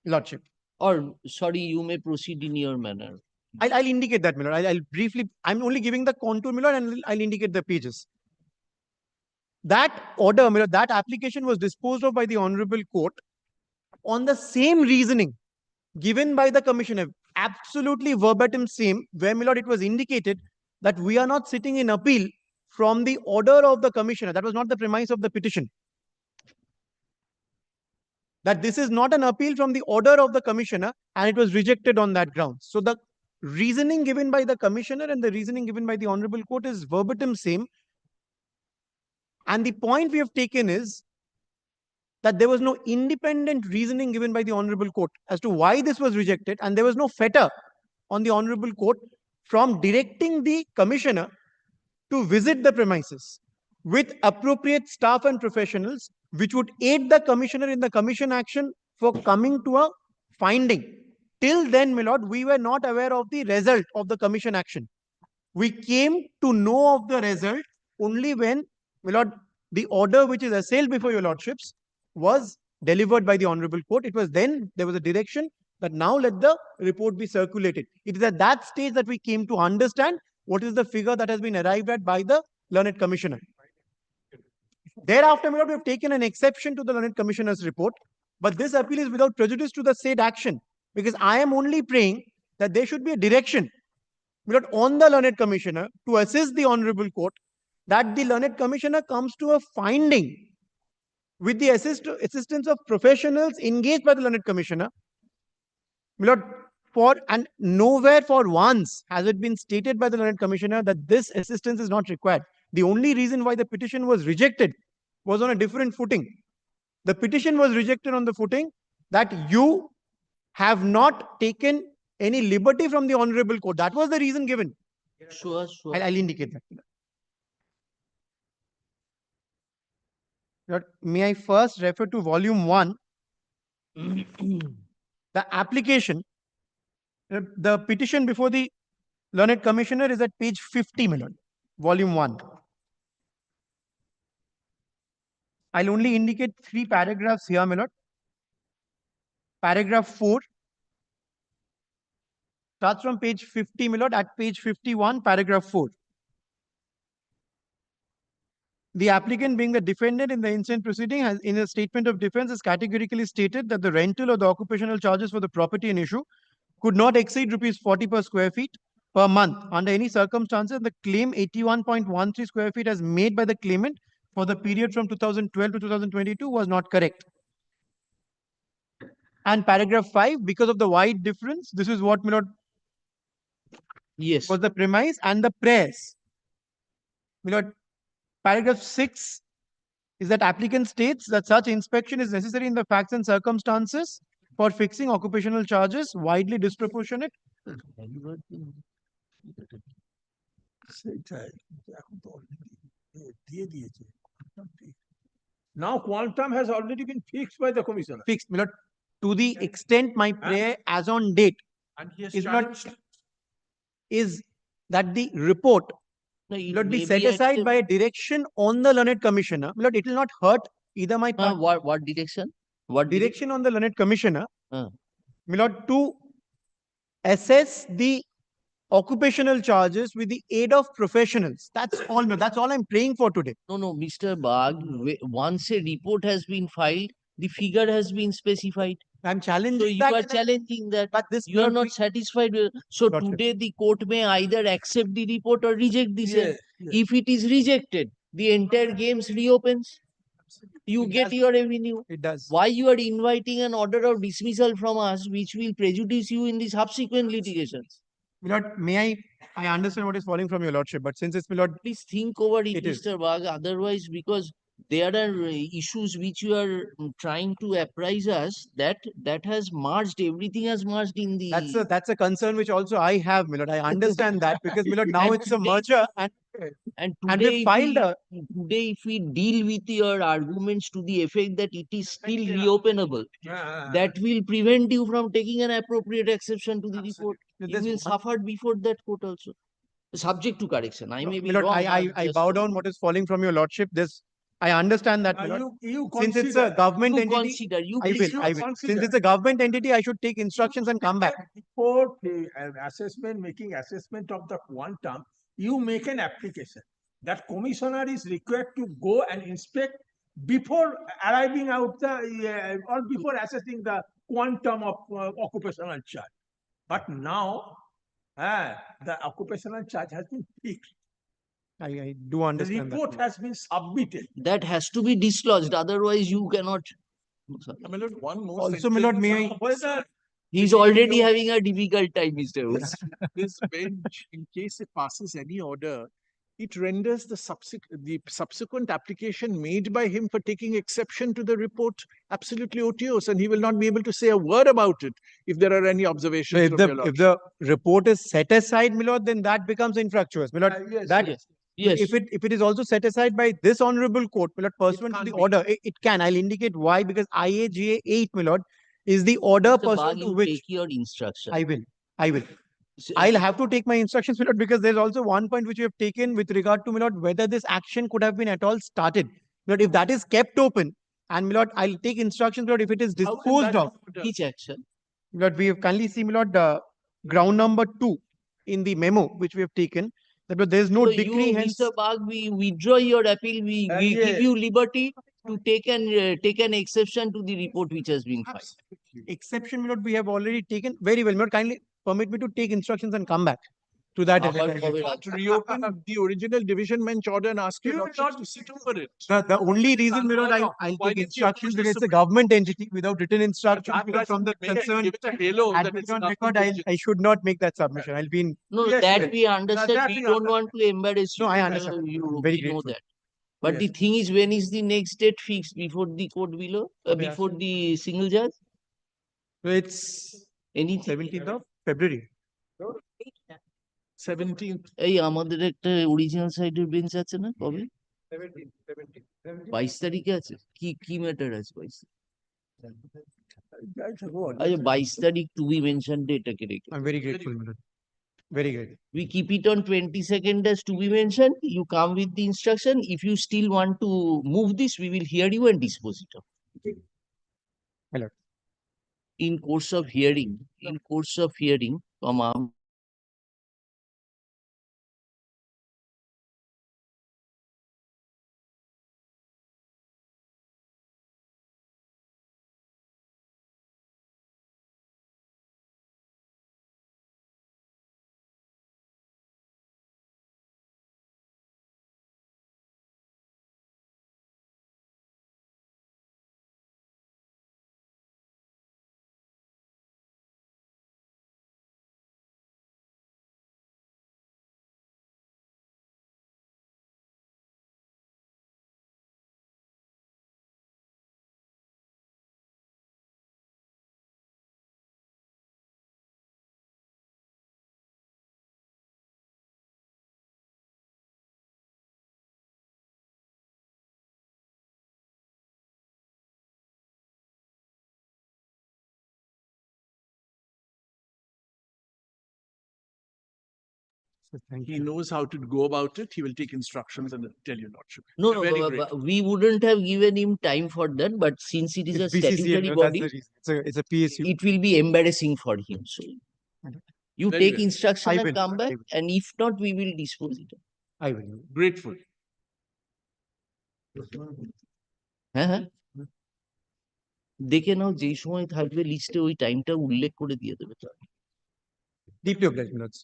Lordship. Or, sorry, you may proceed in your manner. I'll indicate that, my lord. I'll briefly, I'm only giving the contour, my lord, and I'll indicate the pages. That order, my lord, that application was disposed of by the honorable court on the same reasoning given by the commissioner, absolutely verbatim same, where, my lord, it was indicated that we are not sitting in appeal from the order of the commissioner. That was not the premise of the petition. That this is not an appeal from the order of the commissioner, and it was rejected on that ground. So the reasoning given by the commissioner and the reasoning given by the honorable court is verbatim same. And the point we have taken is that there was no independent reasoning given by the honorable court as to why this was rejected, and there was no fetter on the honorable court from directing the commissioner to visit the premises with appropriate staff and professionals, which would aid the commissioner in the commission action for coming to a finding. Till then, my lord, we were not aware of the result of the commission action. We came to know of the result only when, my lord, the order which is assailed before your lordships was delivered by the honorable court. It was then there was a direction that now let the report be circulated. It is at that stage that we came to understand what is the figure that has been arrived at by the learned commissioner. Thereafter, we have taken an exception to the learned commissioner's report, but this appeal is without prejudice to the said action, because I am only praying that there should be a direction on the learned commissioner to assist the honorable court, that the learned commissioner comes to a finding with the assistance of professionals engaged by the learned commissioner. And nowhere for once has it been stated by the learned commissioner that this assistance is not required. The only reason why the petition was rejected was on a different footing. The petition was rejected on the footing that you have not taken any liberty from the honorable court. That was the reason given. Sure. I'll indicate that. May I first refer to volume 1. The application, the petition before the learned commissioner is at page 50, my lord, volume 1. I'll only indicate 3 paragraphs here, my lord. Paragraph 4 starts from page 50, my lord, at page 51, paragraph 4. The applicant, being the defendant in the instant proceeding, has in a statement of defense has categorically stated that the rental or the occupational charges for the property in issue could not exceed rupees 40 per square feet per month. Under any circumstances, the claim 81.13 square feet as made by the claimant for the period from 2012 to 2022 was not correct. And paragraph 5, because of the wide difference, this is what, my lord, was the premise and the prayers. My lord, paragraph 6 is that applicant states that such inspection is necessary in the facts and circumstances for fixing occupational charges widely disproportionate. সেটাই এখন তো already দিয়ে দিয়েছে now quantum has already been fixed by the commissioner. Fixed, my lord, to the extent my prayer as on date And he has is not challenged. is that the report No, it will be may set be aside by a direction on the learned commissioner. My lord, it will not hurt either my part. What direction? What Direction on the learned commissioner, Uh. my lord, to assess the occupational charges with the aid of professionals. That's all. That's all I'm praying for today. No, Mr. Bag, once a report has been filed, the figure has been specified. I'm challenging So you that. are challenging that. But this You are not satisfied with. So Lordship. today the court may either accept the report or reject the same. Yes. If it is rejected, the entire games reopens. You get your revenue. It does. Why you are inviting an order of dismissal from us, which will prejudice you in the subsequent litigations? My lord, I understand what is falling from your lordship, but since it's my lord, Please think over it, It is. Mr. Bag. Otherwise, because there are issues which you are trying to apprise us, that has merged, everything has merged in the. that's a concern which also I have, my lord. I understand that because my lord, now And it's a today- merger and And and today, we if filed today, if we deal with your arguments to the effect that it is still reopenable, that will prevent you from taking an appropriate exception to the report. You There's will one- suffer before that court also. Subject to correction. I may be my lord, wrong. I bow down what is falling from your lordship. This I understand that, my lord. You Since it's a consider- government You entity, consider, you I please will. Since consider. it's a government entity, I should take instructions and come back. Before making assessment of the quantum, you make an application. That commissioner is required to go and inspect before arriving out the or before assessing the quantum of occupational charge. But now, the occupational charge has been fixed. I do The understand report that. has been submitted. That has to be dislodged. Otherwise, you cannot. My lord, one more Also, my lord, may I? Whether He's already having a difficult time, Mr. Woods. This bench, in case it passes any order, it renders the subsequent application made by him for taking exception to the report absolutely odious, and he will not be able to say a word about it if there are any So observations if from the your lordship. if the report is set aside, my lord, then that becomes infructuous. My lord, yes, that yes. Yes. if it is also set aside by this honorable court, my lord, pursuant to can't the be. order, it can. I'll indicate why, because IAGA 8, my lord, is the order Mr. Bag, pursuant to you which take your instruction. I will. I'll have to take my instructions, my lord, because there's also one point which you have taken with regard to, my lord, whether this action could have been at all started. My lord, if that is kept open, and my lord, I'll take instructions, my lord, if it is How will disposed that of. Which action? My lord, we have kindly see, my lord, ground number 2 in the memo which we have taken, that but there's no So decree, you, hence Mr. Bag, we withdraw your appeal. We give yes. you liberty to take an exception to the report which has been filed. exception, my lord, we have already taken. Very well, my lord, kindly permit me to take instructions and come back to that. Not reopen the original division bench order and ask your lordship to sit over it. The only reason, my lord, I'll Why take did you instructions approach because the it's a government entity without written instructions, my lord, from the Make it- concerned Give it a halo that advocate it's on a record. government I should not make that submission. I'll be in. No, Yes, that yes. we understand. That We we don't want to embarrass you. No, I understand. You I'm very we know grateful. that. But the thing is, when is the next date fixed before the court below, before the single judge? It's Anything? 17th of February. 17th. এই আমাদের একটা original সাইডের bench আছে না কবে 22 তারিখে আছে কি কি ম্যাটার আছে 22 আচ্ছা 22 তারিখ টু বি মেনশনড এটাকে রেখে I'm very grateful, my lord. Very grateful. we keep it on 22nd as to be mentioned. You come with the instruction. If you still want to move this, we will hear you and dispose it of. My lord. In course of hearing, from He knows how to go about it. He will take instructions and tell your lordship. No, We're no, very but grateful. we wouldn't have given him time for that, but since it is a It's BCCL, statutory that's body, the reason. It's a PSU. it will be embarrassing for him. So you Very take well. instruction I and will, come I back, will. and if not, we will dispose it. I will. Grateful. হ্যাঁ হ্যাঁ দেখে নাও যেই সময় থাকবে লিস্টে ওই টাইমটা উল্লেখ করে দিয়ে দেবে। Deeply obliged, my lords.